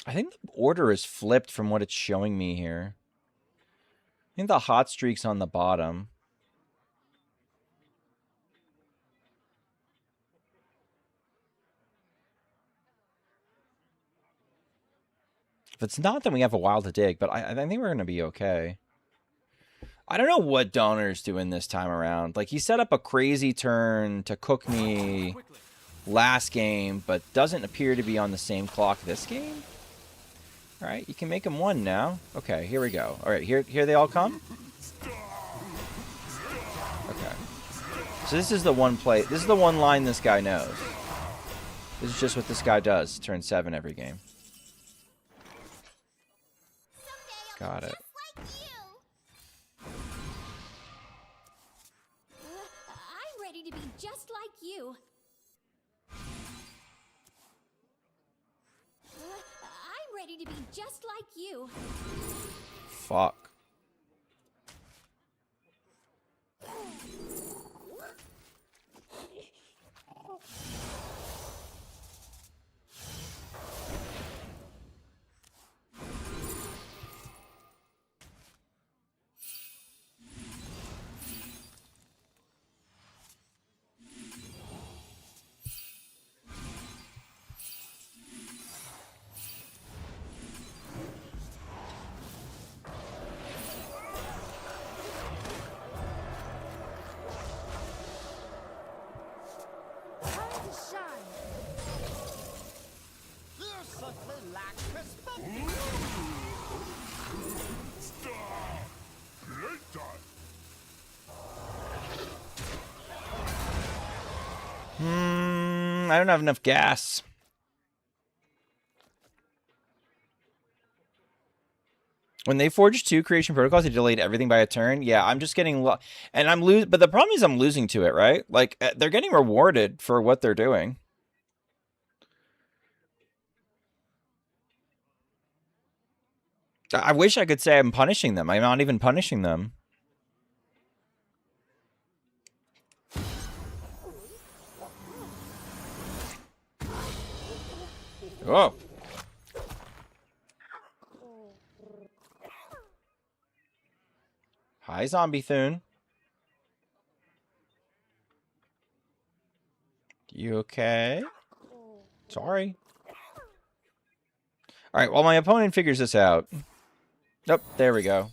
I think the order is flipped from what it's showing me here. I think the hot streak's on the bottom. If it's not, then we have a while to dig, but I think we're going to be okay. I don't know what Donner's doing this time around. Like, he set up a crazy turn to cook me last game, but doesn't appear to be on the same clock this game. All right, you can make him one now. Okay, here we go. All right, here they all come. Okay. So this is the one play. This is the one line this guy knows. This is just what this guy does. Turn 7 every game. Got it.
I'm ready to be just like you. I'm ready to be just like you.
Fuck. I don't have enough gas. When they forged 2 creation protocols, they delayed everything by a turn. Yeah, I'm just getting and I'm losing. But the problem is I'm losing to it, right? Like, they're getting rewarded for what they're doing. I wish I could say I'm punishing them. I'm not even punishing them. Oh. Hi, Zombie Thune. You okay? Sorry. All right, while my opponent figures this out. Nope, there we go.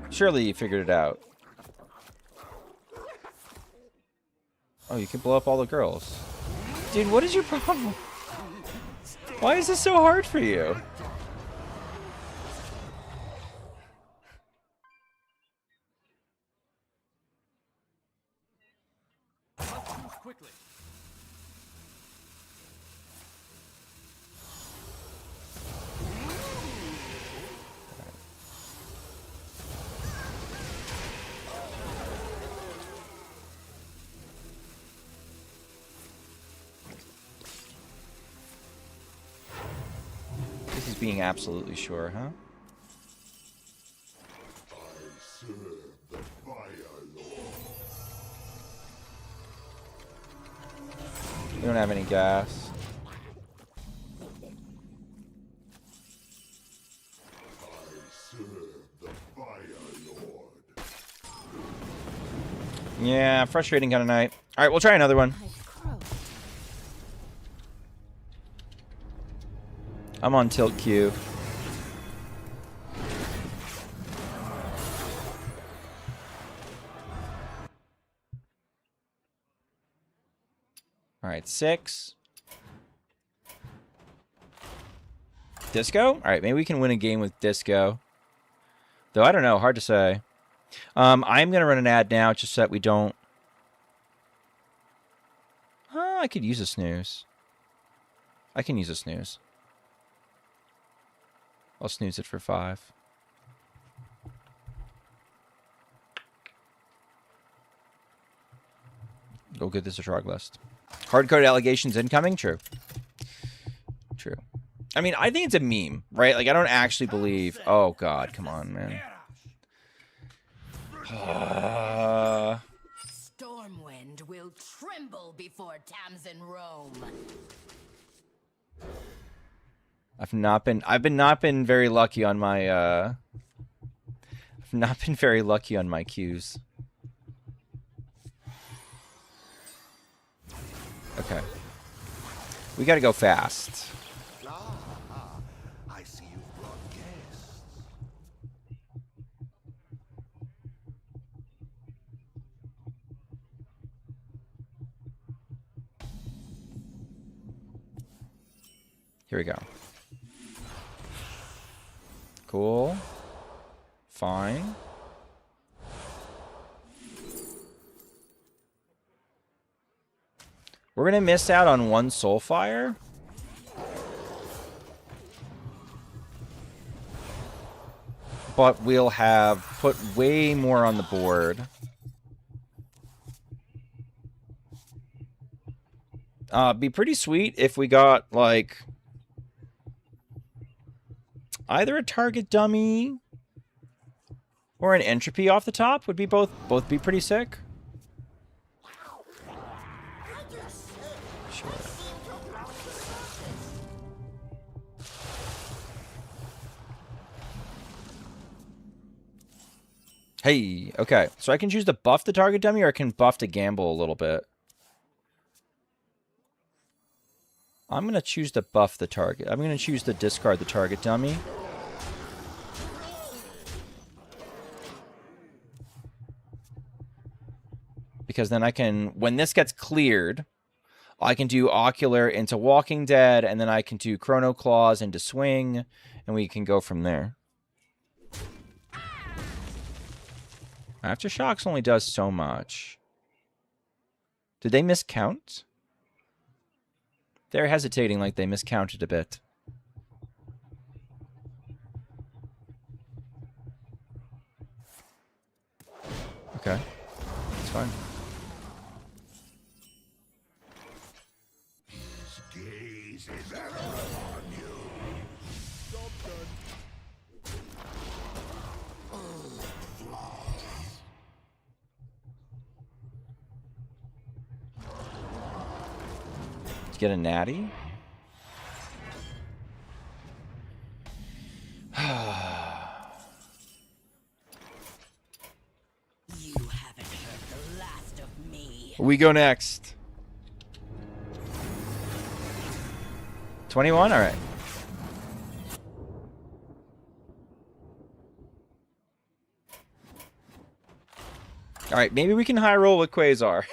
Surely you figured it out. Oh, you can blow up all the girls. Dude, what is your problem? Why is this so hard for you?
Quickly.
This is being absolutely sure, huh? We don't have any gas. Yeah, frustrating kind of night. All right, we'll try another one. I'm on tilt Q. All right, 6. Disco? All right, maybe we can win a game with Disco. Though I don't know, hard to say. I'm going to run an ad now just so that we don't... I could use a snooze. I can use a snooze. I'll snooze it for 5. Go get this a Shrog list. Hardcode allegations incoming? True. True. I mean, I think it's a meme, right? Like, I don't actually believe... Oh, God. Come on, man.
Stormwind will tremble before Tamsin Rome.
I've not been very lucky on my, I've not been very lucky on my cues. Okay. We gotta go fast.
I see you've brought guests.
Here we go. Cool. Fine. We're gonna miss out on 1 Soulfire. But we'll have put way more on the board. Be pretty sweet if we got, like, either a target dummy or an entropy off the top. Would be both be pretty sick. Sure. Hey, okay. So I can choose to buff the target dummy, or I can buff to gamble a little bit. I'm going to choose to buff the target. I'm going to choose to discard the target dummy. Because then I can, when this gets cleared, I can do Ocular into Walking Dead, and then I can do Chrono Claws into Swing, and we can go from there. Aftershocks only does so much. Did they miscount? They're hesitating like they miscounted a bit. Okay. That's fine.
His gaze is ever upon you.
Job done.
Let's get a natty.
You haven't heard the last of me.
We go next. 21? All right. All right, maybe we can high roll with Quasar.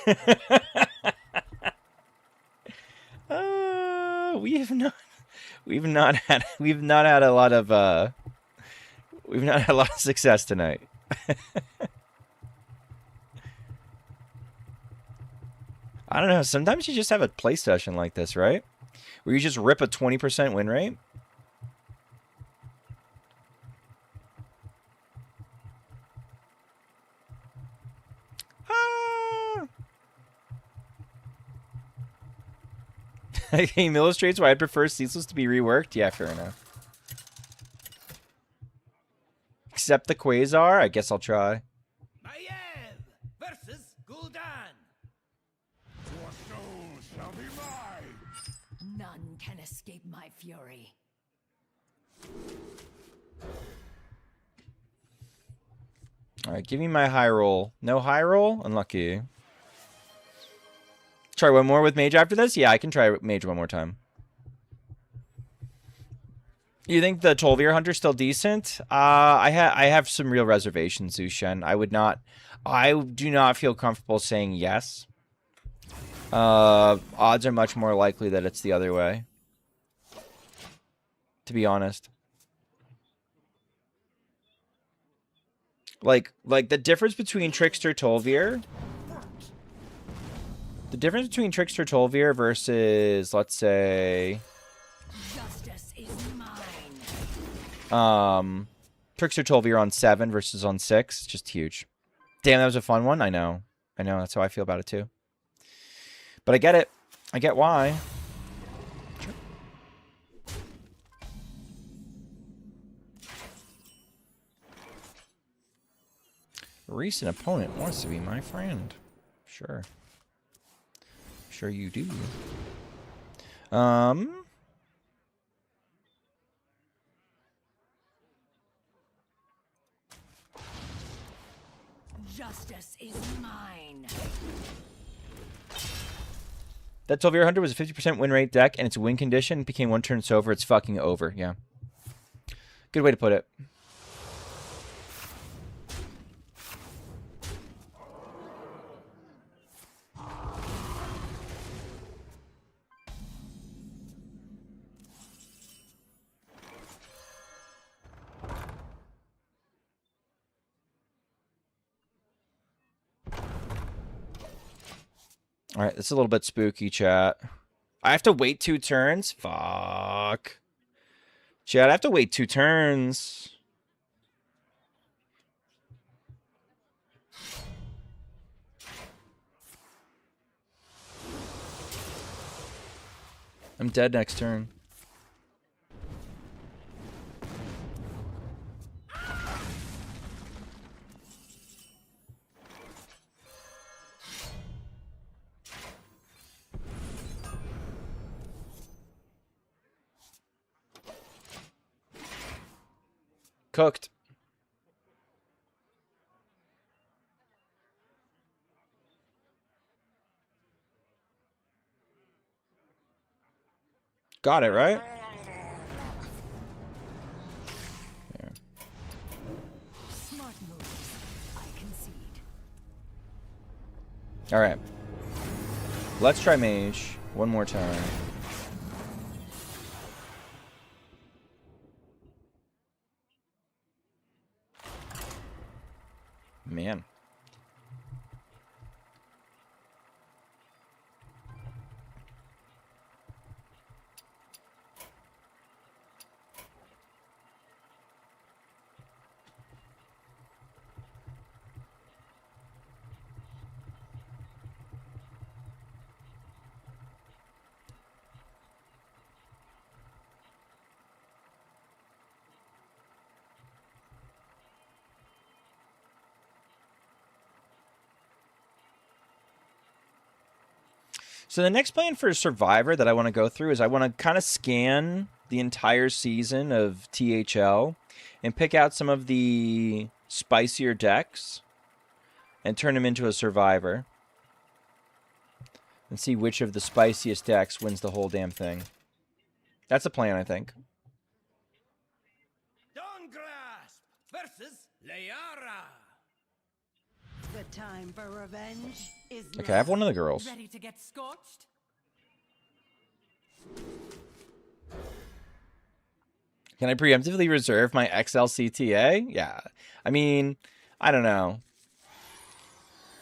We've not had a lot of success tonight. I don't know. Sometimes you just have a play session like this, right? Where you just rip a 20% win rate. Game illustrates why I prefer Ceaseless to be reworked. Yeah, fair enough. Except the Quasar? I guess I'll try.
Maiev versus Gul'dan.
Your soul shall be mine.
None can escape my fury.
Alright, give me my high roll. No high roll? Unlucky. Try one more with Mage after this? Yeah, I can try Mage one more time. You think the 12-year Hunter's still decent? I have some real reservations, Zushen. I do not feel comfortable saying yes. Odds are much more likely that it's the other way. to be honest. Like the difference between Trickster Tolvier. The difference between Trickster Tolvier versus, let's say,
Justice is mine.
Trickster Tolvier on 7 versus on 6, just huge. Damn, that was a fun one. I know. That's how I feel about it too. But I get it. I get why. Sure. Recent opponent wants to be my friend. Sure. Sure you do.
Justice is mine.
That Tolvier Hunter was a 50% win rate deck, and its win condition became 1 turn over. It's fucking over. Yeah. Good way to put it. All right, it's a little bit spooky, chat. I have to wait 2 turns? Fuck. Chat, I have to wait 2 turns. I'm dead next turn. Cooked. Got it, right? Yeah.
Smart moves. I concede.
All right. Let's try Mage one more time. Man. So the next plan for Survivor that I want to go through is I want to kind of scan the entire season of THL and pick out some of the spicier decks and turn them into a Survivor and see which of the spiciest decks wins the whole damn thing. That's a plan, I think.
Dawngrasp versus Layara.
The time for revenge is
Okay, I have one of the girls.
Ready to get scorched?
Can I preemptively reserve my XLCTA? Yeah. I mean, I don't know.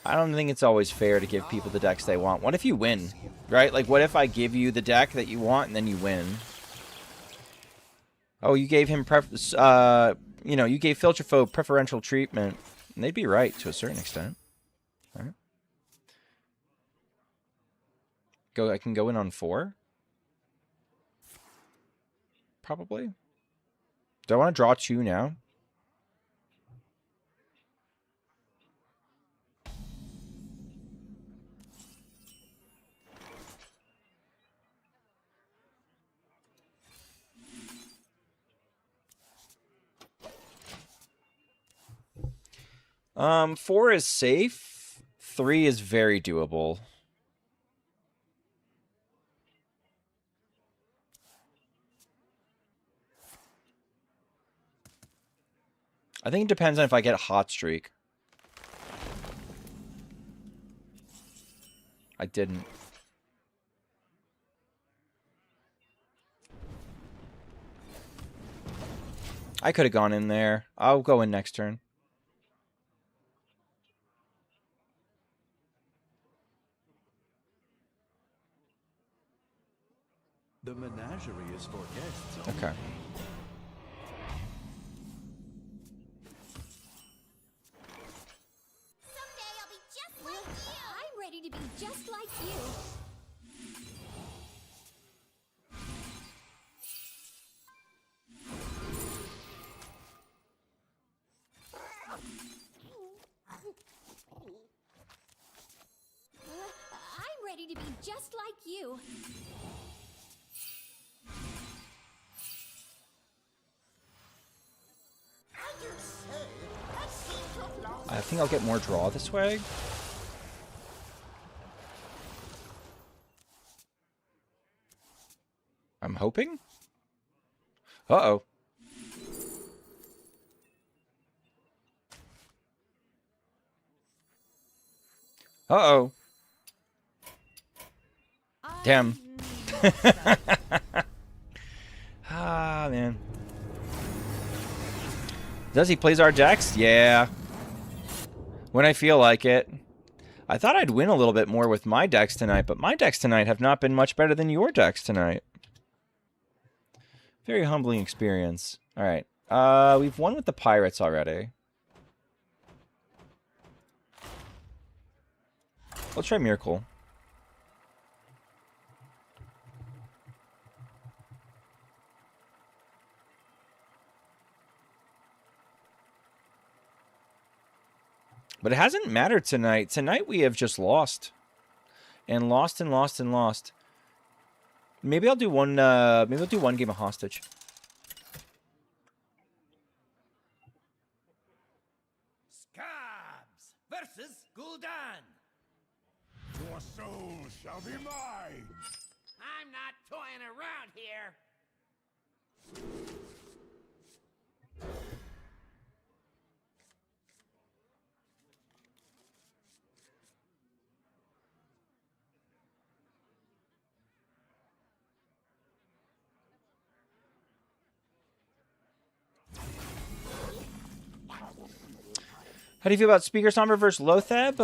I don't think it's always fair to give people the decks they want. What if you win? Right? Like, what if I give you the deck that you want and then you win? Oh, you gave him you know, you gave Filterfoe preferential treatment. And they'd be right to a certain extent. All right. I can go in on 4? Probably. Do I want to draw 2 now? Four is safe. 3 is very doable. I think it depends on if I get a hot streak. I didn't. I could have gone in there. I'll go in next turn.
The menagerie is for guests.
Okay.
Someday I'll be just like you. I'm ready to be just like you. I'm ready to be just like you.
I do say, that seems to have lost.
I think I'll get more draw this way. I'm hoping. Uh-oh. Uh-oh. Damn. Ah, man. Does he plays our decks? Yeah. When I feel like it. I thought I'd win a little bit more with my decks tonight, but my decks tonight have not been much better than your decks tonight. Very humbling experience. All right. We've won with the Pirates already. Let's try Miracle. But it hasn't mattered tonight. Tonight we have just lost. And lost and lost and lost. Maybe I'll do one game of hostage.
Scabs versus Gul'dan.
Your soul shall be mine.
I'm not toying around here.
How do you feel about Speaker Somber versus Lotheb?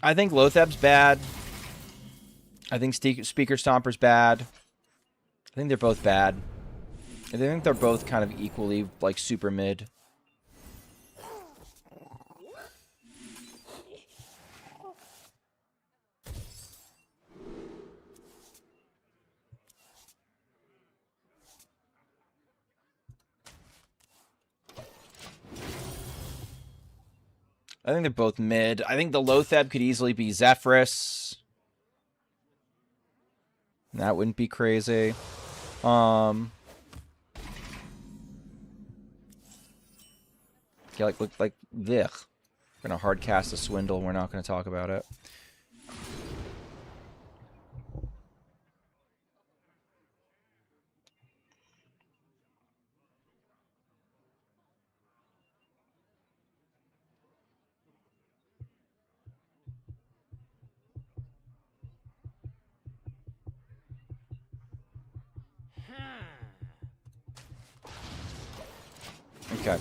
I think Lotheb's bad. I think Speaker Stomper's bad. I think they're both bad. I think they're both kind of equally, like, super mid. I think they're both mid. I think the Lotheb could easily be Zephyrus. That wouldn't be crazy. Yeah, like this. We're gonna hard cast a Swindle. We're not gonna talk about it. Okay.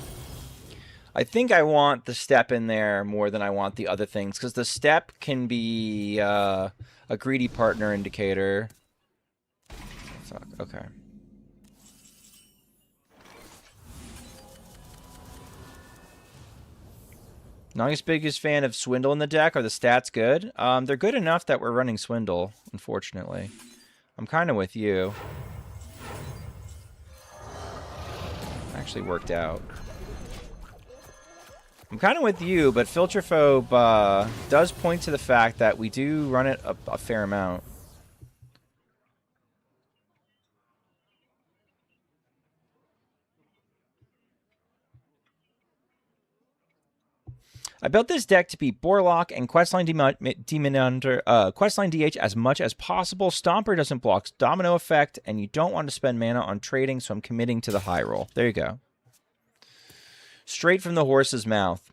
I think I want the step in there more than I want the other things, because the step can be a greedy partner indicator. Fuck, okay. Not as biggest fan of Swindle in the deck. Are the stats good? They're good enough that we're running Swindle, unfortunately. I'm kind of with you. Actually worked out. I'm kind of with you, but Filterphobe does point to the fact that we do run it a fair amount. I built this deck to be Borlock and Questline Demon under Questline DH as much as possible. Stomper doesn't block Domino Effect, and you don't want to spend mana on trading, so I'm committing to the high roll. There you go. Straight from the horse's mouth.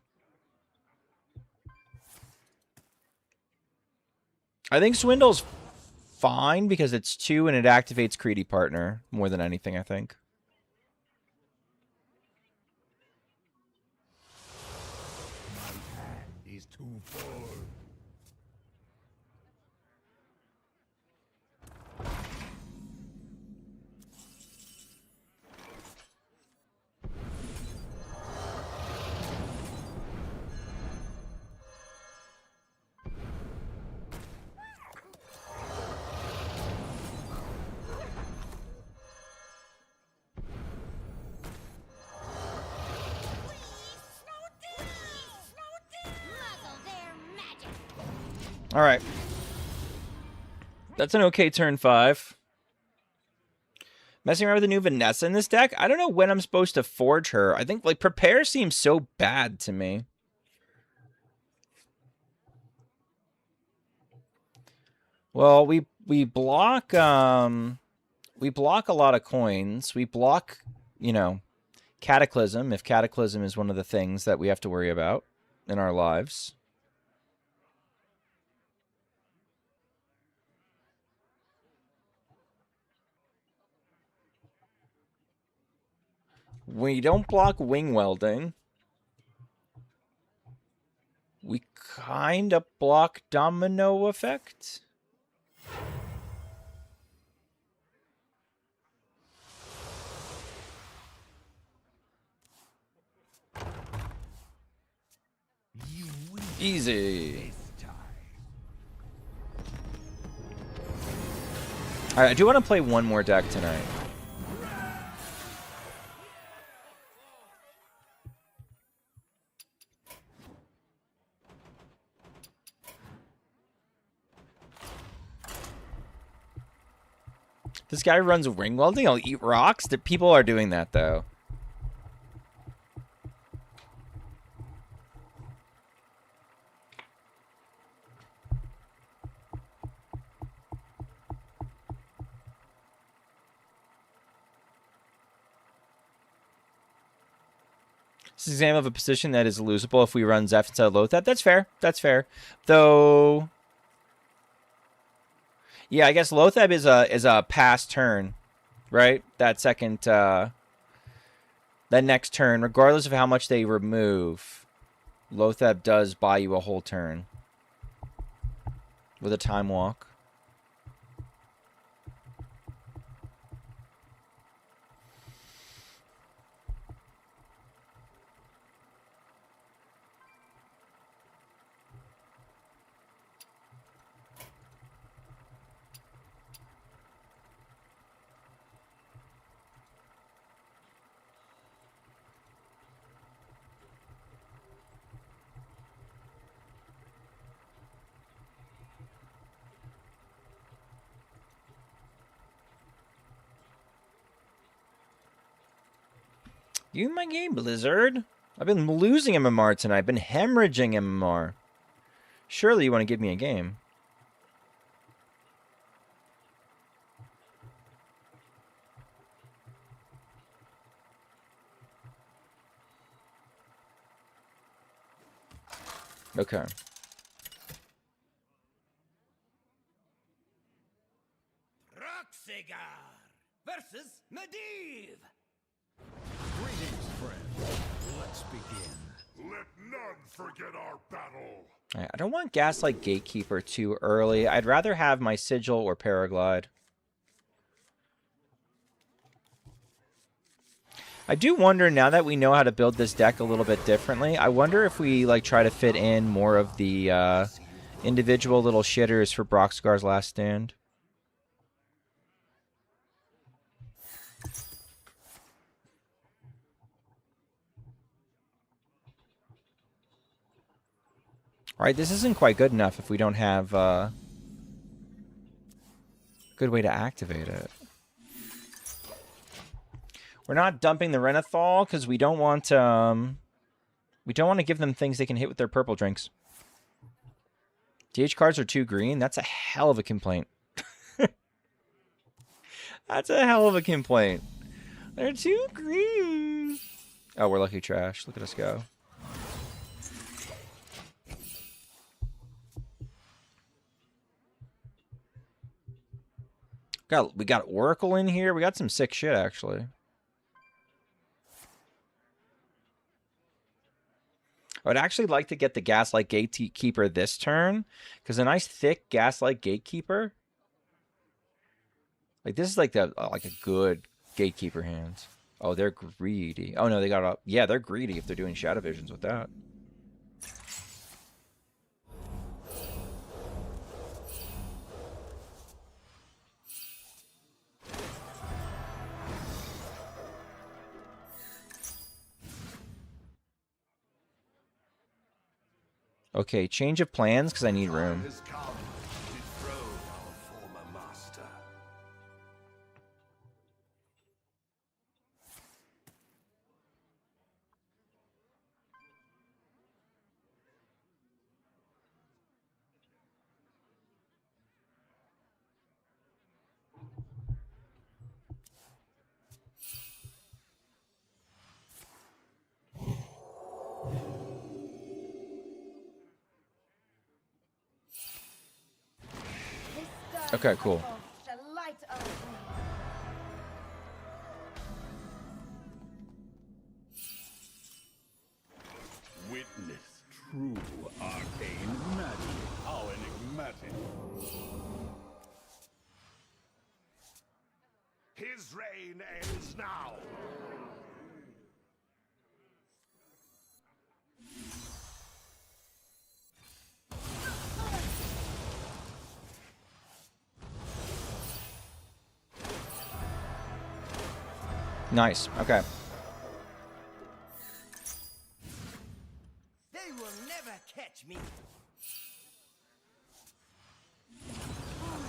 I think Swindle's fine because it's 2 and it activates Greedy Partner more than anything, I think.
My hand is too full.
Muzzle their magic.
All right. That's an okay turn 5. Messing around with the new Vanessa in this deck? I don't know when I'm supposed to forge her. I think, like, Prepare seems so bad to me. Well, we block a lot of coins. We block, you know, Cataclysm, if Cataclysm is one of the things that we have to worry about in our lives. We don't block Wing Welding. We kind of block Domino Effect.
You win
Easy.
this time.
All right, I do want to play one more deck tonight. This guy runs ring welding. I'll eat rocks. The people are doing that though. This is an example of a position that is losable if we run Zeph instead of Lothab. That's fair. That's fair. Though, yeah, I guess Lothab is a pass turn, right? That second, that next turn, regardless of how much they remove, Lothab does buy you a whole turn with a time walk. You in my game, Blizzard. I've been losing MMR tonight. I've been hemorrhaging MMR. Surely you want to give me a game. Okay.
Roxigar versus Medivh.
Greetings, friend. Let's begin.
Let none forget our battle.
Alright, I don't want Gaslight Gatekeeper too early. I'd rather have my Sigil or Paraglide. I do wonder, now that we know how to build this deck a little bit differently, I wonder if we like try to fit in more of the individual little shitters for Broxgar's Last Stand. Alright, this isn't quite good enough if we don't have a good way to activate it. We're not dumping the Renathal because we don't want to give them things they can hit with their purple drinks. DH cards are too green. That's a hell of a complaint. That's a hell of a complaint. They're too green. Oh, we're lucky trash. Look at us go. We got Oracle in here. We got some sick shit actually. I would actually like to get the Gaslight Gatekeeper this turn, because a nice thick Gaslight Gatekeeper. Like this is like a good Gatekeeper hand. Oh, they're greedy. Oh no, they got a yeah, they're greedy if they're doing Shadow Visions with that. Okay, change of plans because I need room.
Has come to dethrone our former master.
Okay, cool.
Shall light our way.
Witness true arcane magic. How enigmatic. His reign ends now.
Nice. Okay.
They will never catch me. Who's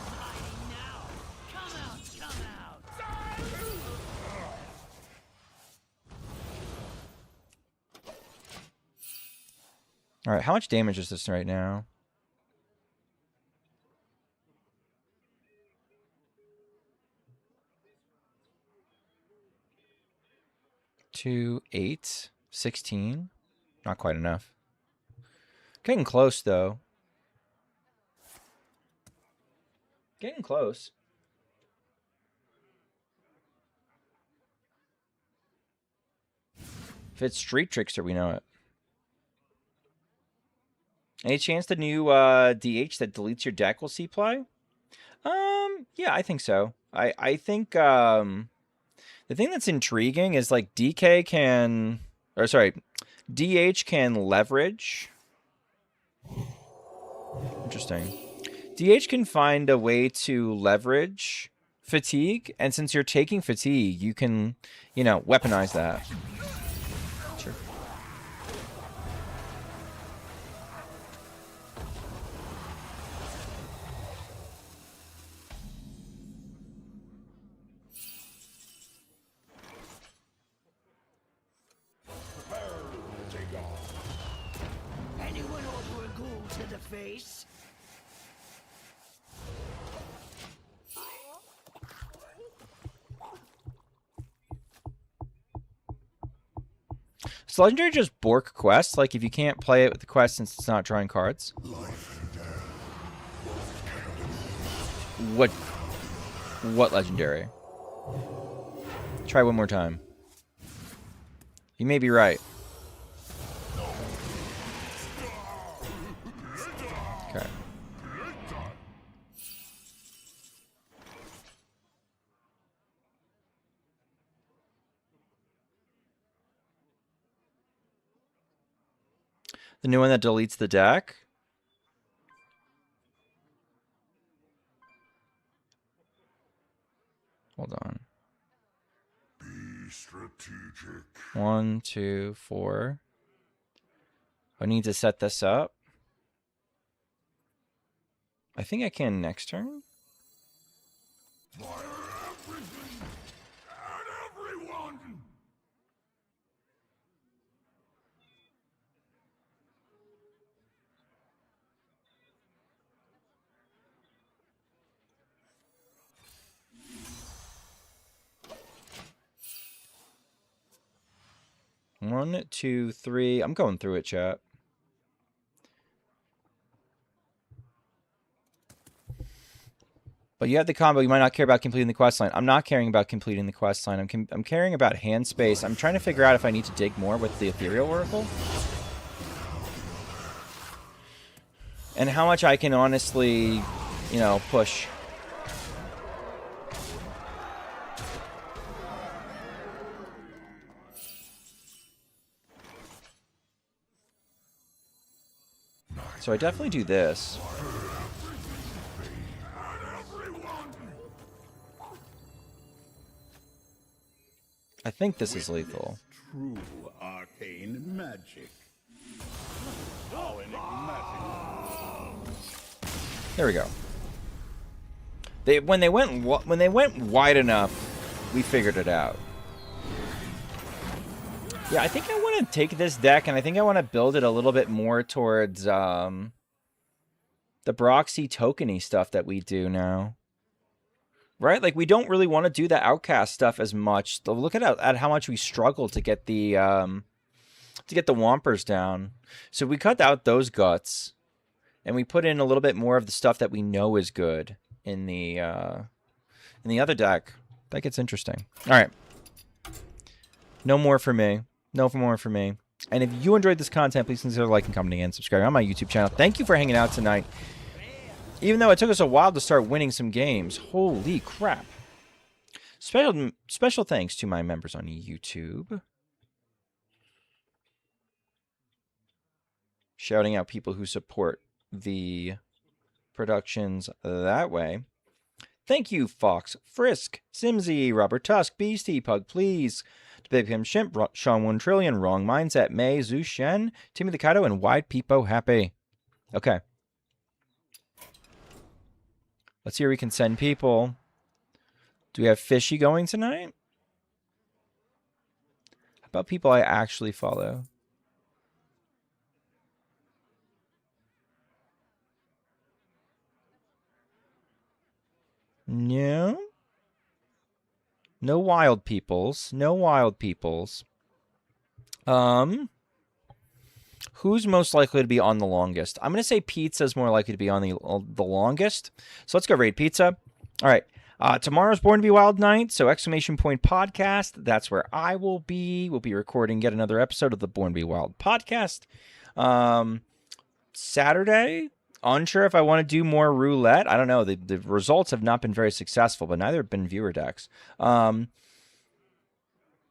hiding now? Come out, come out.
All right, how much damage is this right now? 2, 8, 16. Not quite enough. Getting close though. Getting close. If it's Street Trickster, we know it. Any chance the new DH that deletes your deck will see play? Yeah, I think so. I think the thing that's intriguing is like DK can, or sorry, DH can leverage. Interesting. DH can find a way to leverage fatigue, and since you're taking fatigue, you can, you know, weaponize that. Sure.
Anyone offer a ghoul to the face?
Is Legendary just Bork quest? Like if you can't play it with the quest since it's not drawing cards? What Legendary? Try one more time. You may be right. Okay. The new one that deletes the deck? Hold on.
Be strategic.
1, 2, 4. I need to set this up. I think I can next turn.
Fire everything and everyone.
One, 2, 3. I'm going through it, chat. But you have the combo. You might not care about completing the quest line. I'm not caring about completing the quest line. I'm caring about hand space. I'm trying to figure out if I need to dig more with the Ethereal Oracle. And how much I can honestly, you know, push. So I definitely do this. I think this is lethal.
True arcane magic. How enigmatic.
There we go. When they went wide enough, we figured it out. Yeah, I think I want to take this deck, and I think I want to build it a little bit more towards the Broxy tokeny stuff that we do now. Right? Like, we don't really want to do the Outcast stuff as much. Look at how much we struggled to get the Whompers down. So we cut out those guts, and we put in a little bit more of the stuff that we know is good in the other deck. That gets interesting. All right. No more for me. No more for me. And if you enjoyed this content, please consider liking, commenting, and subscribing on my YouTube channel. Thank you for hanging out tonight. Even though it took us a while to start winning some games. Holy crap. Special thanks to my members on YouTube. Shouting out people who support the productions that way. Thank you, Fox, Frisk, Simsy, Robert Tusk, Beastie, Pug Please, Big Him Shimp, Sean 1 Trillion, Wrong Mindset, May, Zhu Shen, Timmy the Kaido, and Wide Peepo Happy. Okay. Let's see where we can send people. Do we have Fishy going tonight? How about people I actually follow? No. No wild peoples. No wild peoples. Who's most likely to be on the longest? I'm going to say Pizza is more likely to be on the longest. So let's go raid Pizza. All right. Tomorrow's Born to be Wild night, so exclamation point podcast. That's where I will be. We'll be recording yet another episode of the Born to be Wild podcast. Saturday, unsure if I want to do more roulette. I don't know. The results have not been very successful, but neither have been viewer decks.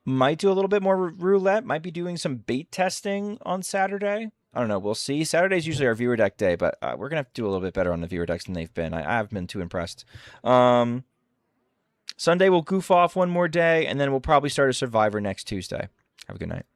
Might do a little bit more roulette. Might be doing some bait testing on Saturday. I don't know. We'll see. Saturday's usually our viewer deck day, but we're going to have to do a little bit better on the viewer decks than they've been. I haven't been too impressed. Sunday, we'll goof off one more day, and then we'll probably start a Survivor next Tuesday. Have a good night.